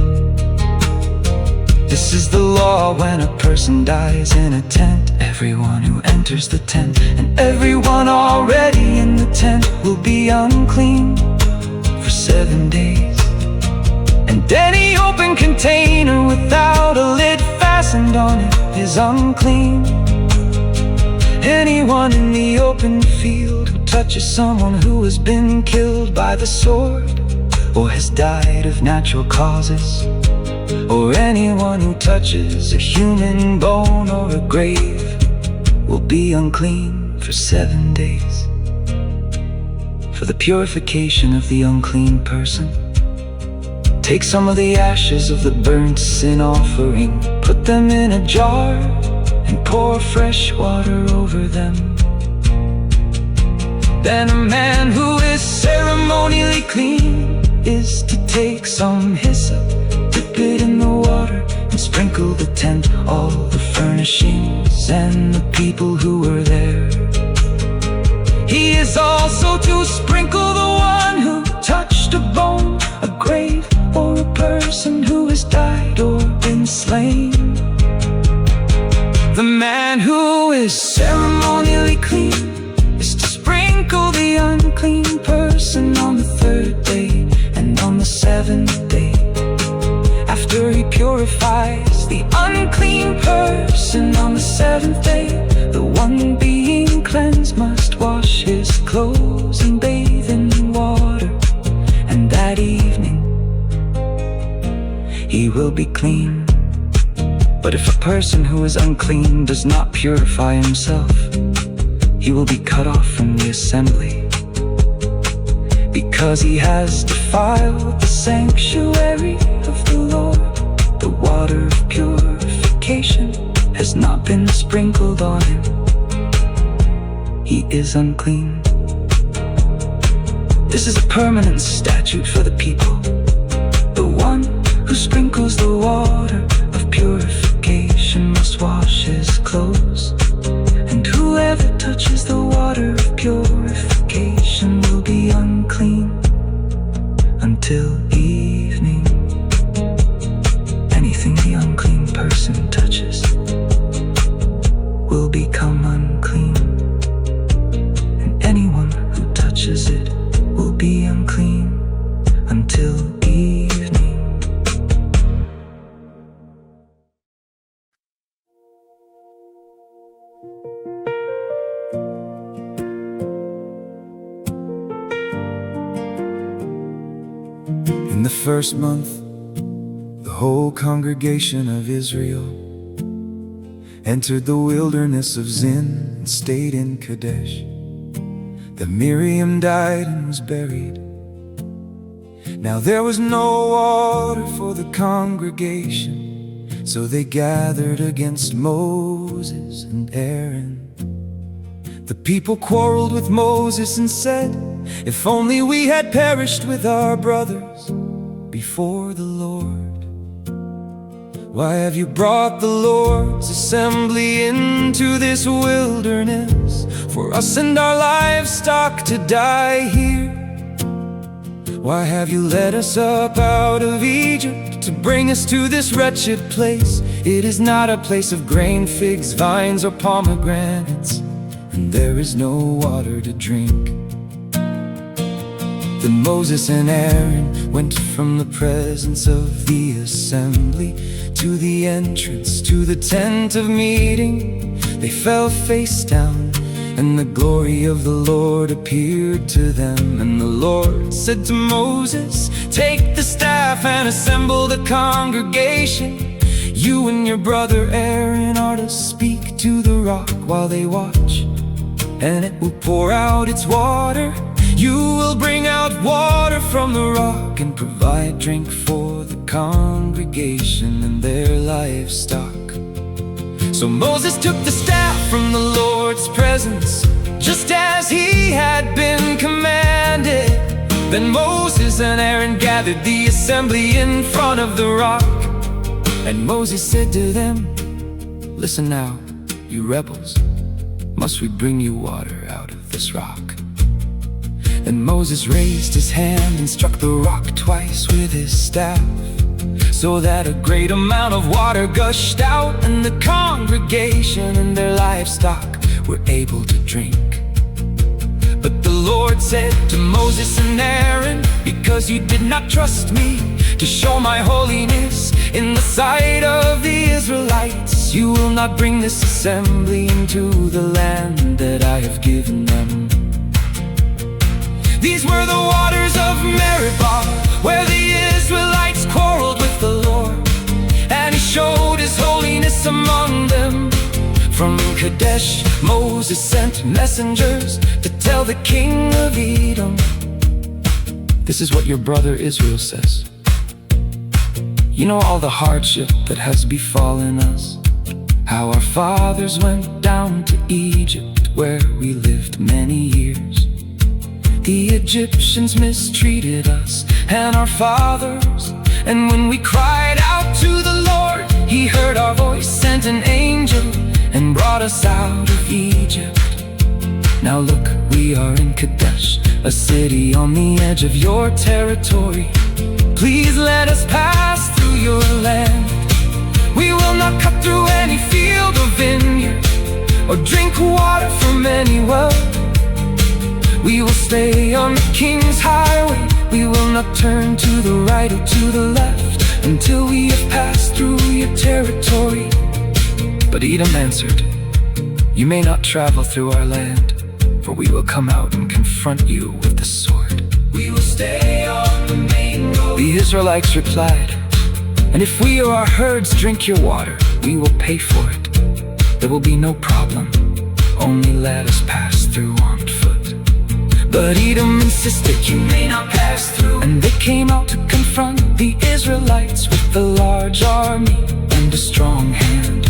This is the law when a person dies in a tent. Everyone who enters the tent and everyone already in the tent will be unclean for 7 days. And any open container without a lid fastened on it is unclean. Anyone in the open field who touches someone who has been killed by the sword or has died of natural causes, or anyone who touches a human bone or a grave will be unclean for 7 days. For the purification of the unclean person, take some of the ashes of the burnt sin offering, put them in a jar, and pour fresh water over them. Then a man who is ceremonially clean is to take some hyssop, dip it in the water, and sprinkle the tent, all the furnishings, and the people who were there. He is also to sprinkle the one who touched a bone, a grave, or a person who has died or been slain. The man who is ceremonially clean is to sprinkle the unclean person on the 3rd day and on the 7th day. After he purifies the unclean person on the 7th day, the one being cleansed must wash his clothes and bathe in water, and that evening he will be clean. But if a person who is unclean does not purify himself, he will be cut off from the assembly, because he has defiled the sanctuary of the Lord. The water of purification has not been sprinkled on him. He is unclean. This is a permanent statute for the people. The one who sprinkles the water of purification must wash his clothes, and whoever touches the water of purification will be unclean until evening. Anything the unclean person touches will become unclean, and anyone who touches it will be unclean until evening. In the 1st month, the whole congregation of Israel entered the wilderness of Zin and stayed in Kadesh. Then Miriam died and was buried, Now there was no water for the congregation, so they gathered against Moses and Aaron. The people quarreled with Moses and said, "If only we had perished with our brothers before the Lord. Why have you brought the Lord's assembly into this wilderness, for us and our livestock to die here? Why have you led us up out of Egypt to bring us to this wretched place? It is not a place of grain, figs, vines, or pomegranates, and there is no water to drink." Then Moses and Aaron went from the presence of the assembly to the entrance to the tent of meeting. They fell face down, and the glory of the Lord appeared to them. And the Lord said to Moses, "Take the staff and assemble the congregation. You and your brother Aaron are to speak to the rock while they watch, and it will pour out its water. You will bring out water from the rock and provide drink for the congregation and their livestock." So Moses took the staff from the Lord's presence, just as he had been commanded. Then Moses and Aaron gathered the assembly in front of the rock. And Moses said to them, "Listen now, you rebels, must we bring you water out of this rock?" Then Moses raised his hand and struck the rock twice with his staff, so that a great amount of water gushed out, and the congregation and their livestock were able to drink. But the Lord said to Moses and Aaron, "Because you did not trust me to show my holiness in the sight of the Israelites, you will not bring this assembly into the land that I have given them." These were the waters of Meribah, where the Israelites quarreled with the Lord, and he showed his holiness among them. From Kadesh, Moses sent messengers to tell the king of Edom, "This is what your brother Israel says. You know all the hardship that has befallen us, how our fathers went down to Egypt, where we lived many years. The Egyptians mistreated us and our fathers, and when we cried out to the Lord, he heard our voice, sent an angel, and brought us out of Egypt. Now look, we are in Kadesh, a city on the edge of your territory. Please let us pass through your land. We will not cut through any field or vineyard, or drink water from any well. We will stay on the king's highway. We will not turn to the right or to the left until we have passed through your territory." But Edom answered, "You may not travel through our land, for we will come out and confront you with the sword. We will stay on the main road." The Israelites replied, "And if we or our herds drink your water, we will pay for it. There will be no problem. Only let us pass through on foot." But Edom insisted, "You may not pass through." And they came out to confront the Israelites with a large army and a strong hand.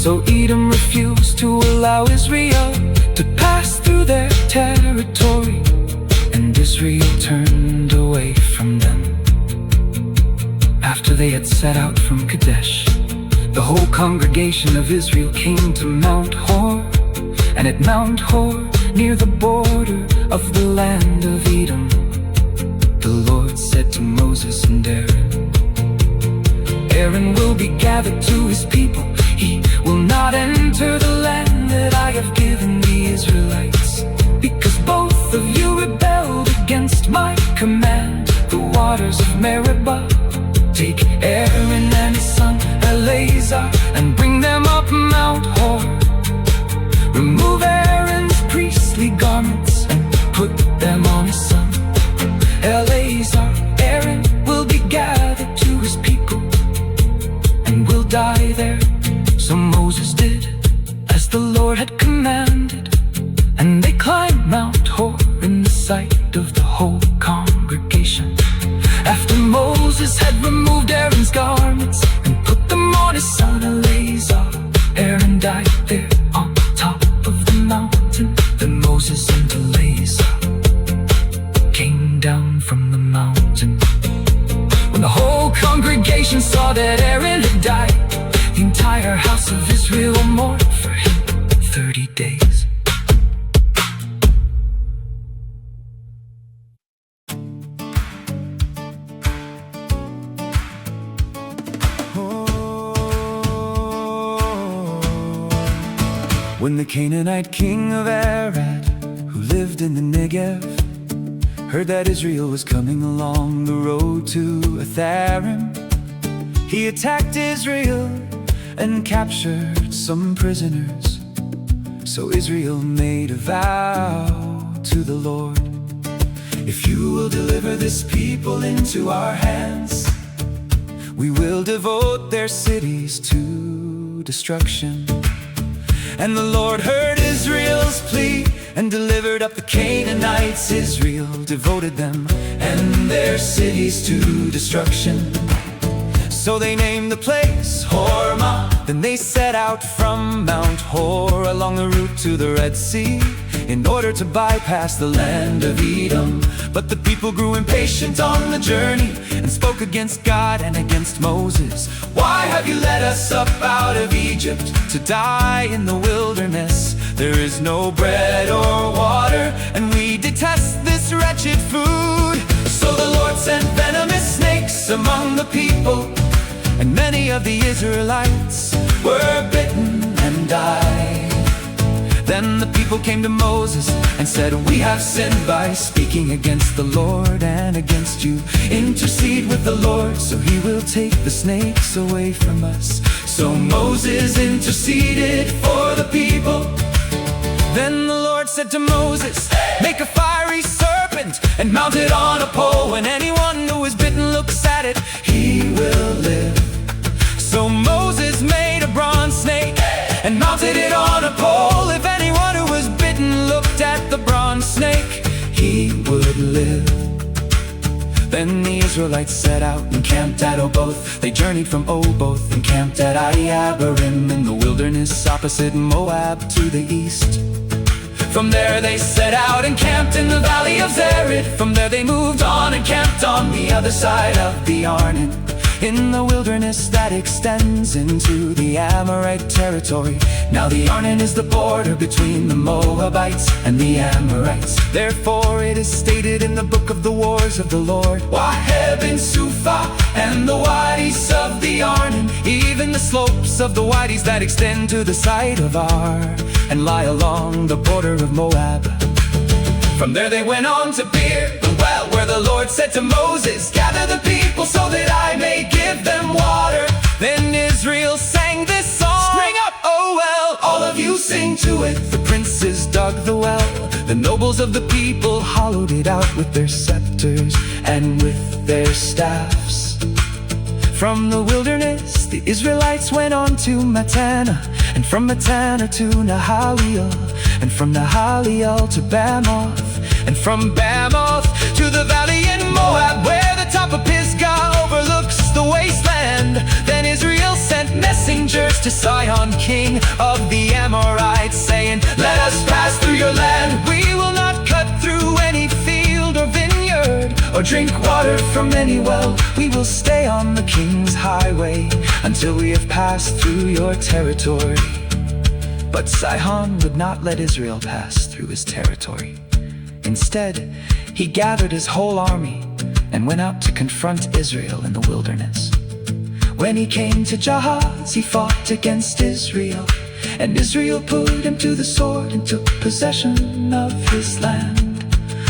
So Edom refused to allow Israel to pass through their territory, and Israel turned away from them. After they had set out from Kadesh, the whole congregation of Israel came to Mount Hor. And at Mount Hor, near the border of the land of Edom, the Lord said to Moses and Aaron, "Aaron will be gathered to his people. He will not enter the land that I have given the Israelites, because both of you rebelled against my command." The waters of Meribah, take Aaron and his son Eleazar, and bring them up Mount Hor. Remove Aaron's priestly garments and put them on his son Eleazar. Aaron will be gathered to his people and will die there. So Moses did as the Lord had commanded, and they climbed Mount Hor in the sight of the whole congregation. entire house of Israel mourned for him 30 days. When the Canaanite king of Arad, who lived in the Negev, heard that Israel was coming along the road to Atharim, he attacked Israel and captured some prisoners. So Israel made a vow to the Lord: if you will deliver this people into our hands, we will devote their cities to destruction. And the Lord heard Israel's plea and delivered up the Canaanites. Israel devoted them and their cities to destruction. So they named the place Hormah. Then they set out from Mount Hor along the route to the Red Sea, in order to bypass the land of Edom. But the people grew impatient on the journey and spoke against God and against Moses. Why have you led us up out of Egypt to die in the wilderness? There is no bread or water, and we detest this wretched food. So the Lord sent venomous snakes among the people, and many of the Israelites were bitten and died. Then the people came to Moses and said, we have sinned by speaking against the Lord and against you. Intercede with the Lord so he will take the snakes away from us. So Moses interceded for the people. Then the Lord said to Moses, make a fiery serpent and mount it on a pole. When anyone who is bitten looks at it, he will live. So Moses made a bronze snake and mounted it on a pole. If anyone who was bitten looked at the bronze snake, he would live. Then the Israelites set out and camped at Oboth. They journeyed from Oboth and camped at Abarim in the wilderness opposite Moab to the east. From there they set out and camped in the valley of Zered. From there they moved on and camped on the other side of the Arnon, in the wilderness that extends into the Amorite territory. Now the Arnon is the border between the Moabites and the Amorites. Therefore it is stated in the book of the wars of the Lord, Waheb and Suphah and the wadis of the Arnon, even the slopes of the wadis that extend to the side of Ar and lie along the border of Moab. From there they went on to Beer, the well where the Lord said to Moses, gather the people so that I may give them water. Then Israel sang this song, spring up, oh well, all of you sing to it. The princes dug the well, the nobles of the people hollowed it out with their scepters and with their staffs. From the wilderness the Israelites went on to Mattanah, and from Mattanah to Nahaliel, and from Nahaliel to Bamoth, and from Bamoth to the valley in Moab, where the top of Pisgah overlooks the wasteland. Then Israel sent messengers to Sihon, king of the Amorites, saying, let us pass through your land. We will not cut through any field or vineyard, or drink water from any well. We will stay on the king's highway until we have passed through your territory. But Sihon would not let Israel pass through his territory. Instead, he gathered his whole army and went out to confront Israel in the wilderness. When he came to Jahaz, he fought against Israel, and Israel put him to the sword and took possession of his land.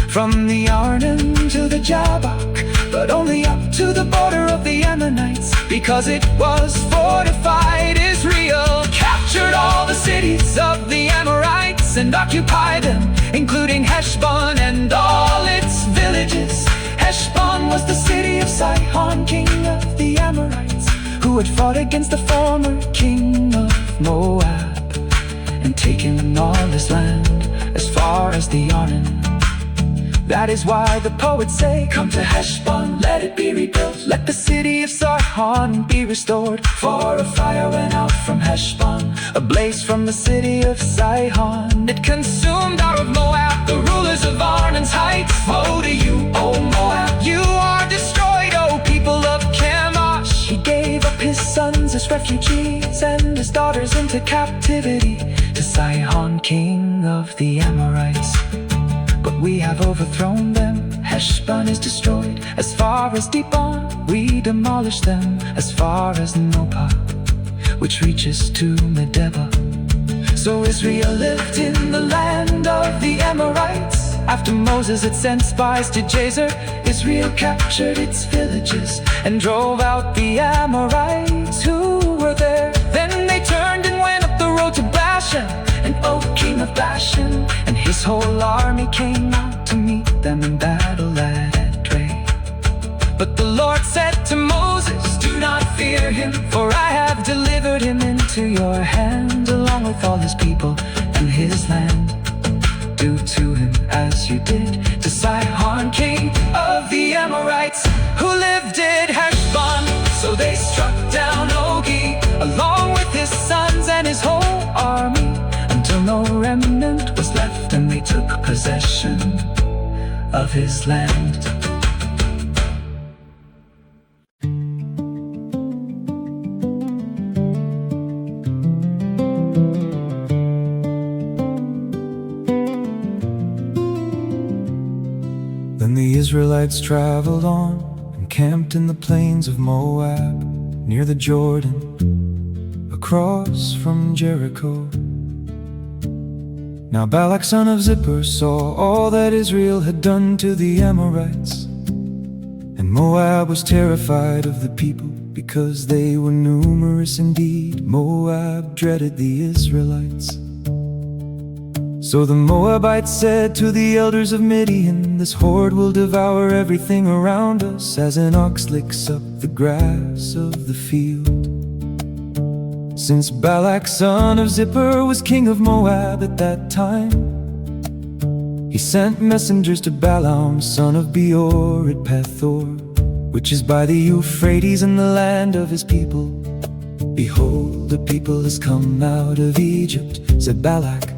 From the Arnon to the Jabbok, but only up to the border of the Ammonites, because it was fortified. Israel captured all the cities of the Amorites and occupied them, including Heshbon and all its villages. Heshbon was the city of Sihon, king of the Amorites, who had fought against the former king of Moab and taken all his land as far as the Arnon. That is why the poets say, come to Heshbon, let it be rebuilt. Let the city of Sihon be restored. For a fire went out from Heshbon, a blaze from the city of Sihon. It consumed Ar of Moab, the rulers of Arnon's heights. Woe to you, O Moab, you are destroyed, O people of Chemosh. He gave up his sons Moses refugees and his daughters into captivity to Sihon, king of the Amorites. But we have overthrown them. Heshbon is destroyed. As far as Dibon, we demolish them. As far as Nopah, which reaches to Medeba. So Israel lived in the land of the Amorites. After Moses had sent spies to Jazer, Israel captured its villages and drove out the Amorites who were there. Then they turned and went up the road to Bashan. And Og, king of Bashan, and his whole army came out to meet them in battle at Edrei. But the Lord said to Moses, do not fear him, for I have delivered him into your hand, along with all his people and his land. Do to him as you did to Sihon, king of the Amorites, who lived at Heshbon. So they struck down Ogi, along with his sons and his whole army, until no remnant was left, and they took possession of his land. Then the Israelites traveled on and camped in the plains of Moab, near the Jordan, across from Jericho. Now Balak son of Zippor saw all that Israel had done to the Amorites, and Moab was terrified of the people, because they were numerous indeed. Moab dreaded the Israelites. So the Moabites said to the elders of Midian, this horde will devour everything around us, as an ox licks up the grass of the field. Since Balak son of Zippor was king of Moab at that time, he sent messengers to Balaam son of Beor at Pethor, which is by the Euphrates, in the land of his people. Behold, the people has come out of Egypt, said Balak.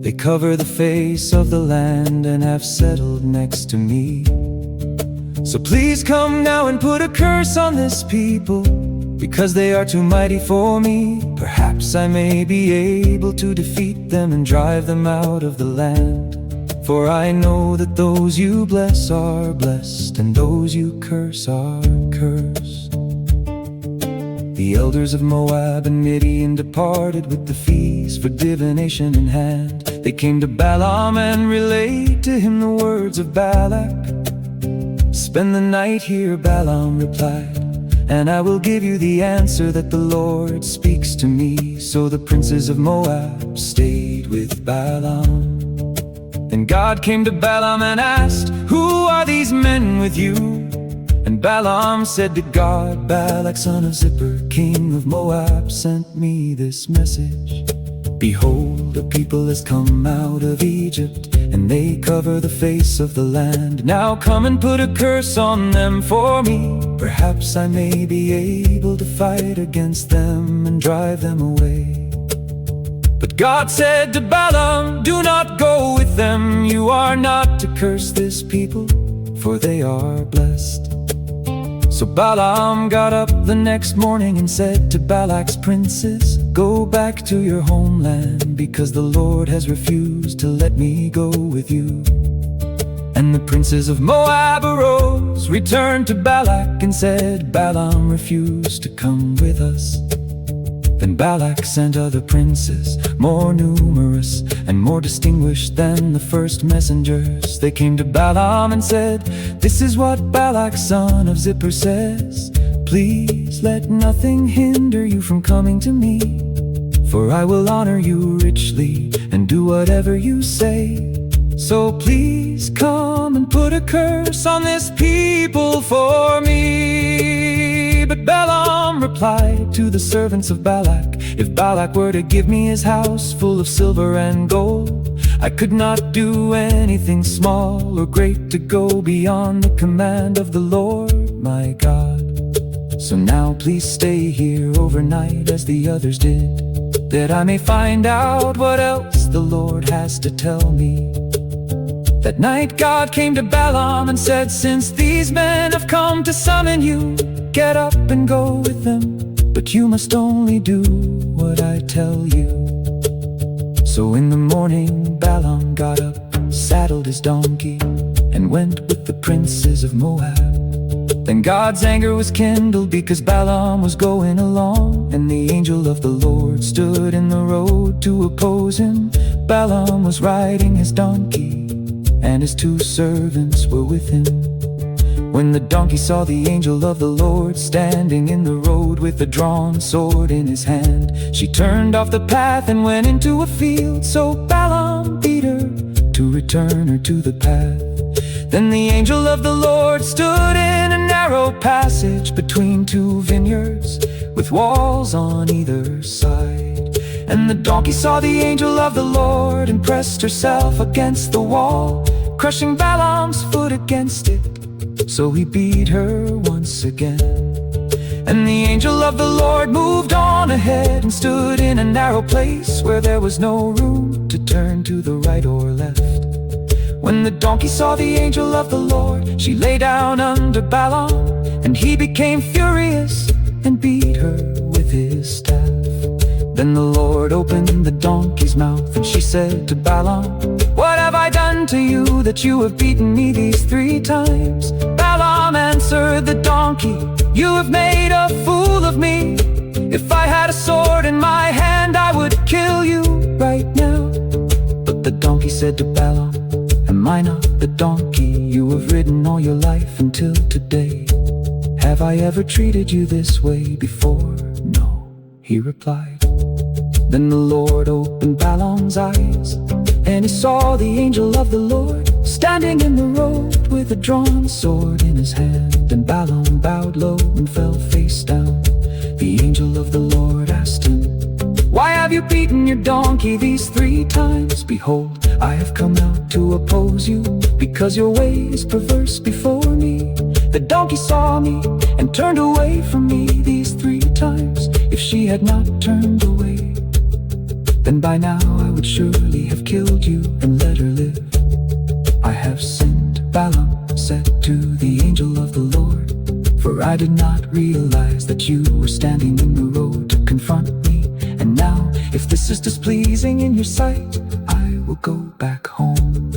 They cover the face of the land and have settled next to me. So please come now and put a curse on this people, because they are too mighty for me. Perhaps I may be able to defeat them and drive them out of the land. For I know that those you bless are blessed, and those you curse are cursed. The elders of Moab and Midian departed with the feast for divination in hand. They came to Balaam and relayed to him the words of Balak. Spend the night here, Balaam replied, and I will give you the answer that the Lord speaks to me. So the princes of Moab stayed with Balaam. Then God came to Balaam and asked, who are these men with you? And Balaam said to God, Balak son of Zippor, king of Moab, sent me this message. Behold, a people has come out of Egypt, and they cover the face of the land. Now come and put a curse on them for me. Perhaps I may be able to fight against them and drive them away. But God said to Balaam, do not go with them. You are not to curse this people, for they are blessed. So Balaam got up the next morning and said to Balak's princes, go back to your homeland, because the Lord has refused to let me go with you. And the princes of Moab arose, returned to Balak, and said, Balaam refused to come with us. Then Balak sent other princes, more numerous and more distinguished than the first messengers. They came to Balaam and said, this is what Balak son of Zippor says. Please let nothing hinder you from coming to me, for I will honor you richly and do whatever you say. So please come and put a curse on this people for me. But Balaam replied to the servants of Balak, if Balak were to give me his house full of silver and gold, I could not do anything small or great to go beyond the command of the Lord my God. So now please stay here overnight as the others did, that I may find out what else the Lord has to tell me. That night God came to Balaam and said, since these men have come to summon you, get up and go with them. but you must only do what I tell you. So in the morning Balaam got up, saddled his donkey, and went with the princes of Moab. Then God's anger was kindled because Balaam was going along, and the angel of the Lord stood in the road to oppose him. Balaam was riding his donkey, and his 2 servants were with him. When the donkey saw the angel of the Lord standing in the road with a drawn sword in his hand, she turned off the path and went into a field. So Balaam beat her to return her to the path. Then the angel of the Lord stood in a narrow passage between 2 vineyards, with walls on either side. And the donkey saw the angel of the Lord and pressed herself against the wall, crushing Balaam's foot against it. So he beat her once again. And the angel of the Lord moved on ahead and stood in a narrow place where there was no room to turn to the right or left. When the donkey saw the angel of the Lord, she lay down under Balaam, and he became furious and beat her with his staff. Then the Lord opened the donkey's mouth, and she said to Balaam, "What have I done to you that you have beaten me these 3 times?" Balaam answered the donkey, "You have made a fool of me. If I had a sword in my hand, I would kill you right now." But the donkey said to Balaam, "Am I not the donkey you have ridden all your life until today? Have I ever treated you this way before?" "No," he replied. Then the Lord opened Balaam's eyes, and he saw the angel of the Lord standing in the road with a drawn sword in his hand. And Balaam bowed low and fell face down. The angel of the Lord asked him, "Why have you beaten your donkey these 3 times? Behold, I have come out to oppose you, because your way is perverse before me." The donkey saw me and turned away from me these 3 times. If she had not turned away, then by now I would surely have killed you and let her live. "I have sinned," Balaam said to the angel of the Lord, "for I did not realize that you were standing in the road to confront me. And now, if this is displeasing in your sight, I will go back home."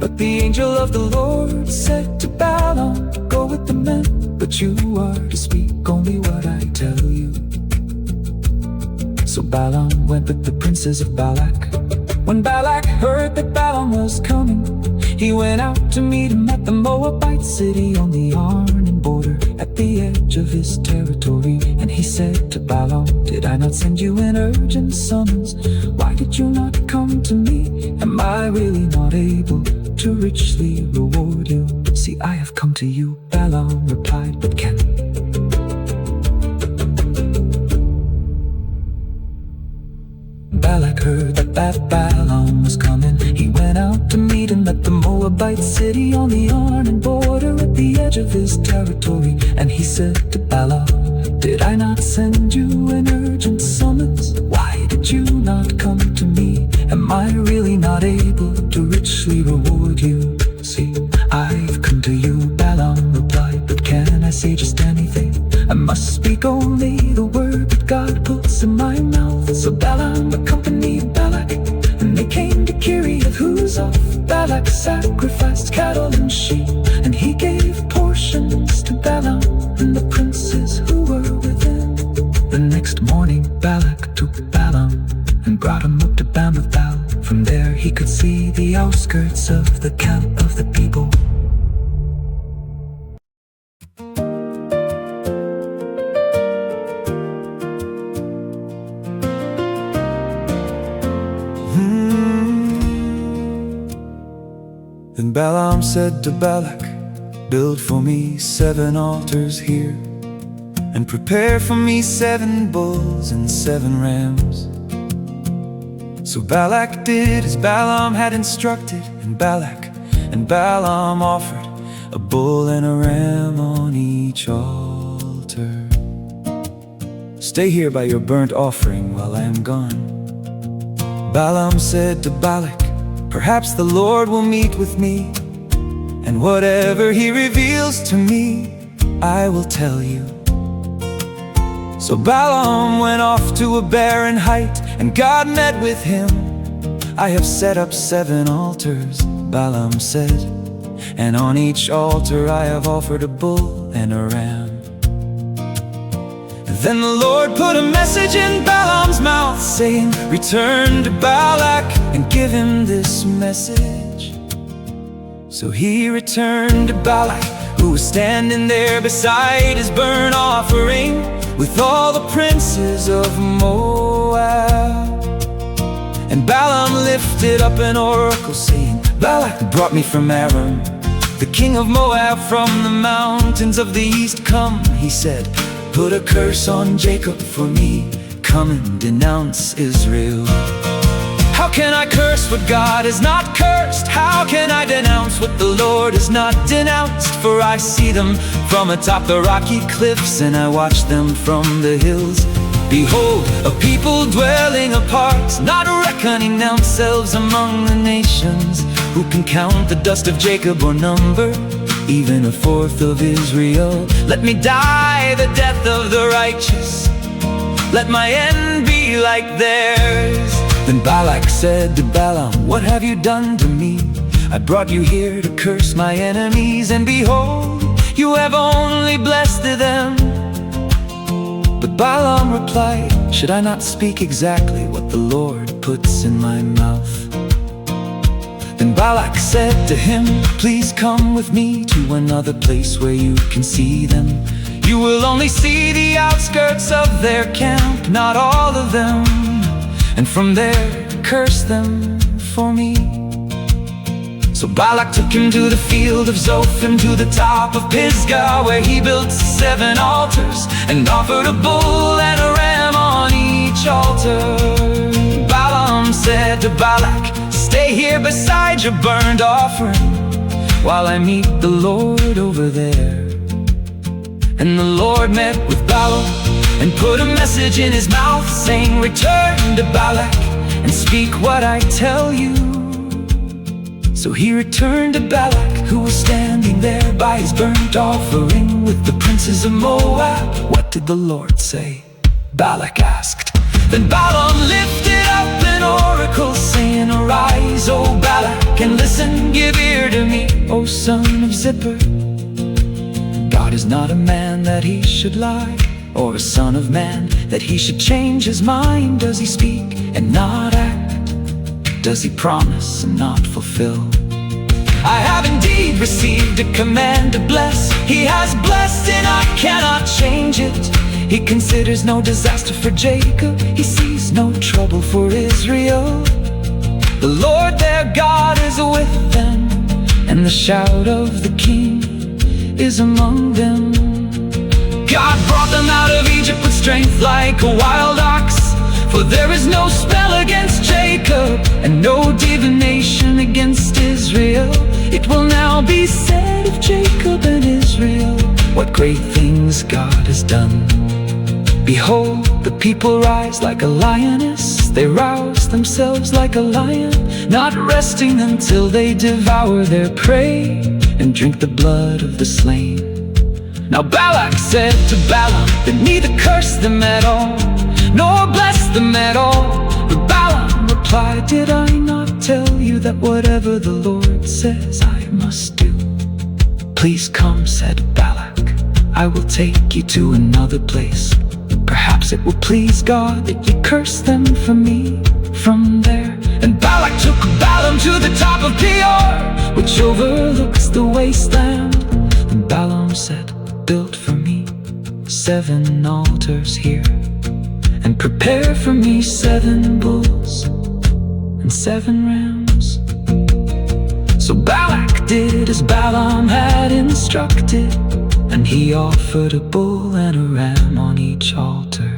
But the angel of the Lord said to Balaam, "Go with the men, but you are to speak only what I tell you." So Balaam went with the princes of Balak. When Balak heard that Balaam was coming, he went out to meet him at the Moabite city on the Arnon border, at the edge of his territory. And he said to Balaam, "Did I not send you an urgent summons? Why did you not come to me? Am I really not able to richly reward you?" "See, I have come to you," Balaam replied, "but can Balak heard that Balaam was coming. He went out to meet him at the Moabite city on the Arnon border, at the edge of his territory. And he said to Balaam, "Did I not send you an urgent summons? Why did you not come to me? Am I really not able to richly reward you?" "See, I've come to you," Balaam replied, "but can I say just anything? I must speak only the word that God puts in my mouth." So Balaam accompanied Balak, and they came to Kiriath Huzoth. Balak sacrificed cattle and sheep, and he gave portions to Balaam and the princes who were with him. The next morning Balak took Balaam and brought him up to Bamathal. From there he could see the outskirts of the camp of the people. Then Balaam said to Balak, "Build for me 7 altars here, and prepare for me 7 bulls and 7 rams." So Balak did as Balaam had instructed, and Balaam offered a bull and a ram on each altar. "Stay here by your burnt offering while I am gone." Balaam said to Balak, "Perhaps the Lord will meet with me, and whatever he reveals to me, I will tell you." So Balaam went off to a barren height, and God met with him. I have set up 7 altars, Balaam said, and on each altar I have offered a bull and a ram. Then the Lord put a message in Balaam's mouth, saying, return to Balak and give him this message. So he returned to Balak, who was standing there beside his burnt offering, with all the princes of Moab. And Balaam lifted up an oracle, saying, Balak brought me from Aram, the king of Moab, from the mountains of the east. Come, he said, put a curse on Jacob for me. Come and denounce Israel. How can I curse what God has not cursed? How can I denounce what the Lord has not denounced? For I see them from atop the rocky cliffs, and I watch them from the hills. Behold, a people dwelling apart, not reckoning themselves among the nations. Who can count the dust of Jacob or number even a fourth of Israel? Let me die the death of the righteous, let my end be like theirs. Then Balak said to Balaam, what have you done to me? I brought you here to curse my enemies, and behold, you have only blessed them. But Balaam replied, should I not speak exactly what the Lord puts in my mouth? Then Balak said to him, please come with me to another place where you can see them. You will only see the outskirts of their camp, not all of them. And from there, curse them for me. So Balak took him to the field of Zophim, to the top of Pisgah, where he built 7 altars, and offered a bull and a ram on each altar. Balaam said to Balak, stay here beside your burnt offering, while I meet the Lord over there. And the Lord met with Balaam, and put a message in his mouth, saying, return to Balak, and speak what I tell you. So he returned to Balak, who was standing there by his burnt offering, with the princes of Moab. What did the Lord say? Balak asked. Then Balaam lifted up an oracle, saying, arise, O Balak, and listen, give ear to me, O son of Zippor. God is not a man that he should lie, or a son of man that he should change his mind. Does he speak and not act? Does he promise and not fulfill? I have indeed received a command to bless. He has blessed and I cannot change it. He considers no disaster for Jacob, he sees no trouble for Israel. The Lord their God is with them, and the shout of the king is among them. God brought them out of Egypt with strength like a wild ox. For there is no spell against Jacob, and no divination against Israel. It will now be said of Jacob and Israel, what great things God has done. Behold, the people rise like a lioness, they rouse themselves like a lion, not resting until they devour their prey, and drink the blood of the slain. Now Balak said to Balaam that neither curse them at all, nor bless them at all. But Balaam replied, did I not tell you that whatever the Lord says I must do? Please come, said Balak, I will take you to another place. Perhaps it will please God that you curse them for me from there. And Balak took Balaam to the top of Peor, which overlooks the wasteland. And Balaam said, build for me 7 altars here, and prepare for me 7 bulls and 7 rams. So Balak did as Balaam had instructed, and he offered a bull and a ram on each altar.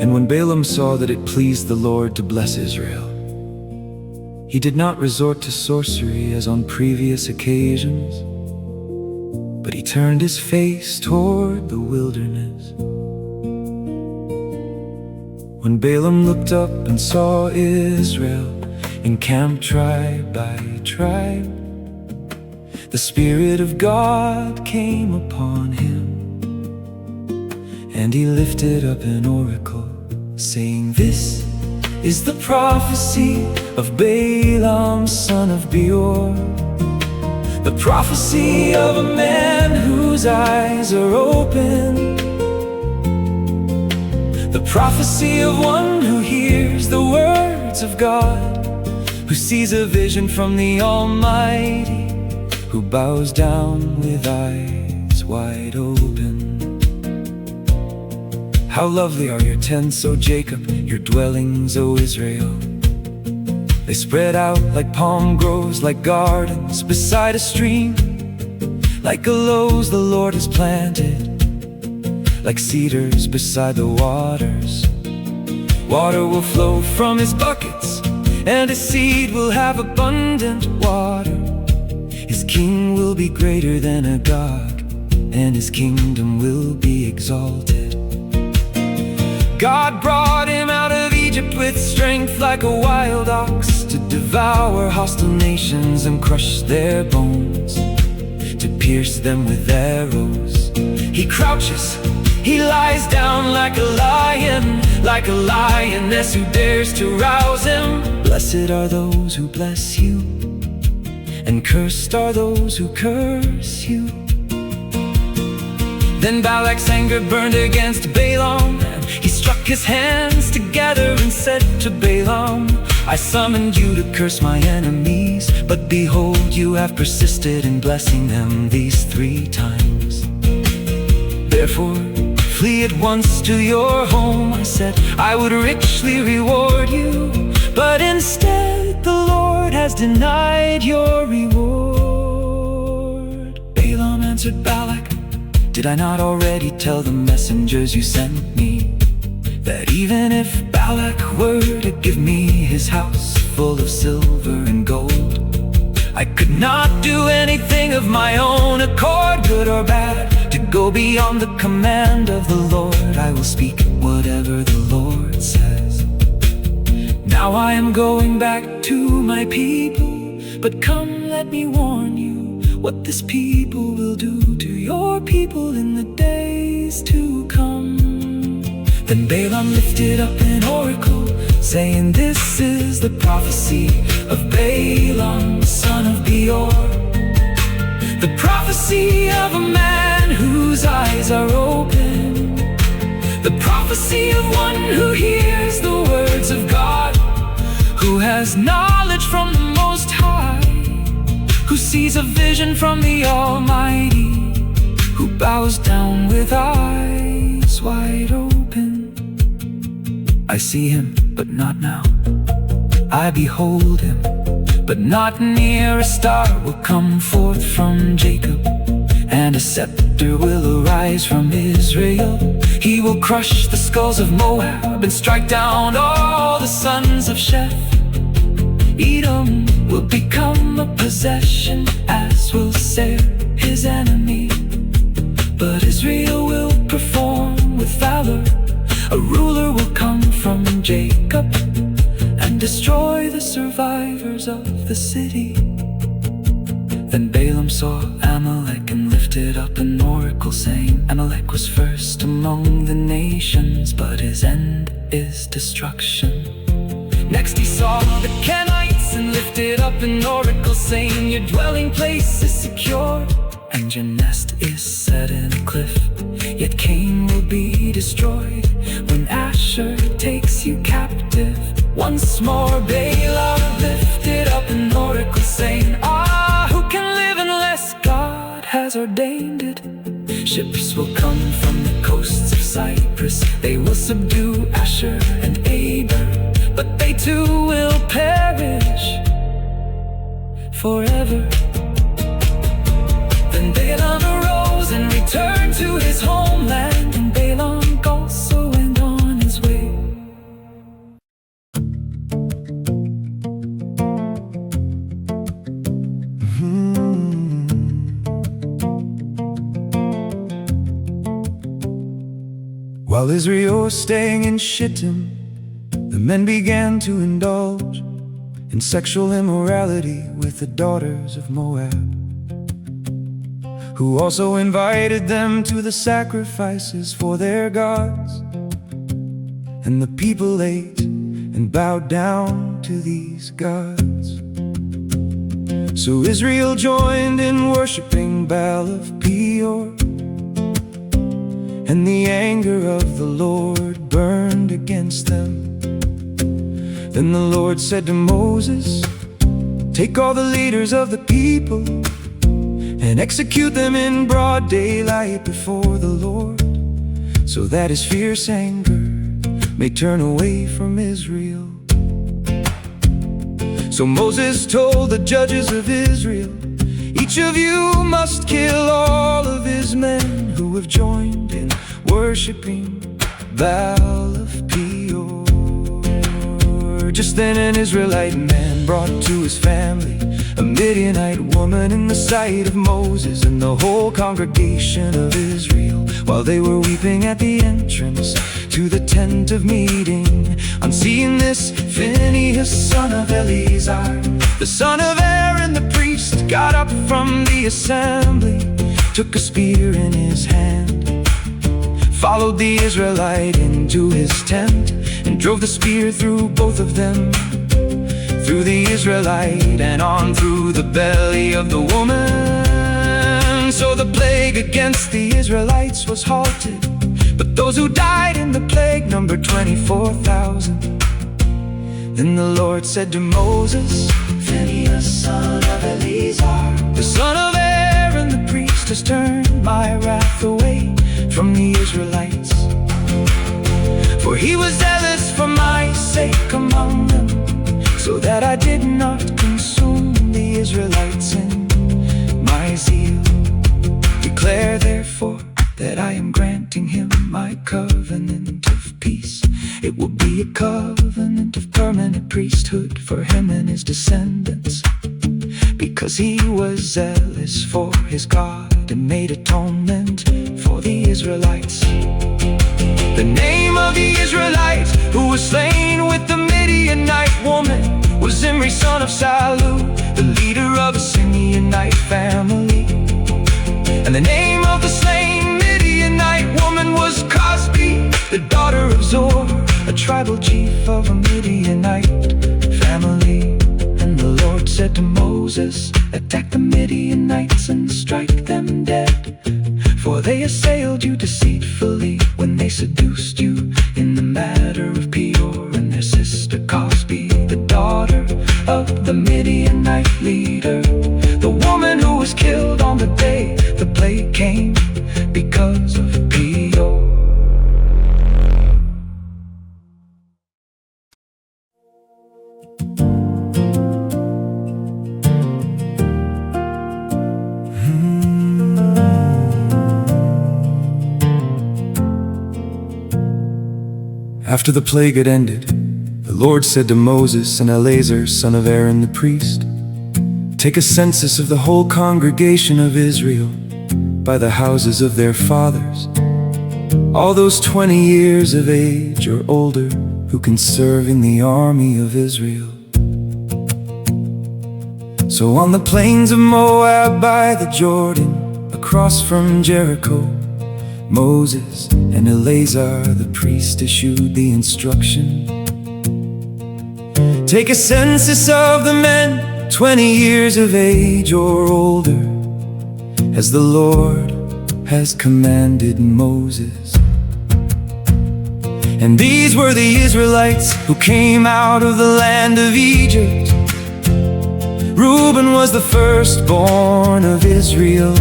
And when Balaam saw that it pleased the Lord to bless Israel, he did not resort to sorcery as on previous occasions, but he turned his face toward the wilderness. When Balaam looked up and saw Israel encamped tribe by tribe, the Spirit of God came upon him, and he lifted up an oracle, saying, "This is the prophecy of Balaam, son of Beor, the prophecy of a man whose eyes are open, the prophecy of one who hears the words of God, who sees a vision from the Almighty, who bows down with eyes wide open." How lovely are your tents, O Jacob, your dwellings, O Israel. They spread out like palm groves, like gardens beside a stream, like aloes the Lord has planted, like cedars beside the waters. Water will flow from his buckets, and his seed will have abundant water. His king will be greater than a god, and his kingdom will be exalted. God brought him out of Egypt with strength like a wild ox, to devour hostile nations and crush their bones, to pierce them with arrows. He crouches, he lies down like a lioness who dares to rouse him. Blessed are those who bless you, and cursed are those who curse you. Then Balak's anger burned against Balaam, and he struck his hands together and said to Balaam, "I summoned you to curse my enemies, but behold, you have persisted in blessing them these 3 times. Therefore, flee at once to your home. I said I would richly reward you, but instead the Lord has denied your reward." Balaam answered Balak, "Did I not already tell the messengers you sent me, that even if Balak were to give me his house full of silver and gold, I could not do anything of my own accord, good or bad, to go beyond the command of the Lord? I will speak whatever the Lord says. Now I am going back to my people, but come, let me warn you what this people will do to your people in the days to come." Then Balaam lifted up an oracle, saying, "This is the prophecy of Balaam, son of Beor, the prophecy of a man whose eyes are open, the prophecy of one who hears the words of God, who has knowledge from the Most High, who sees a vision from the Almighty, who bows down with eyes wide open. I see him, but not now. I behold him, but not near. A star will come forth from Jacob, and a scepter will arise from Israel. He will crush the skulls of Moab and strike down all the sons of Sheth. Edom will become a possession, as will Seir, his enemy. But Israel will perform with valor. A ruler will come from Jacob, and destroy the survivors of the city." Then Balaam saw Amalek and lifted up an oracle, saying, "Amalek was first among the nations, but his end is destruction." Next he saw the Kenites and lifted up an oracle, saying, "Your dwelling place is secure, and your nest is set in a cliff. Yet Cain will be destroyed when Asher takes you captive." Once more Balaam lifted up an oracle, saying, "Who can live unless God has ordained it? Ships will come from the coasts of Cyprus. They will subdue Asher and Aber, but they too will perish forever." Then Balaam arose and returned to his homeland, and Balak also went on his way. While Israel was staying in Shittim, the men began to indulge in sexual immorality with the daughters of Moab, who also invited them to the sacrifices for their gods. And the people ate and bowed down to these gods. So Israel joined in worshiping Baal of Peor, and the anger of the Lord burned against them. Then the Lord said to Moses, "Take all the leaders of the people and execute them in broad daylight before the Lord, so that his fierce anger may turn away from Israel." So Moses told the judges of Israel, "Each of you must kill all of his men who have joined in worshiping Baal of Peor." Just then an Israelite man brought to his family a Midianite woman in the sight of Moses and the whole congregation of Israel, while they were weeping at the entrance to the tent of meeting. On seeing this, Phinehas, son of Eleazar, the son of Aaron the priest, got up from the assembly, took a spear in his hand, followed the Israelite into his tent, and drove the spear through both of them, through the Israelite and on through the belly of the woman. So the plague against the Israelites was halted, but those who died in the plague numbered 24,000. Then the Lord said to Moses, "Phinehas, son of Eleazar, the son of Aaron the priest, has turned my wrath away from the Israelites, for he was zealous for my sake among them, so that I did not consume the Israelites in my zeal. Declare therefore that I am granting him my covenant of peace. It will be a covenant of permanent priesthood for him and his descendants, because he was zealous for his God and made atonement for the Israelites." The name of the Israelite who was slain with the Midianite woman was Zimri, son of Salu, the leader of a Simeonite family. And the name of the slain Midianite woman was Cosbi, the daughter of Zor, a tribal chief of a Midianite family. And the Lord said to Moses, "Attack the Midianites and strike them dead, for they assailed you deceitfully when they seduced you in the matter of Peor and their sister Cosbi, the daughter of the Midianite leader, the woman who was killed on the day the plague came because of Peor." After the plague had ended, the Lord said to Moses and Eleazar, son of Aaron the priest, "Take a census of the whole congregation of Israel by the houses of their fathers, all those 20 years of age or older who can serve in the army of Israel." So on the plains of Moab by the Jordan, across from Jericho, Moses and Eleazar the priest issued the instruction, "Take a census of the men 20 years of age or older, as the Lord has commanded Moses." And these were the Israelites who came out of the land of Egypt. Reuben was the firstborn of Israel.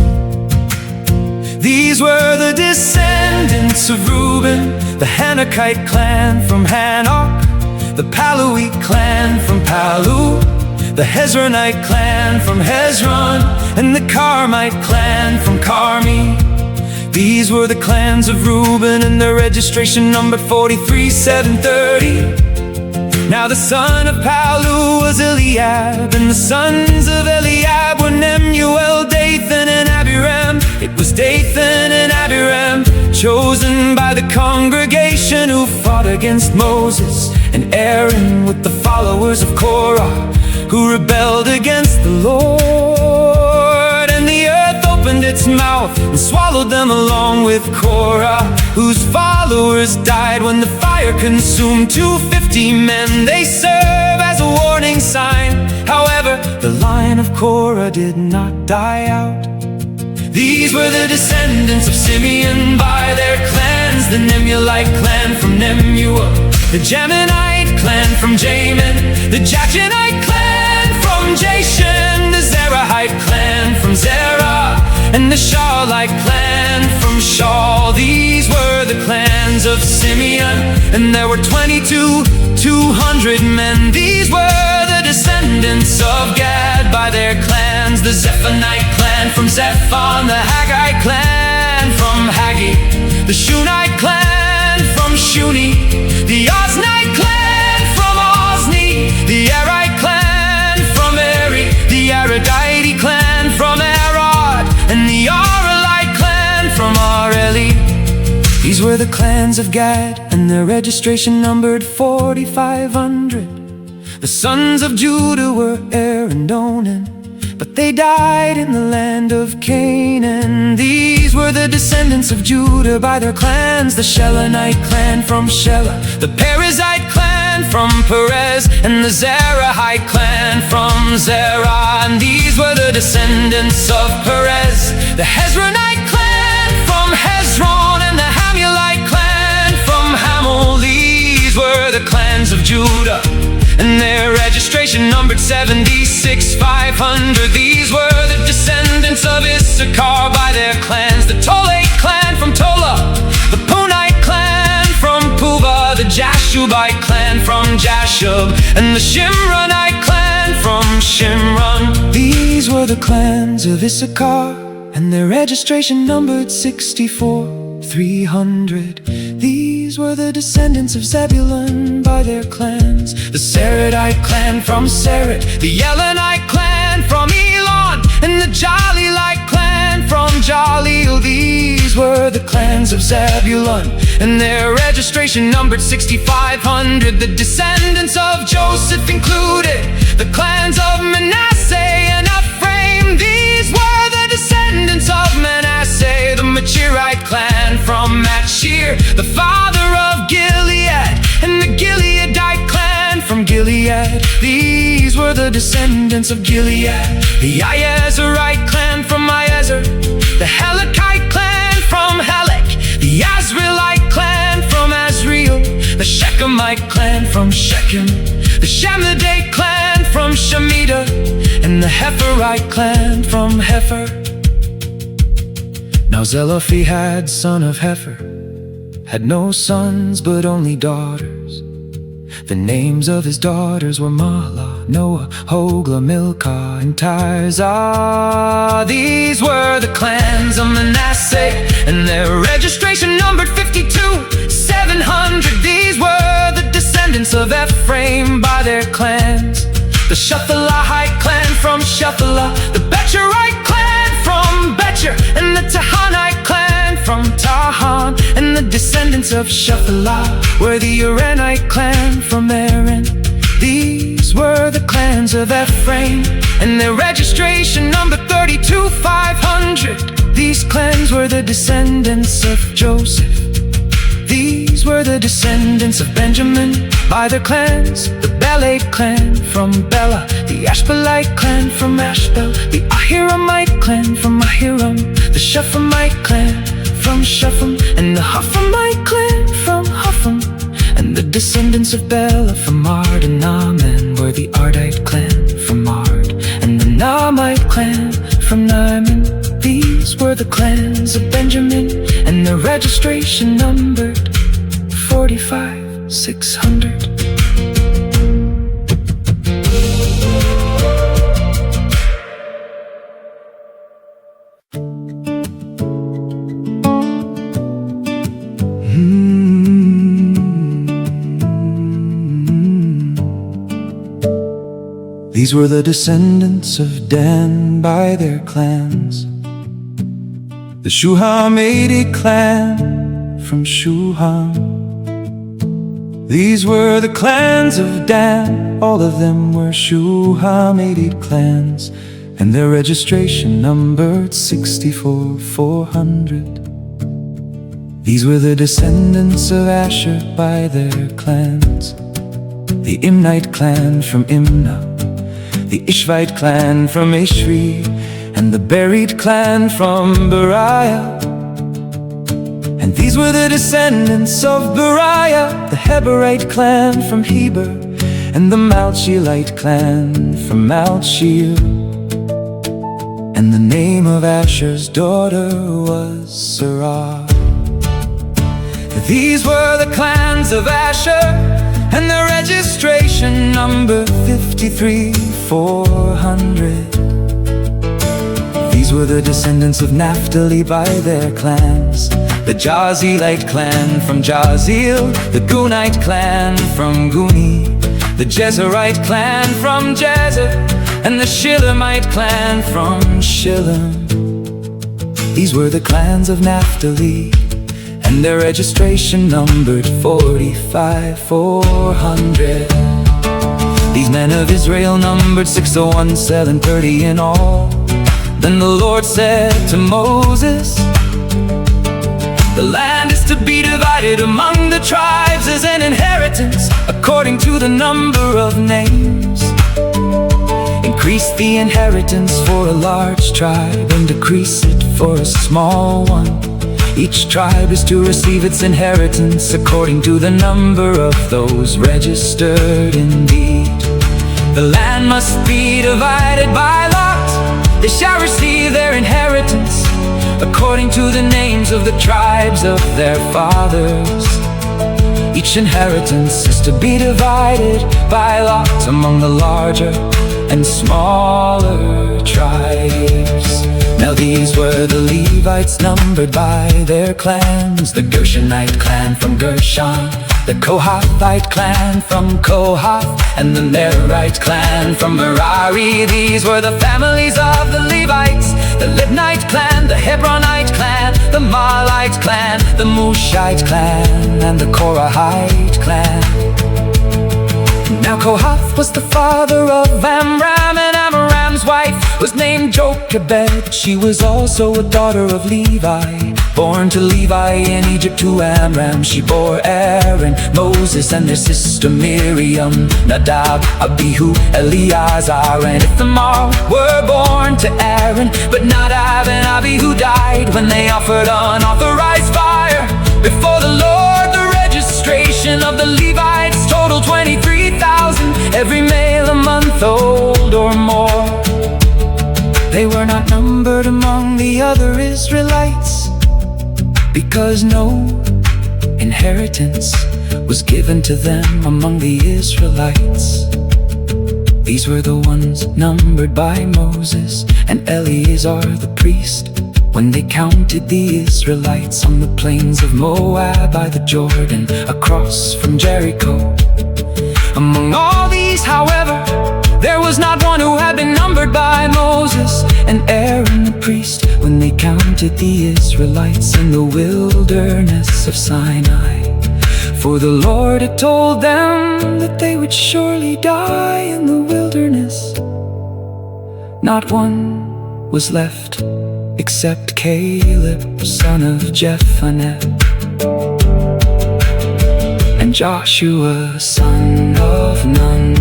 These were the descendants of Reuben, the Hanokite clan from Hanok, the Paluite clan from Palu, the Hezronite clan from Hezron, and the Carmite clan from Carmi. These were the clans of Reuben, and their registration numbered 43,730. Now the son of Palu was Eliab, and the sons of Eliab were Nemuel, Dathan, and Abiram. It was Dathan and Abiram, chosen by the congregation who fought against Moses and Aaron with the followers of Korah, who rebelled against the Lord. And the earth opened its mouth and swallowed them along with Korah, whose followers died when the fire consumed 250 men. They serve as a warning sign. However, the line of Korah did not die out. These were the descendants of Simeon by their clans: the Nemulite clan from Nemuel, the Jaminite clan from Jamin, the Jachinite clan from Jashan, the Zerahite clan from Zerah, and the Shaulite clan from Shaul. These were the clans of Simeon, and there were 2,200 men. These were the descendants of Gad by their clans: the Zephonite clan from Zephon, the Haggite clan from Haggi, the Shunite clan from Shuni, the Oznite clan from Ozni, the Arite clan from Eri, the Aradite clan from Arad, and the Arelite clan from Areli. These were the clans of Gad, and their registration numbered 4,500. The sons of Judah were Er and Onan, but they died in the land of Canaan. These were the descendants of Judah by their clans: the Shelonite clan from Shelah, the Perizzite clan from Perez, and the Zerahite clan from Zerah. And these were the descendants of Perez: the Hezronite clan from Hezron, and the Hamulite clan from Hamul. These were the clans of Judah, and their registration numbered 76,500. These were the descendants of Issachar by their clans: the Tolate clan from Tola, the Punite clan from Puva, the Jashubite clan from Jashub, and the Shimronite clan from Shimron. These were the clans of Issachar, and their registration numbered 64,300. These were the descendants of Zebulun by their clans: the Seredite clan from Sered, the Elonite clan from Elon, and the Jalilite clan from Jalil. These were the clans of Zebulun, and their registration numbered 6,500. The descendants of Joseph included the clans of Manasseh and Ephraim. These were the descendants of Manasseh: the Machirite clan from Machir, the father of Gilead, and the Gileadite clan from Gilead. These were the descendants of Gilead: the Iezerite clan from Iezer, the Helekite clan from Helek, the Azraelite clan from Azriel, the Shechemite clan from Shechem, the Shemidate clan from Shemida, and the Heferite clan from Hefer. Now Zelophehad, son of Hefer, had no sons but only daughters. The names of his daughters were Mahlah, Noah, Hoglah, Milcah, and Tirzah. These were the clans of Manasseh, and their registration numbered 52,700. These were the descendants of Ephraim by their clans: the Shuthelahite clan from Shuthelah, the Becherite clan from Becher, and the Tahanite clan from Tahan. And the descendants of Shuthelah were the Uranite clan from Aaron. These were the clans of Ephraim, and their registration numbered 32,500. These clans were the descendants of Joseph. These were the descendants of Benjamin by their clans: the Belate clan from Bela, the Ashbelite clan from Ashbel, the Ahiramite clan from Ahiram, the Shuphemite clan from Shupham, and the Huphamite clan from Hupham. And the descendants of Bela from Ard and Naaman were the Ardite clan from Ard, and the Naamite clan from Naaman. These were the clans of Benjamin, and their registration numbered 45,600. These were the descendants of Dan by their clans: the Shuhamite clan from Shuham, These were the clans of Dan, all of them were Shuhamitic clans, and their registration numbered 64,400. These were the descendants of Asher by their clans: the Imnite clan from Imnah, the Ishvite clan from Ishvi, and the Berean clan from Beriah. And these were the descendants of Beriah, the Heberite clan from Heber, and the Malchielite clan from Malchiel. And the name of Asher's daughter was Sarah. These were the clans of Asher, and their registration number 53,400. These were the descendants of Naphtali by their clans: the Jahzeelite clan from Jahzeel, the Gunite clan from Guni, the Jezerite clan from Jezer, and the Shillemite clan from Shilem. These were the clans of Naphtali, and their registration numbered 45,400. These men of Israel numbered 601,730 in all. Then the Lord said to Moses, "The land is to be divided among the tribes as an inheritance according to the number of names. Increase the inheritance for a large tribe and decrease it for a small one. Each tribe is to receive its inheritance according to the number of those registered indeed. The land must be divided by lot. They shall receive their inheritance according to the names of the tribes of their fathers. Each inheritance is to be divided by lot among the larger and smaller tribes." Now these were the Levites numbered by their clans: the Gershonite clan from Gershon, the Kohathite clan from Kohath, and the Merarite clan from Merari. These were the families of the Levites: the Libnite clan, the Hebronite clan, the Malite clan, the Mushite clan, and the Korahite clan. Now Kohath was the father of Amram, and Amram's wife was named Jochebed. She was also a daughter of Levi, born to Levi in Egypt to Amram. She bore Aaron, Moses, and their sister Miriam, Nadab, Abihu, Eleazar, and Ithamar were born to Aaron. But Nadab and Abihu died when they offered unauthorized fire before the Lord. The registration of the Levites totaled 23,000, every male a month old or more. They were not numbered among the other Israelites, because no inheritance was given to them among the Israelites. These were the ones numbered by Moses and Eleazar the priest when they counted the Israelites on the plains of Moab by the Jordan, across from Jericho. Among all these, however, there was not one who had been numbered by Moses and Aaron the priest when they counted the Israelites in the wilderness of Sinai. For the Lord had told them that they would surely die in the wilderness. Not one was left except Caleb, son of Jephunneh, and Joshua, son of Nun.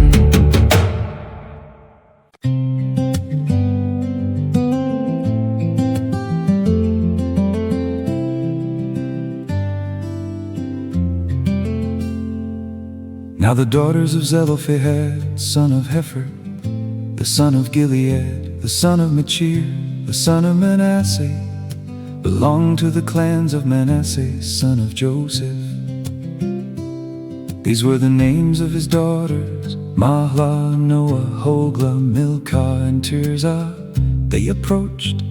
Now the daughters of Zelophehad, son of Hepher, the son of Gilead, the son of Machir, the son of Manasseh, belonged to the clans of Manasseh, son of Joseph. These were the names of his daughters: Mahlah, Noah, Hoglah, Milcah, and Tirzah. They approached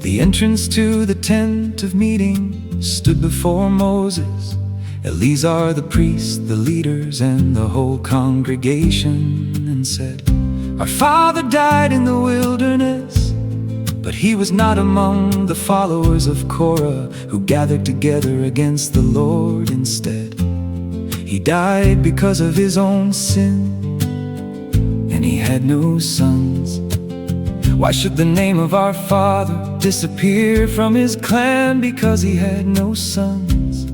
the entrance to the tent of meeting, stood before Moses, Eleazar the priest, the leaders, and the whole congregation, and said, "Our father died in the wilderness, but he was not among the followers of Korah who gathered together against the Lord. Instead, He died because of his own sin, and he had no sons. Why should the name of our father disappear from his clan because he had no sons?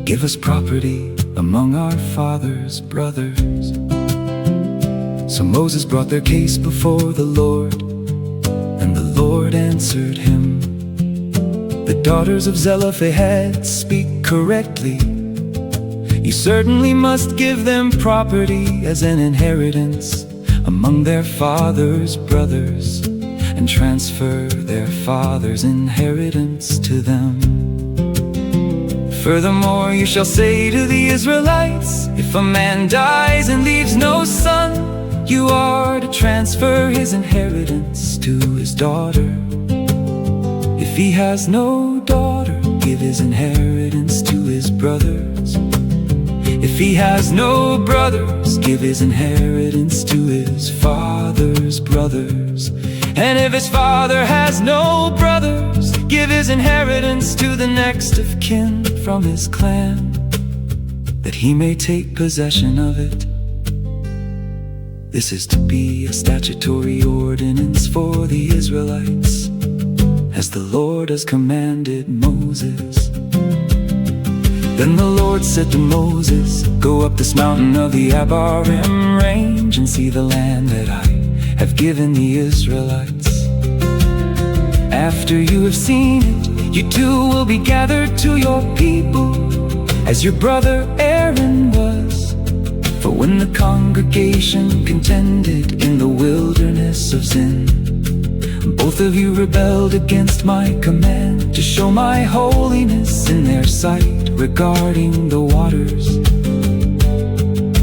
Give us property among our father's brothers. So Moses brought their case before the Lord, and the Lord answered him. The daughters of Zelophehad speak correctly. You certainly must give them property as an inheritance among their father's brothers, and transfer their father's inheritance to them. Furthermore, you shall say to the Israelites, if a man dies and leaves no son, you are to transfer his inheritance to his daughter. If he has no daughter, give his inheritance to his brothers. If he has no brothers, give his inheritance to his father's brothers. And if his father has no brothers, give his inheritance to the next of kin from his clan, that he may take possession of it. This is to be a statutory ordinance for the Israelites, as the Lord has commanded Moses. Then the Lord said to Moses, go up this mountain of the Abarim range and see the land that I have given the Israelites. After you have seen it, you too will be gathered to your people, as your brother Aaron was. For when the congregation contended in the wilderness of Zin, both of you rebelled against my command to show my holiness in their sight regarding the waters.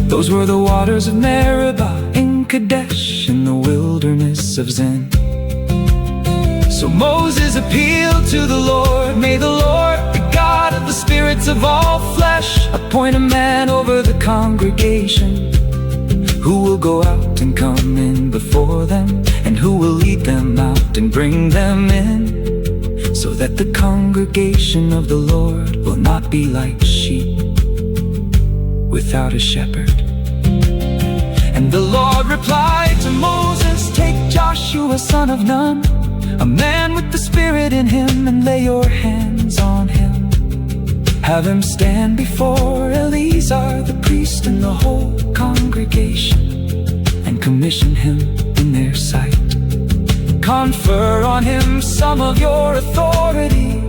Those were the waters of Meribah in Kadesh in the wilderness of Zin. So Moses appealed to the Lord, may the Lord, the God of the spirits of all flesh, appoint a man over the congregation, who will go out and come in before them, and who will lead them out and bring them in, so that the congregation of the Lord will not be like sheep without a shepherd. And the Lord replied to Moses, take Joshua son of Nun, a man with the Spirit in him, and lay your hands on him. Have him stand before Eleazar the priest and the whole congregation, and commission him in their sight. Confer on him some of your authority,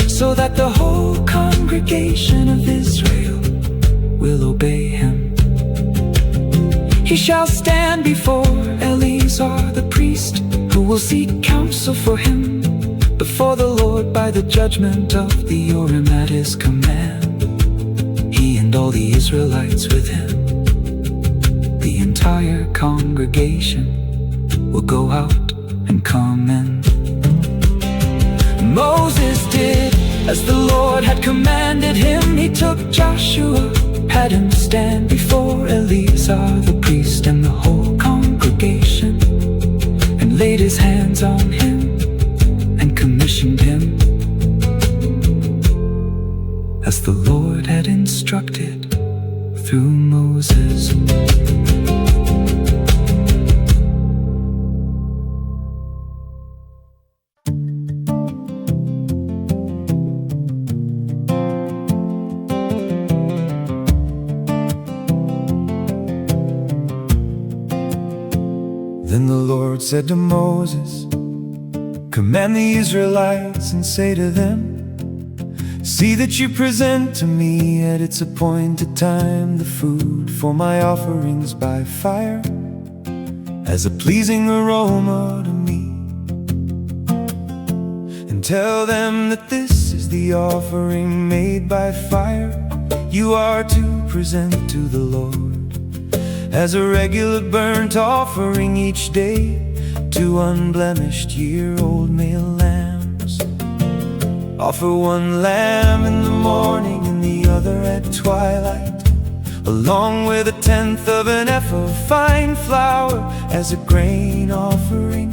so that the whole congregation of Israel will obey him. He shall stand before Eleazar the priest, who will seek counsel for him before the Lord by the judgment of the Urim at his command. He and all the Israelites with him, the entire congregation, will go out and come in. Moses did as the Lord had commanded him. He took Joshua, had him stand before Eleazar the priest and the whole congregation, and laid his hands on him and commissioned him, as the Lord had instructed through Moses. Then the Lord said to Moses, command the Israelites and say to them, see that you present to me at its appointed time the food for my offerings by fire, as a pleasing aroma to me. And tell them that this is the offering made by fire you are to present to the Lord, as a regular burnt offering each day, 2 unblemished year-old male lambs. Offer 1 lamb in the morning and the other at twilight, along with 1/10 of an ephah of fine flour as a grain offering,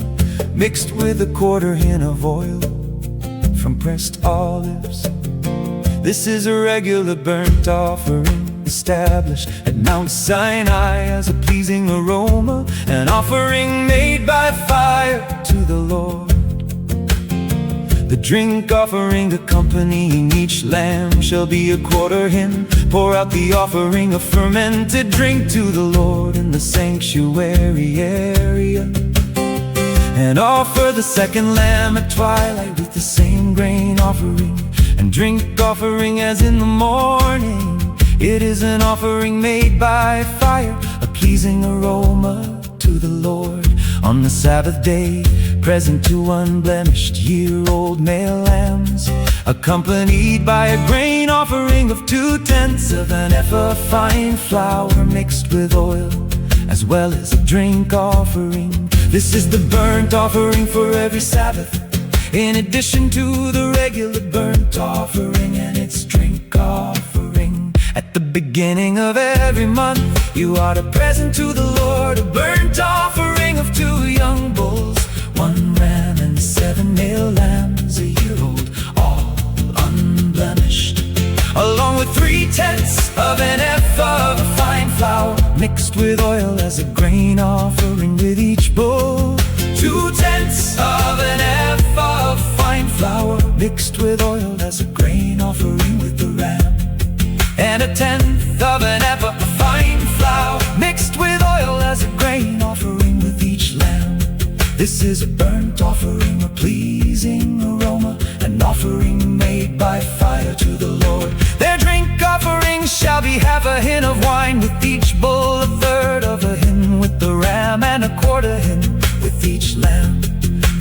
mixed with 1/4 hin of oil from pressed olives. This is a regular burnt offering, established at Mount Sinai as a pleasing aroma, an offering made by fire to the Lord. The drink offering accompanying each lamb shall be a quarter hin. Pour out the offering of fermented drink to the Lord in the sanctuary area, and offer the second lamb at twilight with the same grain offering and drink offering as in the morning. It is an offering made by fire, a pleasing aroma to the Lord. On the Sabbath day, present two unblemished year-old male lambs, accompanied by a grain offering of 2/10 of an ephah fine flour mixed with oil, as well as a drink offering. This is the burnt offering for every Sabbath, in addition to the regular burnt offering and its drink offering. At the beginning of every month, you are to present to the Lord a burnt offering of 2 young bulls, 1 ram and 7 male lambs, a year old, all unblemished, along with 3/10 of an ephah of fine flour mixed with oil as a grain offering with each bull. 2/10 of an ephah of fine flour mixed with oil as a grain offering with the ram, and 1/10 of an ephah of fine flour mixed with oil as a grain offering with each lamb. This is a burnt offering, a pleasing aroma, an offering made by fire to the Lord. Their drink offering shall be half a hin of wine with each bull, 1/3 of a hin with the ram, and 1/4 hin with each lamb.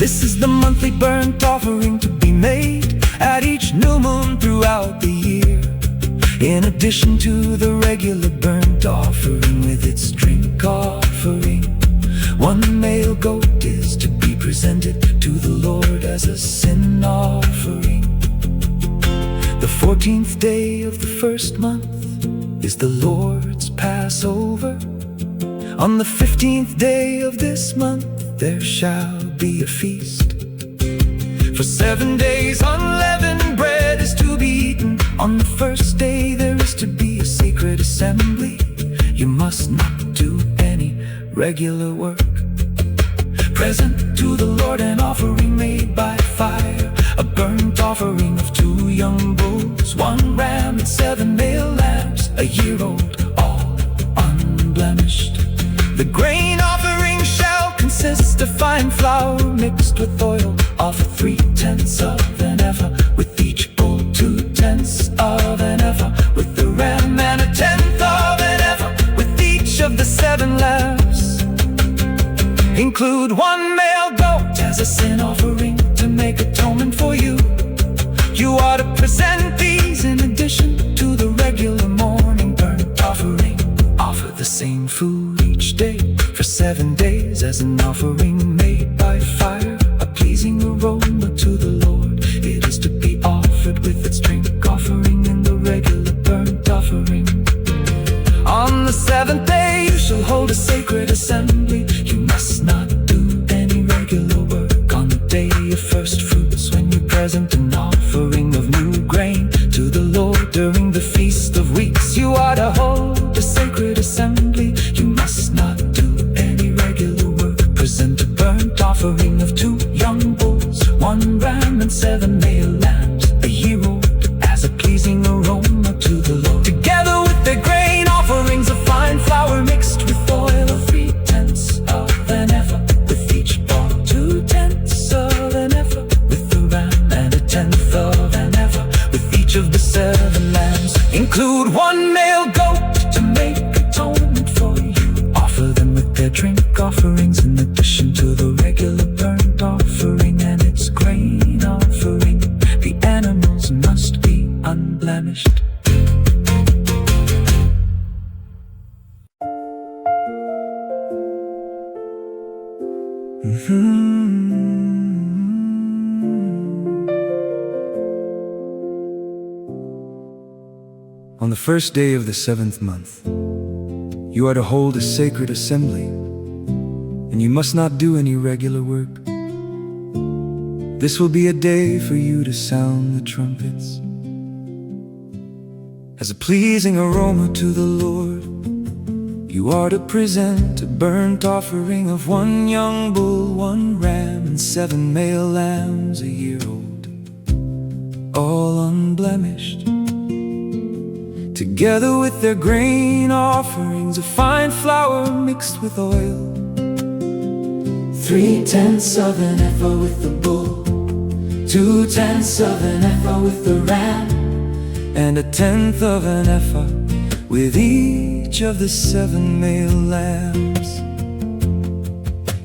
This is the monthly burnt offering to be made at each new moon throughout the year, in addition to the regular burnt offering with its drink offering. 1 male goat is to be presented to the Lord as a sin offering. The 14th day of the first month is the Lord's Passover. On the 15th day of this month there shall be a feast. For 7 days unleavened bread is to be eaten. On the first day there is to be a sacred assembly. You must not do any regular work. Present to the Lord an offering made by fire, a burnt offering of 2 young bulls, 1 ram and 7 male lambs, a year old, all unblemished. The grain offering shall consist of fine flour mixed with oil. Offer 3/10 of an ephah with each bull, 2/10 of an ephah with the ram, and 1/10 of an ephah with each of the 7 lambs. Include 1 male goat as a sin offering to make atonement for you. You are to present these in addition to the regular morning burnt offering. Offer the same food each day for 7 days as an offering made by fire, a pleasing aroma to the Lord. It is to be offered with its drink offering and the regular burnt offering. On the 7th day you shall hold a sacred assembly. You must not do any regular work. On the day of first fruits, when you present an offering of new grain to the Lord during the Feast of Weeks, you are to hold a sacred assembly. You must not do any regular work. Present a burnt offering of 2 young bulls, 1 ram and 7 male lambs, a year old, as a pleasing aroma to the Lord, together with the grain offerings of fine flour mixed with oil of 3/10 of an ephah with each bull, 2/10 of an ephah with the ram, and 1/10 of an ephah with each of the 7 lambs. Include 1 male goat to make atonement for you. Offer them with their drink offerings in addition to the regular burnt offering and its grain offering. The animals must be unblemished. On the first day of the 7th month, you are to hold a sacred assembly, and you must not do any regular work. This will be a day for you to sound the trumpets as a pleasing aroma to the Lord. You are to present a burnt offering of 1 young bull, 1 ram, and 7 male lambs a year old, all unblemished, together with their grain offerings of fine flour mixed with oil. 3/10 of an ephah with the bull, 2/10 of an ephah with the ram, and 1/10 of an ephah with each of the 7 male lambs.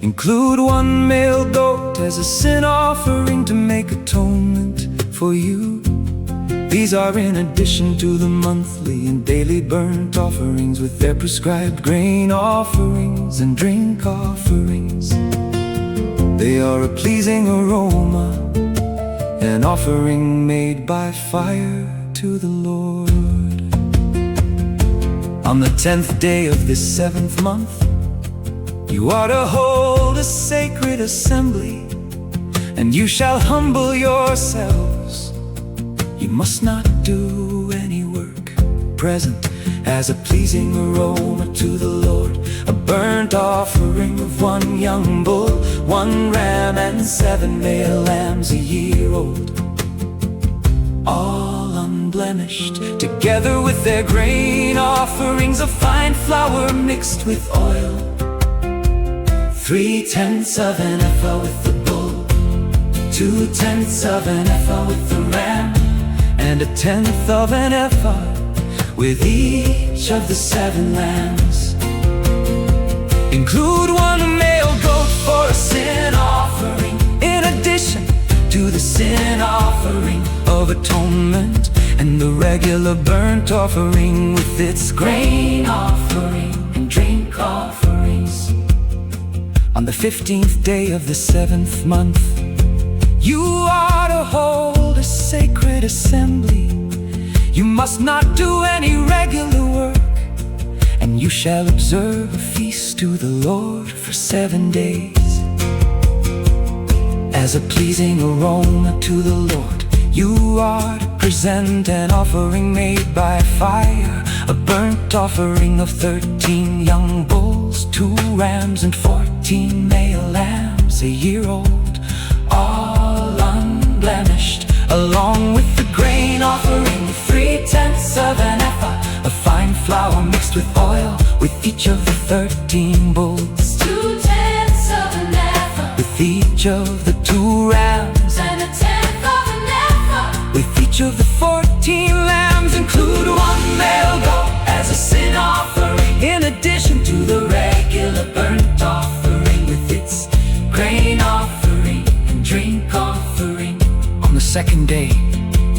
Include 1 male goat as a sin offering to make atonement for you. These are in addition to the monthly and daily burnt offerings with their prescribed grain offerings and drink offerings. They are a pleasing aroma, an offering made by fire to the Lord. On the 10th day of this 7th month, you are to hold a sacred assembly, and you shall humble yourselves. You must not do any work. Present as a pleasing aroma to the Lord, a burnt offering of 1 young bull, 1 ram, and 7 male lambs a year old, all unblemished, together with their grain offerings of fine flour mixed with oil. 3/10 of an ephah with the bull, 2/10 of an ephah with the ram, and 1/10 of an ephah with each of the 7 lambs. Include 1 male goat for a sin offering, in addition to the sin offering of atonement, and the regular burnt offering with its grain offering and drink offerings. On the 15th day of the 7th month, you are to hold a sacred assembly. You must not do any regular work, and you shall observe a feast to the Lord for 7 days. As a pleasing aroma to the Lord, you are to present an offering made by fire, a burnt offering of 13 young bulls, 2 rams, and 14 male lambs a year old, all unblemished, along with the grain offering of 3/10 of an ephah of fine flour mixed with oil, with each of the 13 bulls, 2/10 of an ephah with each of the 2 rams, and 1/10 of an ephah with each of the 14 lambs. Include 1 male goat as a sin offering, In addition to the regular burnt offering with its grain offering and drink offering. on the 2nd day,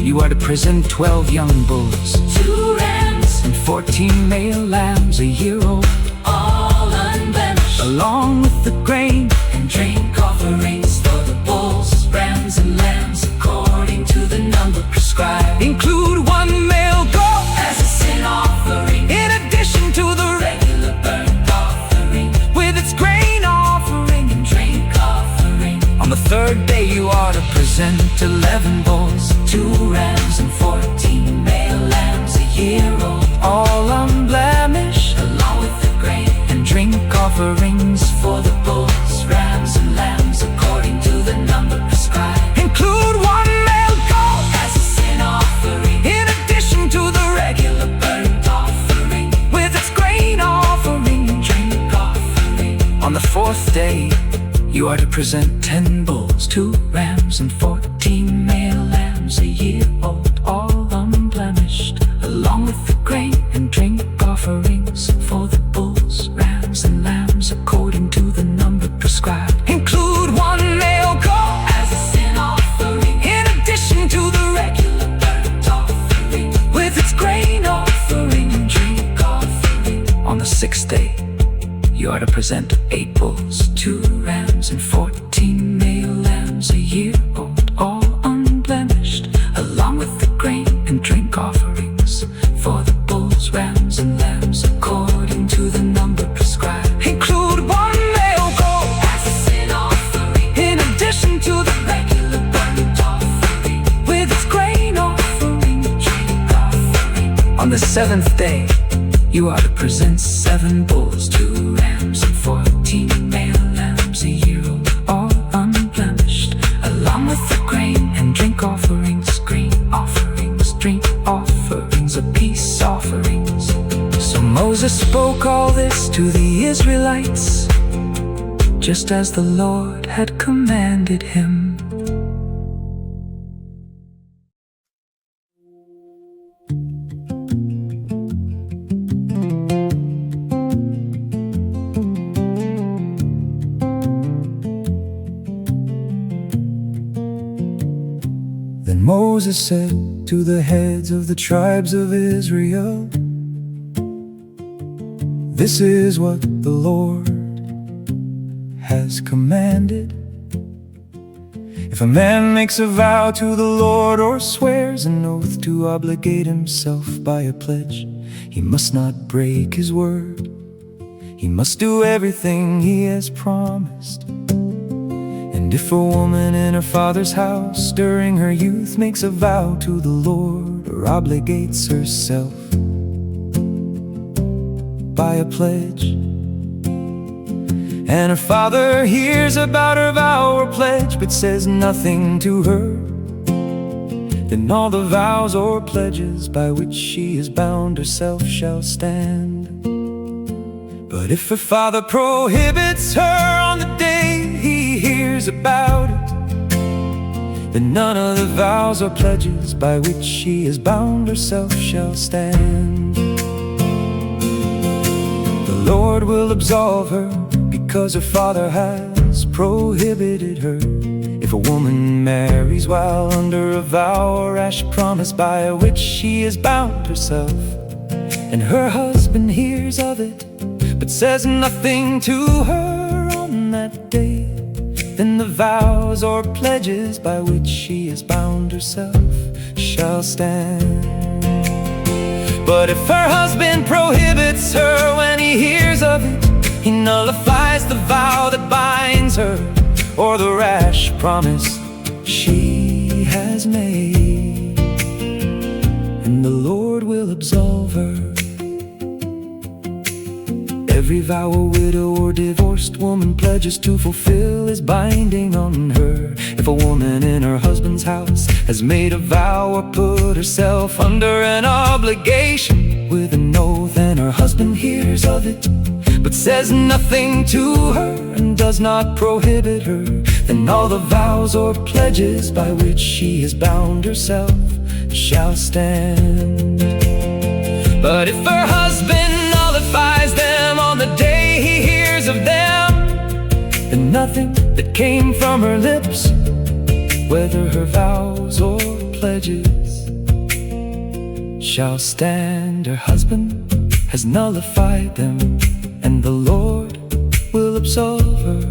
you are to present 12 young bulls, 2 rams and 14 male lambs a year old, all unblemished, along with the grain and drink offerings for the bulls, rams, and lambs according to the number prescribed. Include 1 male goat As a sin offering, in addition to the regular burnt offering with its grain offering. and drink offering. On the 3rd day, you are to present 11 bulls, 2 rams, and 14 male lambs a year old, all unblemished, along with the grain and drink offerings. for the bulls, rams, and lambs according to the number prescribed. Include 1 male goat As a sin offering, in addition to the regular burnt offering with its grain offering. and drink offering. On the 4th day, you are to present 10 bulls, 2 rams, and 14 male lambs a year old, all unblemished, along with the grain and drink offerings for the bulls, rams, and lambs according to the number prescribed. Include 1 male goat As a sin offering, in addition to the regular burnt offering with its grain offering. and drink offering. On the 6th day, you are to present 8 bulls, 2 rams, and 14 male lambs a year old, all unblemished, along with the grain and drink offerings for the bulls, rams, and lambs according to the number prescribed. Include 1 male goat As a sin offering, in addition to the regular burnt offering with its grain offering. and drink offering. On the seventh day, you are to present 7 bulls, 2 rams, and 14 male lambs, a year old, all unblemished, along with the grain and drink offerings, grain offerings, drink offerings, of peace offerings. So Moses spoke all this to the Israelites, just as the Lord had commanded him. Then Moses said to the heads of the tribes of Israel, "This is what the Lord has commanded. If a man makes a vow to the Lord or swears an oath to obligate himself by a pledge, he must not break his word. He must do everything he has promised. And if a woman in her father's house during her youth makes a vow to the Lord or obligates herself by a pledge, and her father hears about her vow or pledge but says nothing to her, then all the vows or pledges by which she is bound herself shall stand. But if her father prohibits her on the day he hears about it, then none of the vows or pledges by which she is bound herself shall stand. The Lord will absolve her, because her father has prohibited her. If a woman marries while under a vow or rash promise by which she is bound herself, and her husband hears of it, but says nothing to her on that day, then the vows or pledges by which she is bound herself shall stand. But if her husband prohibits her when he hears of it, he nullifies the vow that binds her, or the rash promise she has made, and the Lord will absolve her. Every vow a widow or divorced woman pledges to fulfill is binding on her. If a woman in her husband's house has made a vow or put herself under an obligation with an oath, and her husband hears of it but says nothing to her and does not prohibit her, then all the vows or pledges by which she has bound herself shall stand. But if her husband nullifies them on the day he hears of them, then nothing that came from her lips, whether her vows or pledges, shall stand. Her husband has nullified them, and the Lord will absolve her.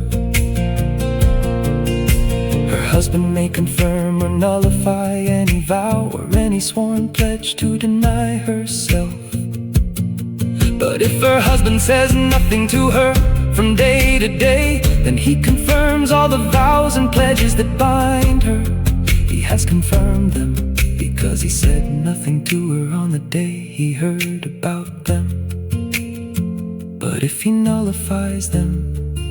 Her husband may confirm or nullify any vow or any sworn pledge to deny herself. But if her husband says nothing to her from day to day, then he confirms all the vows and pledges that bind her. He has confirmed them because he said nothing to her on the day he heard about them. But if he nullifies them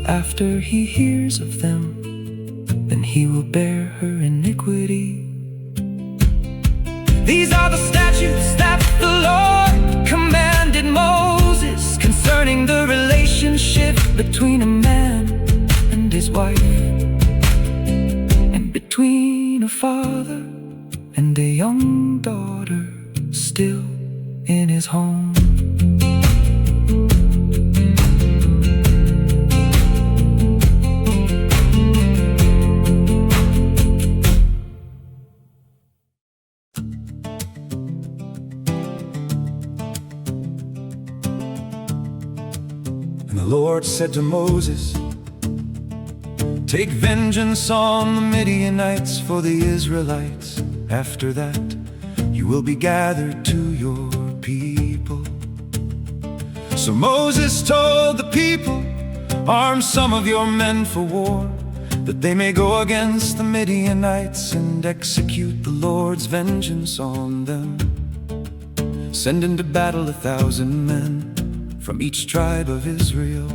after he hears of them, then he will bear her iniquity. These are the statutes that the Lord commanded Moses concerning the relationship between a man and his wife, and between a father and a young daughter still in his home. And the Lord said to Moses, "Take vengeance on the Midianites for the Israelites. After that, you will be gathered to your people." So Moses told the people, "Arm some of your men for war, that they may go against the Midianites and execute the Lord's vengeance on them." Send into battle 1,000 men from each tribe of Israel.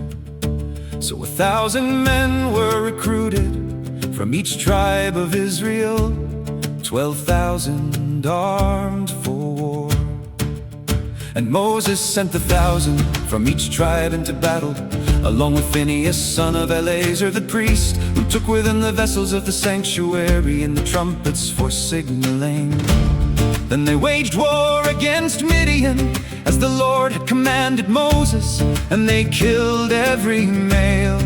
So 1,000 men were recruited from each tribe of Israel, 12,000 armed for war. And Moses sent 1,000 from each tribe into battle, along with Phinehas, son of Eleazar the priest, who took with him the vessels of the sanctuary and the trumpets for signaling. Then they waged war against Midian, as the Lord had commanded Moses, and they killed every male.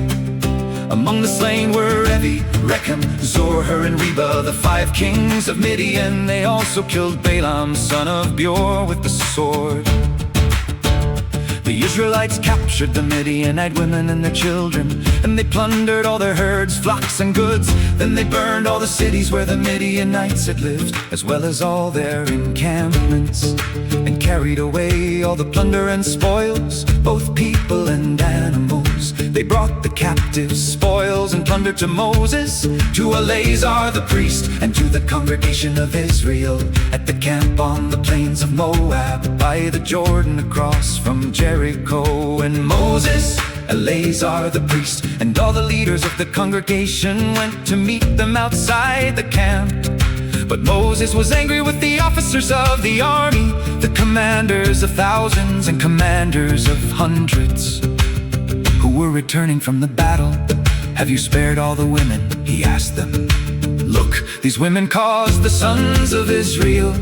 Among the slain were Evi, Rechem, Zorher, and Reba, the 5 kings of Midian. They also killed Balaam, son of Beor, with the sword. The Israelites captured the Midianite women and their children, and they plundered all their herds, flocks, and goods. Then they burned all the cities where the Midianites had lived, as well as all their encampments, and carried away all the plunder and spoils, both people and animals. They brought the captives, spoils, and plunder to Moses, to Eleazar the priest, and to the congregation of Israel, at the camp on the plains of Moab, by the Jordan across from Jericho. And Moses, Eleazar the priest, and all the leaders of the congregation went to meet them outside the camp. But Moses was angry with the officers of the army, the commanders of thousands and commanders of hundreds, who were returning from the battle. "Have you spared all the women?" he asked them. "Look, these women caused the sons of Israel,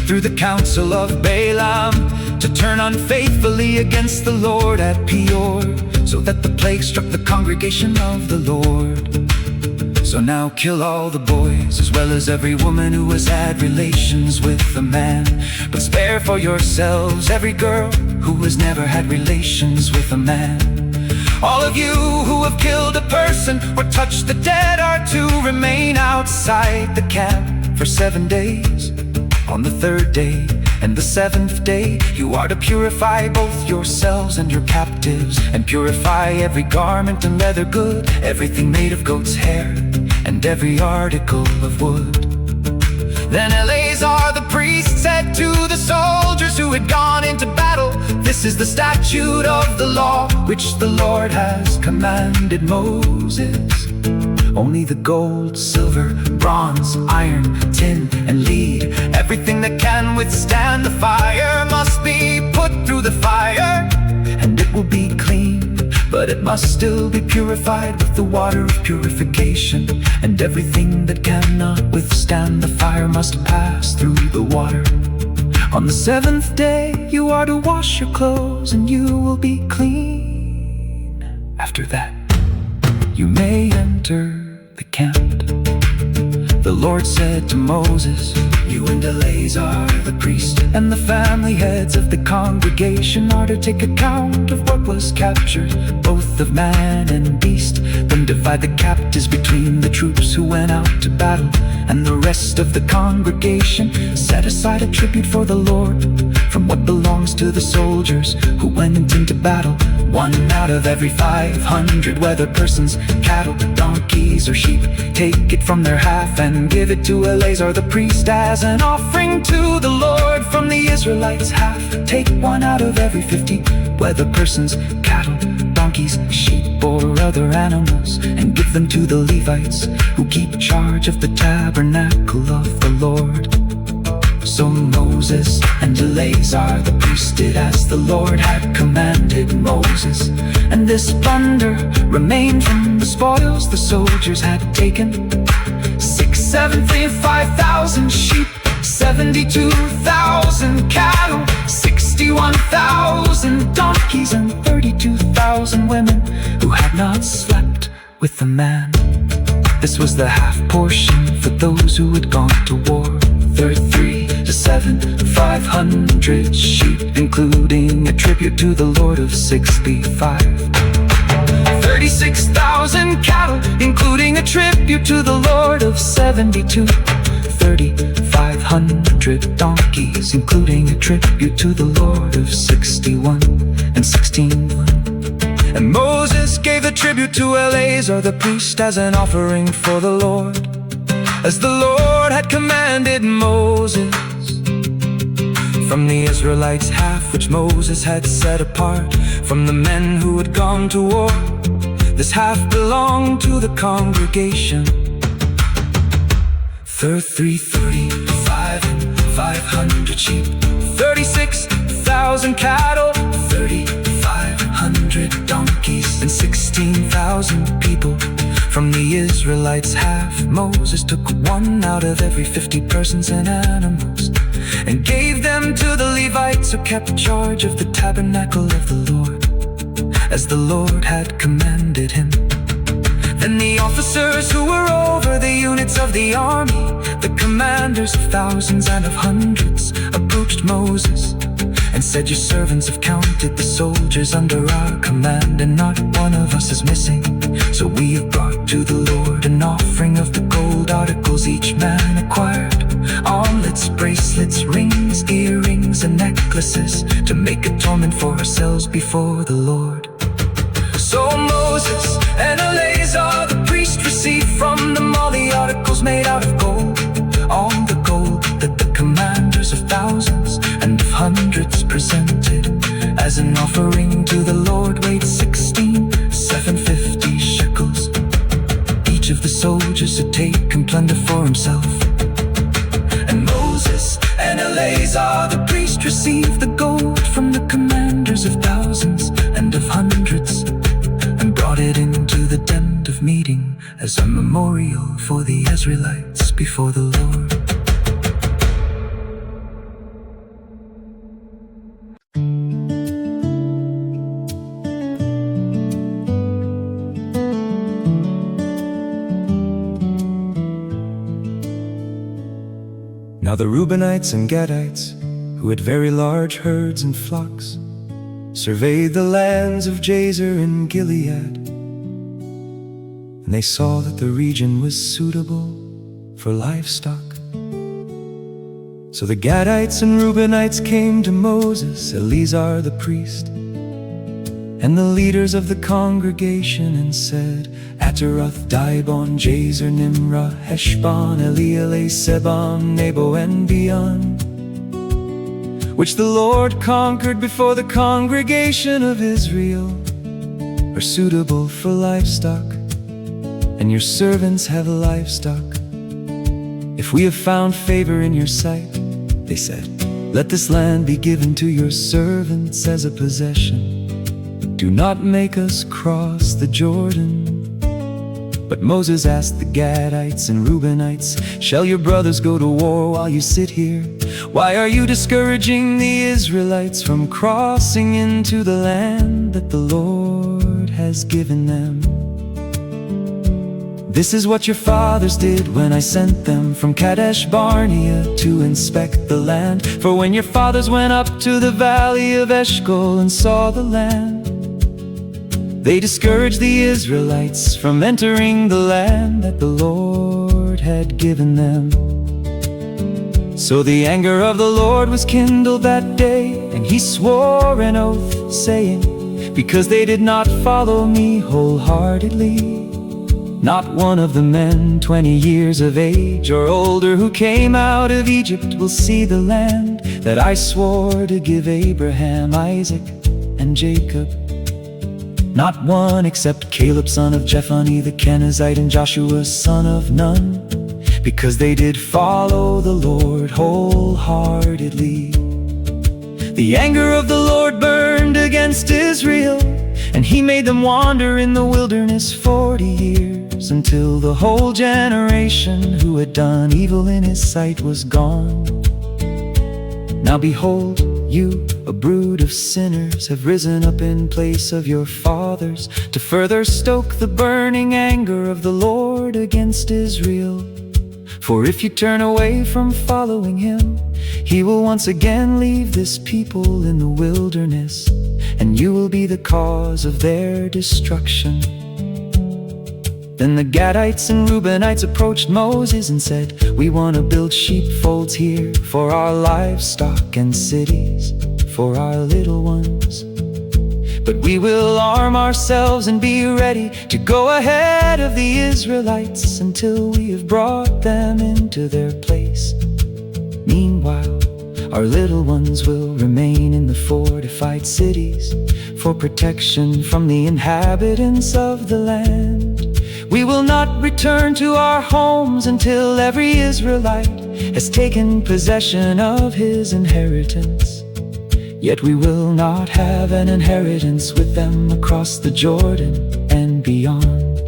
through the counsel of Balaam, to turn unfaithfully against the Lord at Peor, so that the plague struck the congregation of the Lord. So now kill all the boys, as well as every woman who has had relations with a man, but spare for yourselves every girl who has never had relations with a man. All of you who have killed a person or touched the dead are to remain outside the camp for 7 days. On the 3rd day and the 7th day, you are to purify both yourselves and your captives, and purify every garment and leather good, everything made of goat's hair, and every article of wood." Then Eleazar the priest said to the soldiers who had gone into battle, "This is the statute of the law, which the Lord has commanded Moses. Only the gold, silver, bronze, iron, tin, and lead, everything that can withstand the fire, must be put through the fire, and it will be clean. But it must still be purified with the water of purification, and everything that cannot withstand the fire must pass through the water. On the 7th day you are to wash your clothes, and you will be clean. After that you may enter the camp." The Lord said to Moses, "You and Eleazar the priest, and the family heads of the congregation are to take account of what was captured, both of man and beast. Then divide the captives between the troops who went out to battle, and the rest of the congregation. Set aside a tribute for the Lord from what belongs to the soldiers who went into battle. 1 out of every 500, whether persons, cattle, donkeys, or sheep. Take it from their half and give it to Eleazar the priest as an offering to the Lord from the Israelites' half. Take 1 out of every 50, whether persons, cattle, donkeys, sheep, or other animals, and give them to the Levites who keep charge of the tabernacle of the Lord." So Moses and Eleazar the priest did as the Lord had commanded Moses, and this plunder remained from the spoils the soldiers had taken: 675,000 sheep, 72,000 cattle, 61,000 donkeys, and 32,000 women who had not slept with a man. This was the half portion for those who had gone to war. 3 to 7, 500 sheep, including a tribute to the Lord of 65. 36,000 cattle, including a tribute to the Lord of 72. 3,500 donkeys, including a tribute to the Lord of 61 and 16. And Moses gave the tribute to Eleazar the priest as an offering for the Lord, as the Lord had commanded Moses. From the Israelites half which Moses had set apart from the men who had gone to war, this half belonged to the congregation. 335 and 500 sheep, 36,000 cattle, 3,500 donkeys, and 16,000 people. From the Israelites half, Moses took one out of every 50 persons and animals, and gave them to the Levites who kept charge of the tabernacle of the Lord, as the Lord had commanded him. Then the officers who were over the units of the army, the commanders of thousands and of hundreds, approached Moses and said, "Your servants have counted the soldiers under our command, and not one of us is missing. So we have brought to the Lord an offering of the gold articles each man acquired, armlets, bracelets, rings, earrings, and necklaces, to make atonement for ourselves before the Lord." So Moses and Eleazar the priest received from them all the articles made out of gold, all the gold that the commanders of thousands and of hundreds presented as an offering to the Lord weighed 16,750 shekels. Each of the soldiers had taken plunder for himself. And Moses and Eleazar the priest received the gold from the commanders of thousands and of hundreds, and brought it into the tent of meeting as a memorial for the Israelites before the Lord. Now the Reubenites and Gadites, who had very large herds and flocks, surveyed the lands of Jazer and Gilead, and they saw that the region was suitable for livestock. So the Gadites and Reubenites came to Moses, Eleazar the priest, and the leaders of the congregation, and said, "Ataroth, Dibon, Jazer, Nimrah, Heshbon, Elealeh, Sebam, Nebo, and Beon, which the Lord conquered before the congregation of Israel, are suitable for livestock, and your servants have livestock. If we have found favor in your sight," they said, "let this land be given to your servants as a possession. Do not make us cross the Jordan." But Moses asked the Gadites and Reubenites, "Shall your brothers go to war while you sit here? Why are you discouraging the Israelites from crossing into the land that the Lord has given them? This is what your fathers did when I sent them from Kadesh Barnea to inspect the land. For when your fathers went up to the valley of Eshcol and saw the land, they discouraged the Israelites from entering the land that the Lord had given them. So the anger of the Lord was kindled that day, and he swore an oath, saying, "Because they did not follow me wholeheartedly, not one of the men 20 years of age or older who came out of Egypt will see the land that I swore to give Abraham, Isaac, and Jacob. Not one except Caleb son of Jephunneh the Kenizzite and Joshua son of Nun, because they did follow the Lord wholeheartedly." The anger of the Lord burned against Israel, and he made them wander in the wilderness 40 years, until the whole generation who had done evil in his sight was gone. Now behold, you, a brood of sinners, have risen up in place of your fathers, to further stoke the burning anger of the Lord against Israel. For if you turn away from following him, he will once again leave this people in the wilderness, and you will be the cause of their destruction. Then the Gadites and Reubenites approached Moses and said, "We want to build sheepfolds here for our livestock and cities for our little ones. But we will arm ourselves and be ready to go ahead of the Israelites until we have brought them into their place. Meanwhile, Our little ones will remain in the fortified cities for protection from the inhabitants of the land. We will not return to our homes until every Israelite has taken possession of his inheritance. Yet we will not have an inheritance with them across the Jordan and beyond,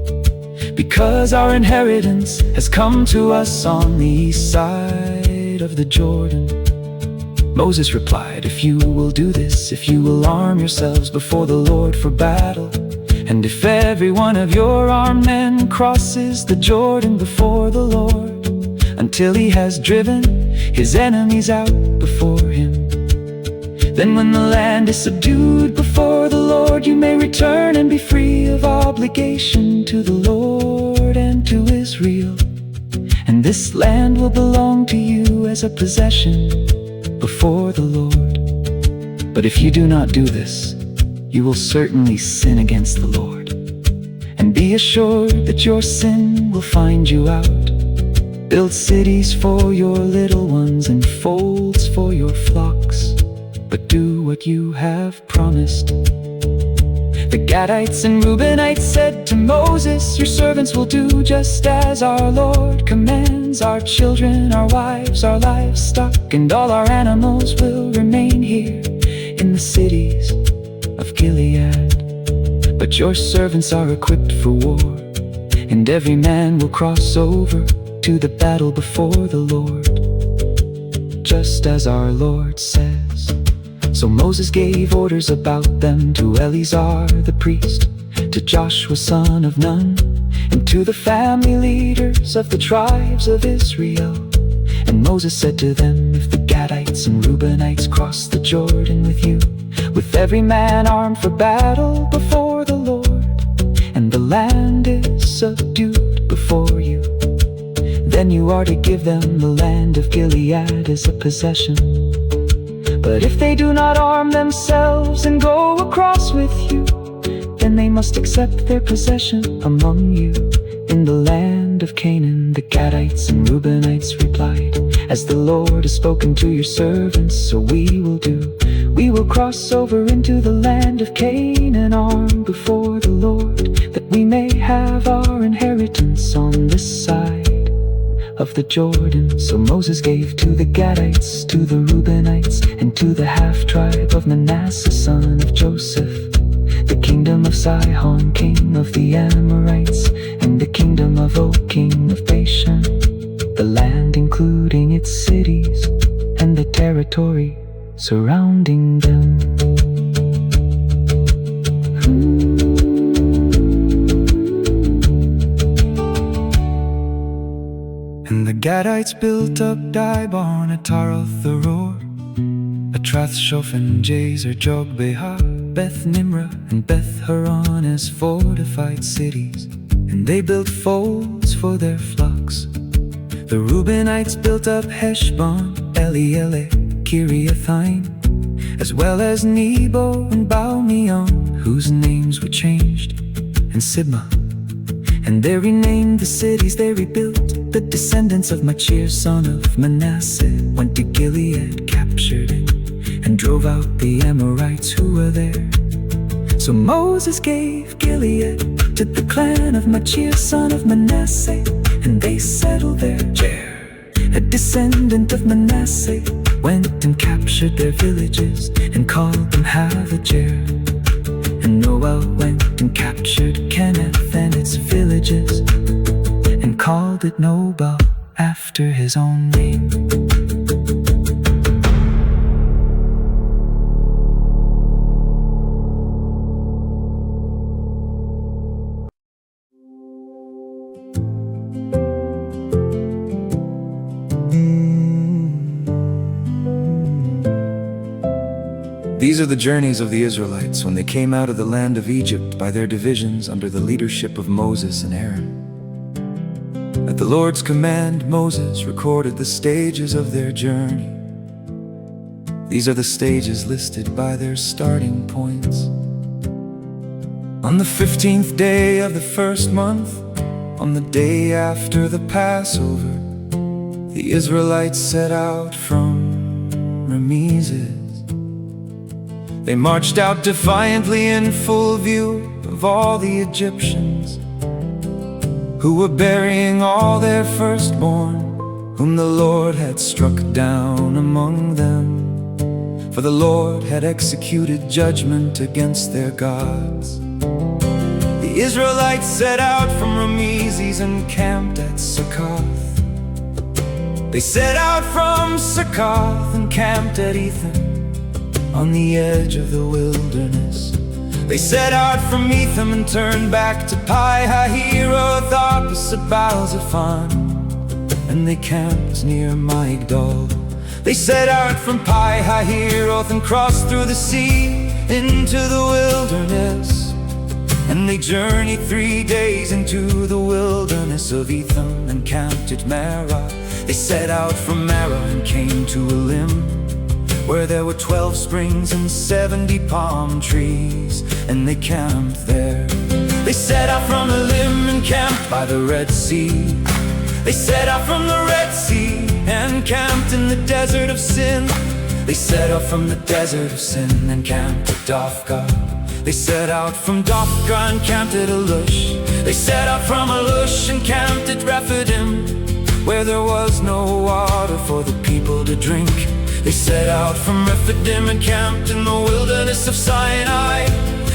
because our inheritance has come to us on the east side of the Jordan. Moses replied, "If you will do this, if you will arm yourselves before the Lord for battle, and if every one of your armed men crosses the Jordan before the Lord, until he has driven his enemies out before him, then when the land is subdued before the Lord, you may return and be free of obligation to the Lord and to Israel. And this land will belong to you as a possession before the Lord. But if you do not do this, you will certainly sin against the Lord. And be assured that your sin will find you out. Build cities for your little ones and folds for your flocks, but do what you have promised." The Gadites and Reubenites said to Moses, "Your servants will do just as our Lord commands. Our children, our wives, our livestock, and all our animals will remain here in the cities of Gilead. But your servants are equipped for war, and every man will cross over to the battle before the Lord, just as our Lord says." So Moses gave orders about them to Eleazar the priest, to Joshua son of Nun, and to the family leaders of the tribes of Israel. And Moses said to them, "If the Gadites and Reubenites cross the Jordan with you, with every man armed for battle before the Lord, and the land is subdued before you, then you are to give them the land of Gilead as a possession. But if they do not arm themselves and go across with you, then they must accept their possession among you in the land of Canaan." The Gadites and Reubenites replied, "As the Lord has spoken to your servants, so we will do. We will cross over into the land of Canaan armed before the Lord, that we may have our inheritance on this side of the Jordan." So Moses gave to the Gadites, to the Reubenites, and to the half-tribe of Manasseh son of Joseph, the kingdom of Sihon king of the Amorites, and the kingdom of Og king of Bashan, the land including its cities, and the territory surrounding them. And the Gadites built up Dibon, Ataroth, Aror, Atrath, Shophan, Jazer, Jogbehah, Beth Nimrah, and Beth Haran as fortified cities, and they built folds for their flocks. The Reubenites built up Heshbon, Elealeh, Kiriathaim, as well as Nebo and Baal-meon, whose names were changed, and Sibmah. And they renamed the cities they rebuilt. The descendants of Machir son of Manasseh went to Gilead, captured it, and drove out the Amorites who were there. So Moses gave Gilead to the clan of Machir son of Manasseh, and they settled there. Jer, a descendant of Manasseh, went and captured their villages and called them Havojer. And Noah went and captured Kenneth and its villages, and called it Nobel after his own name. These are the journeys of the Israelites when they came out of the land of Egypt by their divisions under the leadership of Moses and Aaron. At the Lord's command, Moses recorded the stages of their journey. These are the stages listed by their starting points. On the 15th day of the first month, on the day after the Passover, the Israelites set out from Rameses. They marched out defiantly in full view of all the Egyptians, who were burying all their firstborn, whom the Lord had struck down among them. For the Lord had executed judgment against their gods. The Israelites set out from Rameses and camped at Succoth. They set out from Succoth and camped at Etham, on the edge of the wilderness. They set out from Etham and turned back to Pi-hahiroth opposite Baal-zephon, and they camped near Migdol. They set out from Pi-hahiroth and crossed through the sea into the wilderness, and they journeyed 3 days into the wilderness of Etham and camped at Marah. They set out from Marah and came to Elim, where there were 12 springs and 70 palm trees, and they camped there. They set out from Elim and camped by the Red Sea. They set out from the Red Sea and camped in the desert of Sin. They set out from the desert of Sin and camped at Dophkah. They set out from Dophkah and camped at Alush. They set out from Alush and camped at Rephidim, where there was no water for the people to drink. They set out from Rephidim and camped in the wilderness of Sinai.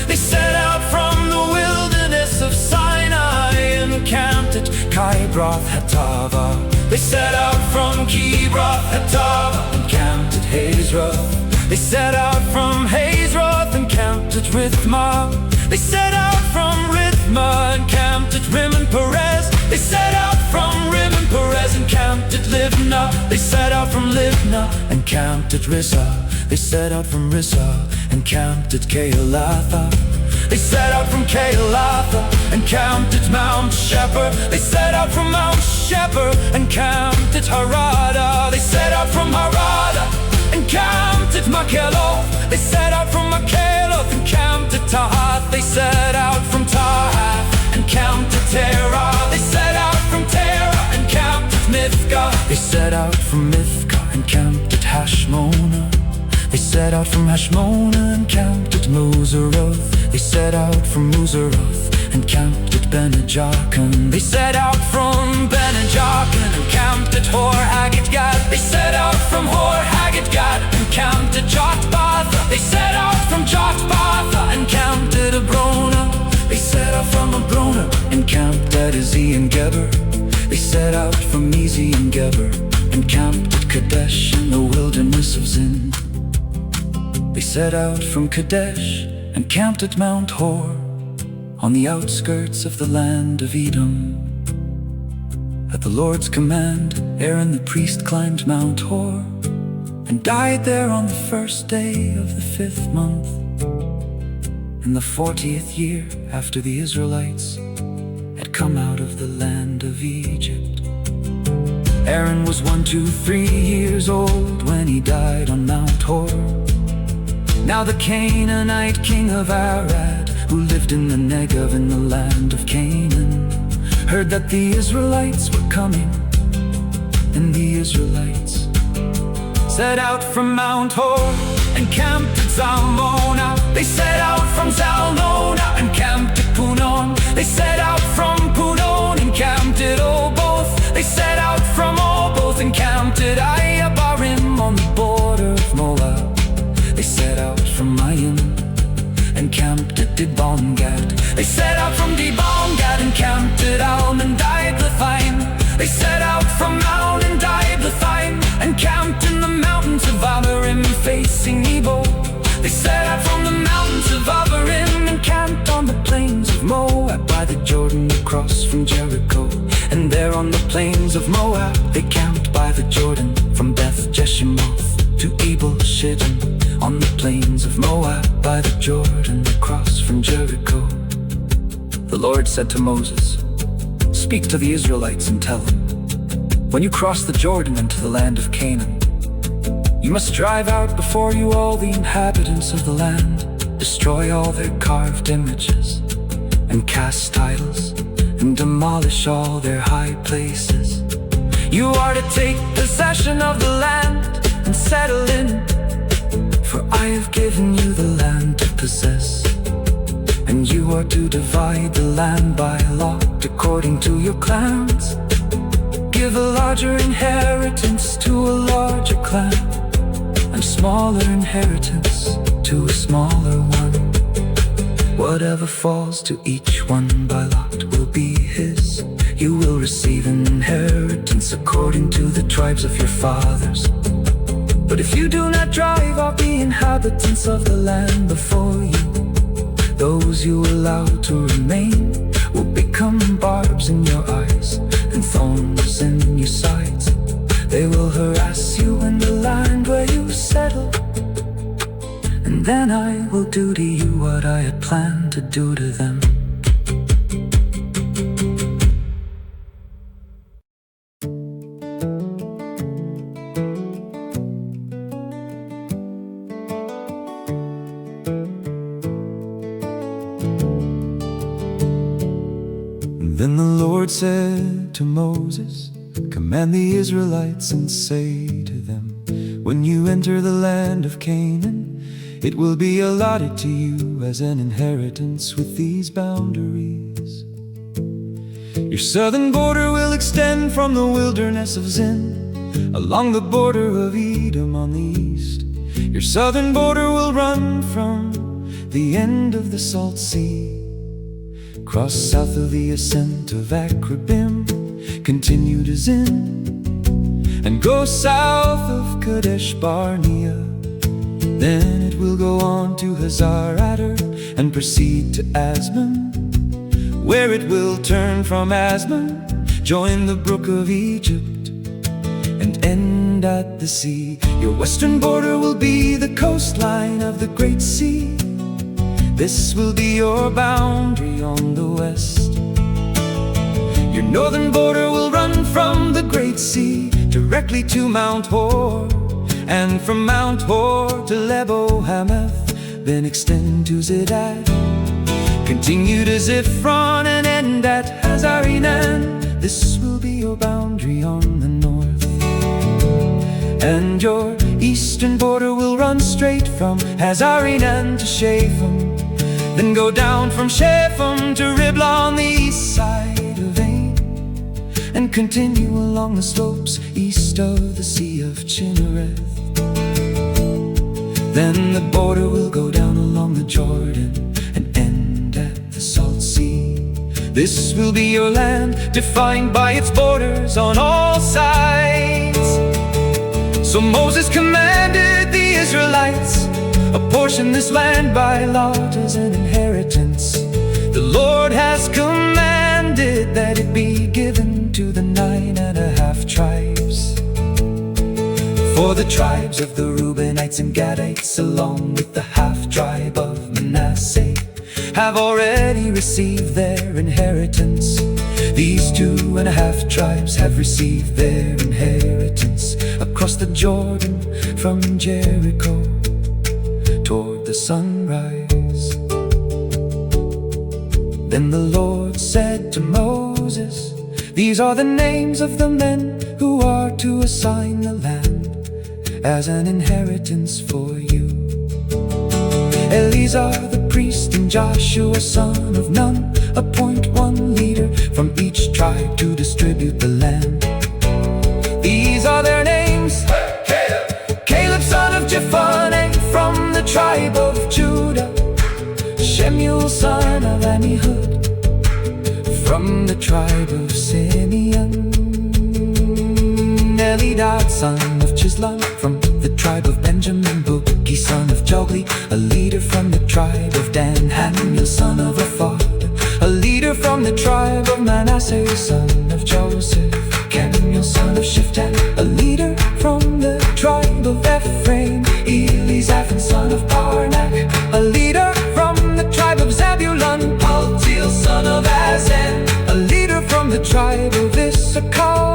They set out from the wilderness of Sinai and camped at Kibroth Hattava. They set out from Kibroth Hattava and camped at Hazeroth. They set out from Hazeroth and camped at Rithmah. They set out from Rithmah and camped at Rimmon Perez. They set out from Rimmon Perez and camped at Libnah. They set out from Libnah and camped at Rissah. They set out from Rissah and camped at Kehelatha. They set out from Kehelatha and camped at Mount Shepherd. They set out from Mount Shepherd and camped at Harada. They set out from Harada and camped at Makheloth. They set out from Makheloth and camped at Tahath. They set out from Tahath and camped at Terah. They set out from Terah and camped at Mithkah. They set out from Mithkah and camped at Hashmonah. They set out from Hashmonah and camped at Muzeroth. They set out from Muzeroth and camped at Ben-Jaakan. They set out from Ben-Jaakan and camped at Hor-Haggidgad. They set out from Hor-Haggidgad and camped at Jotbatha. They set out from Jotbatha and camped at Abrona. They set out from Abrona and camped at Ezion-Geber. They set out from Ezion-Geber and camped at Kadesh in the wilderness of Zin. They set out from Kadesh and camped at Mount Hor, on the outskirts of the land of Edom. At the Lord's command, Aaron the priest climbed Mount Hor and died there on the 1st day of the 5th month, in the 40th year after the Israelites had come out of the land of Egypt. Aaron was 3 years old when he died on Mount Hor. Now the Canaanite king of Arad, who lived in the Negev in the land of Canaan, heard that the Israelites were coming, and the Israelites set out from Mount Hor and camped at Zalmonah. They set out from Zalmonah and camped at Punon. They set out from Punon and camped at Oboth. They set out from Oboth and camped at Ayabarim on the border of Moab. They set out from Mayin and camped at Dibon-Gad. They set out from Dibon-Gad and camped at Almon-Diblathaim. They set out from Almon-Diblathaim and camped in the mountains of Abarim facing Nebo. They set out from the mountains of Abarim and camped on the plains of Moab by the Jordan across from Jericho. And there on the plains of Moab they camped by the Jordan, from Beth Jeshimoth to Abel-Shittim, on the plains of Moab by the Jordan across from Jericho. The Lord said to Moses, "Speak to the Israelites and tell them, when you cross the Jordan into the land of Canaan, you must drive out before you all the inhabitants of the land, destroy all their carved images, and cast idols, and demolish all their high places. You are to take possession of the land and settle in. For I have given you the land to possess, and you are to divide the land by lot according to your clans. Give a larger inheritance to a larger clan, and smaller inheritance to a smaller one. Whatever falls to each one by lot will be his. You will receive an inheritance according to the tribes of your fathers. But if you do not drive out the inhabitants of the land before you, those you allow to remain will become barbs in your eyes and thorns in your sides. They will harass you in the land where you settle, and then I will do to you what I had planned to do to them. Then the Lord said to Moses, "Command the Israelites and say to them, when you enter the land of Canaan, it will be allotted to you as an inheritance with these boundaries. Your southern border will extend from the wilderness of Zin along the border of Edom on the east. Your southern border will run from the end of the Salt Sea, cross south of the ascent of Akrabim, continue to Zin, and go south of Kadesh Barnea. Then it will go on to Hazar Adar and proceed to Asmon, where it will turn from Asmon, join the brook of Egypt, and end at the sea. Your western border will be the coastline of the Great Sea. This will be your boundary on the west. Your northern border will run from the Great Sea directly to Mount Hor, and from Mount Hor to Lebo Hamath, then extend to Zedad, continue to Ziphron, and end at Hazar-Enan. This will be your boundary on the north. And your eastern border will run straight from Hazar-Enan to Shepham, then go down from Shepham to Riblah on the east side of Ain, and continue along the slopes east of the Sea of Chinnereth. Then the border will go down along the Jordan and end at the Salt Sea. This will be your land, defined by its borders on all sides. So Moses commanded the Israelites, apportion this land by lot as an inheritance. The Lord has commanded that it be given to the 9.5 tribes. For the tribes of the Reubenites and Gadites, along with the half-tribe of Manasseh, have already received their inheritance. These 2.5 tribes have received their inheritance across the Jordan from Jericho toward the sunrise. Then the Lord said to Moses, "These are the names of the men who are to assign the land as an inheritance for you: Eleazar the priest and Joshua son of Nun. Appoint one leader from each tribe to distribute the land. These are their names: Caleb son of Jephunneh from the tribe of Judah, Shemuel son of Ammihud from the tribe of Simeon, Elidad son of Chislam from the tribe of Benjamin, Buki son of Jogli, a leader from the tribe of Dan, Hananiel son of Ephod, a leader from the tribe of Manasseh, son of Joseph, Kemuel son of Shiftan, a leader from the tribe of Ephraim, Elizaphan son of Parnak, a leader from the tribe of Zebulun, Paltiel son of Azen, a leader from the tribe of Issachar,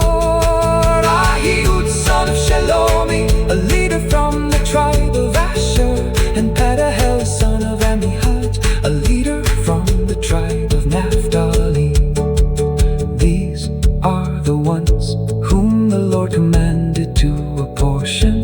Ahihud son of Shelomi, a leader from the tribe of Asher, and Pedahel son of Ammihud, a leader from the tribe of Naphtali. These are the ones whom the Lord commanded to apportion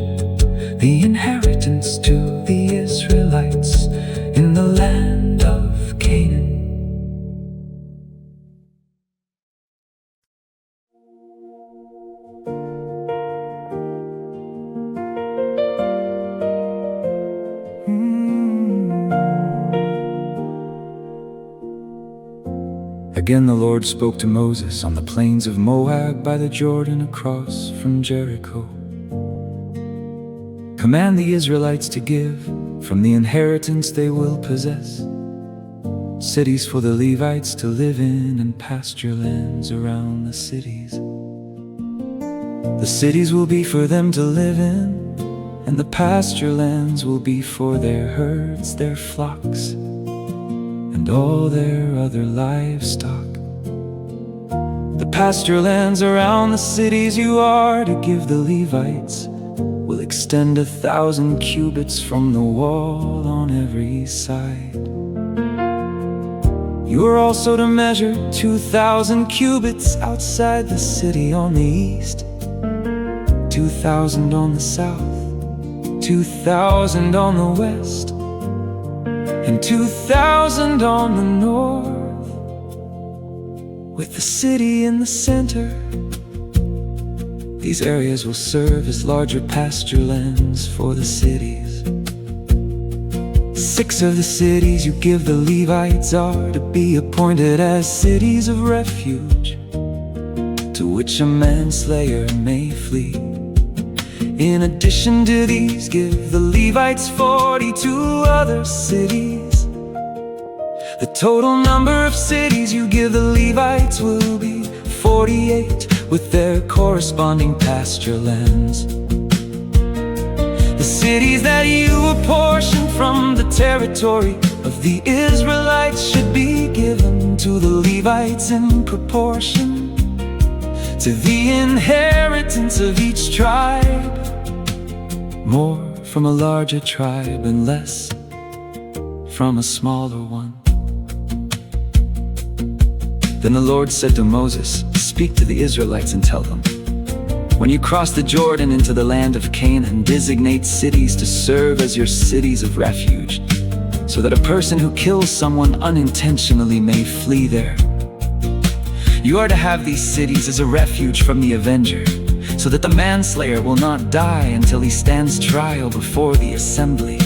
Again the Lord spoke to Moses on the plains of Moab by the Jordan across from Jericho. Command the Israelites to give from the inheritance they will possess, cities for the Levites to live in and pasture lands around the cities. The cities will be for them to live in, and the pasture lands will be for their herds, their flocks, and all their other livestock. The pasture lands around the cities you are to give the Levites will extend 1,000 cubits from the wall on every side. You are also to measure 2,000 cubits outside the city on the east, 2,000 on the south, 2,000 on the west, and 2,000 on the north, with the city in the center. These areas will serve as larger pasture lands for the cities. 6 of the cities you give the Levites are to be appointed as cities of refuge, to which a manslayer may flee. In addition to these, give the Levites 42 other cities. The total number of cities you give the Levites will be 48, with their corresponding pasture lands. The cities that you apportion from the territory of the Israelites should be given to the Levites in proportion to the inheritance of each tribe, more from a larger tribe and less from a smaller one. Then the Lord said to Moses, "Speak to the Israelites and tell them, when you cross the Jordan into the land of Canaan, designate cities to serve as your cities of refuge, so that a person who kills someone unintentionally may flee there. You are to have these cities as a refuge from the avenger, so that the manslayer will not die until he stands trial before the assembly.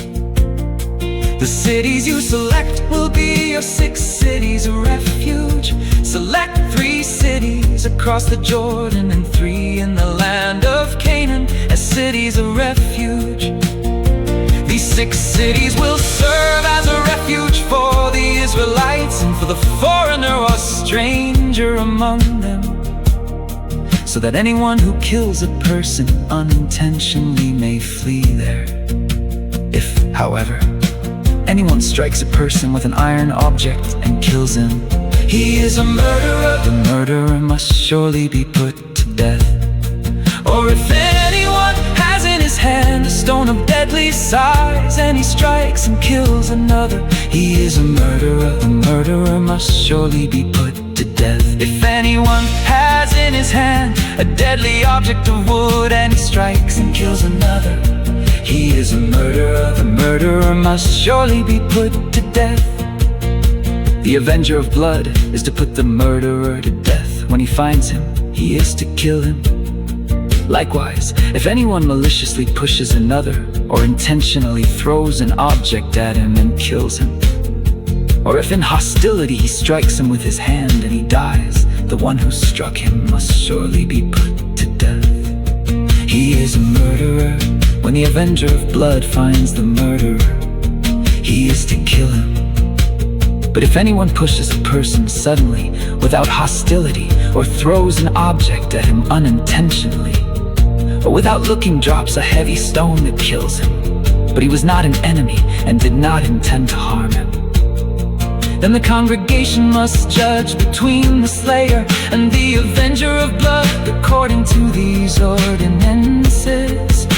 The cities you select will be your 6 cities of refuge. Select 3 cities across the Jordan and 3 in the land of Canaan as cities of refuge. These 6 cities will serve as a refuge for the Israelites and for the foreigner or stranger among them, so that anyone who kills a person unintentionally may flee there. If, however, anyone strikes a person with an iron object and kills him, he is a murderer. The murderer must surely be put to death. Or if anyone has in his hand a stone of deadly size and he strikes and kills another, he is a murderer. The murderer must surely be put to death. If anyone has in his hand a deadly object of wood and he strikes and kills another, he is a murderer. The murderer must surely be put to death. The avenger of blood is to put the murderer to death. When he finds him, he is to kill him. Likewise, if anyone maliciously pushes another or intentionally throws an object at him and kills him, or if in hostility he strikes him with his hand and he dies, the one who struck him must surely be put to death. He is a murderer. When the avenger of blood finds the murderer, he is to kill him. But if anyone pushes a person suddenly, without hostility, or throws an object at him unintentionally, or without looking drops a heavy stone that kills him, but he was not an enemy and did not intend to harm him, then the congregation must judge between the slayer and the avenger of blood according to these ordinances.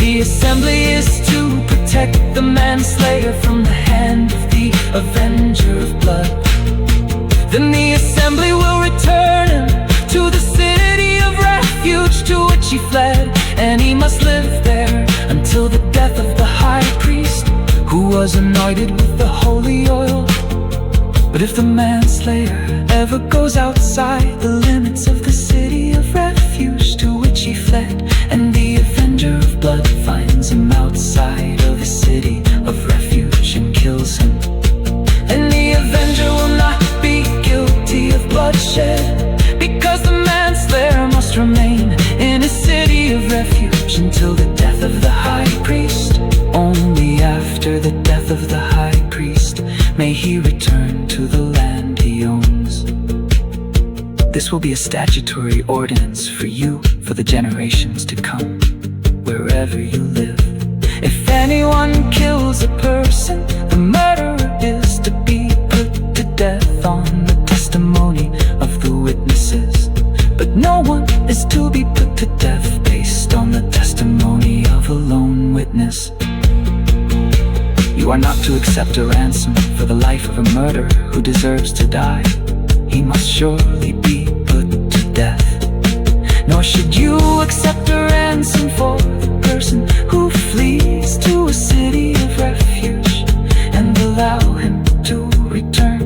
The assembly is to protect the manslayer from the hand of the avenger of blood. Then the assembly will return him to the city of refuge to which he fled, and he must live there until the death of the high priest, who was anointed with the holy oil. But if the manslayer ever goes outside the limits of the city of refuge to which he fled, and the avenger of blood finds him outside of the city of refuge and kills him, and the avenger will not be guilty of blood bloodshed, because the manslayer must remain in a city of refuge until the death of the high priest. Only after the death of the high priest may he return to the land he owns. This will be a statutory ordinance for you for the generations to come, wherever you live. If anyone kills a person, the murderer is to be put to death on the testimony of the witnesses. But no one is to be put to death based on the testimony of a lone witness. You are not to accept a ransom for the life of a murderer who deserves to die. He must surely be put to death. Nor should you accept a ransom for the person who flees to a city of refuge and allow him to return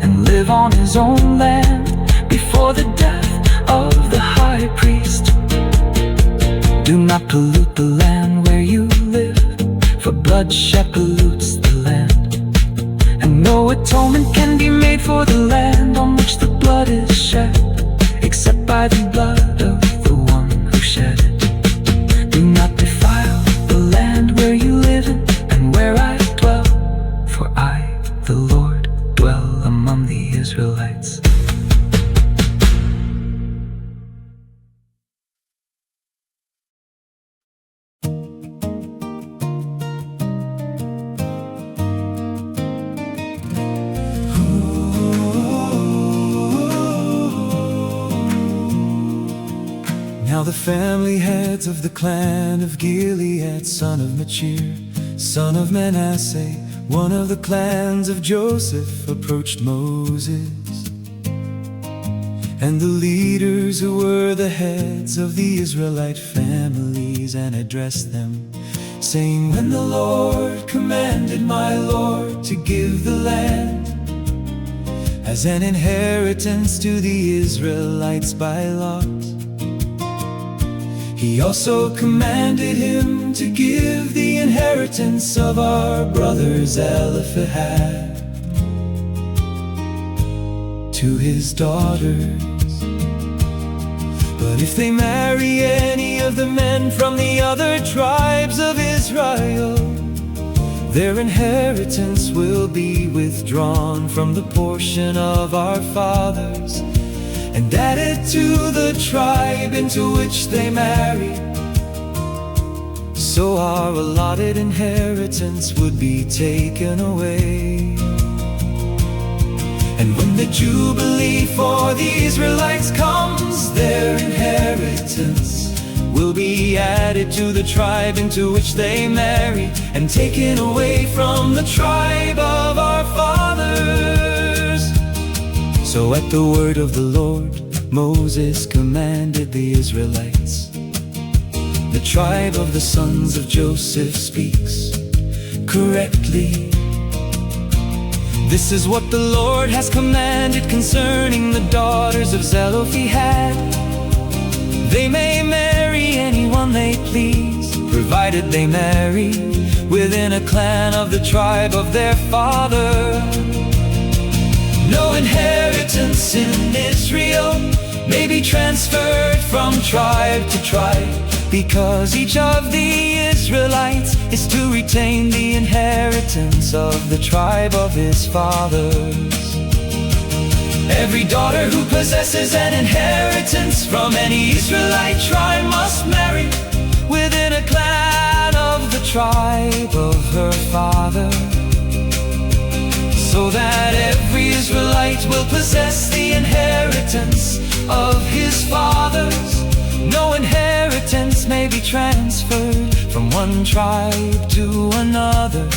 and live on his own land before the death of the high priest. Do not pollute the land where you live, for bloodshed pollutes the land, and no atonement can be made for the land on which the blood is shed, except by the blood of the one who shed it. Do not defile the land where you live in and where I dwell, for I, the Lord, dwell among the Israelites. Now the family heads of the clan of Gilead, son of Machir, son of Manasseh, one of the clans of Joseph, approached Moses and the leaders who were the heads of the Israelite families, and addressed them, saying, when the Lord commanded my Lord to give the land as an inheritance to the Israelites by lot, He also commanded him to give the inheritance of our brother Zelophehad to his daughters. But if they marry any of the men from the other tribes of Israel, their inheritance will be withdrawn from the portion of our fathers and added to the tribe into which they marry. So our allotted inheritance would be taken away. And when the Jubilee for the Israelites comes, their inheritance will be added to the tribe into which they marry, and taken away from the tribe of our fathers. So at the word of the Lord, Moses commanded the Israelites. The tribe of the sons of Joseph speaks correctly. This is what the Lord has commanded concerning the daughters of Zelophehad. They may marry anyone they please, provided they marry within a clan of the tribe of their father. No inheritance in Israel may be transferred from tribe to tribe, because each of the Israelites is to retain the inheritance of the tribe of his fathers. Every daughter who possesses an inheritance from any Israelite tribe must marry within a clan of the tribe of her father, so that every Israelite will possess the inheritance of his fathers. No inheritance may be transferred from one tribe to another,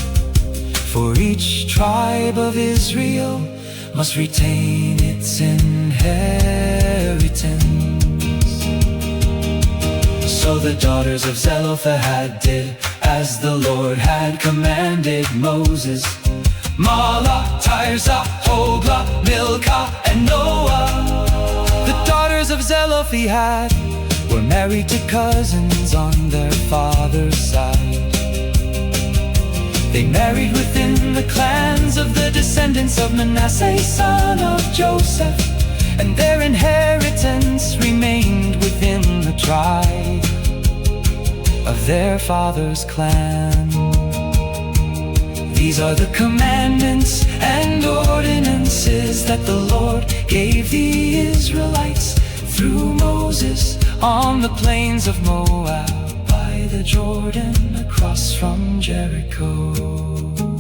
for each tribe of Israel must retain its inheritance. So the daughters of Zelophehad did as the Lord had commanded Moses. Mahlah, Tirzah, Hoglah, Milcah, and Noah. The daughters of Zelophehad were married to cousins on their father's side. They married within the clans of the descendants of Manasseh, son of Joseph, of their father's clan. These are the commandments and ordinances that the Lord gave the Israelites through Moses on the plains of Moab by the Jordan across from Jericho.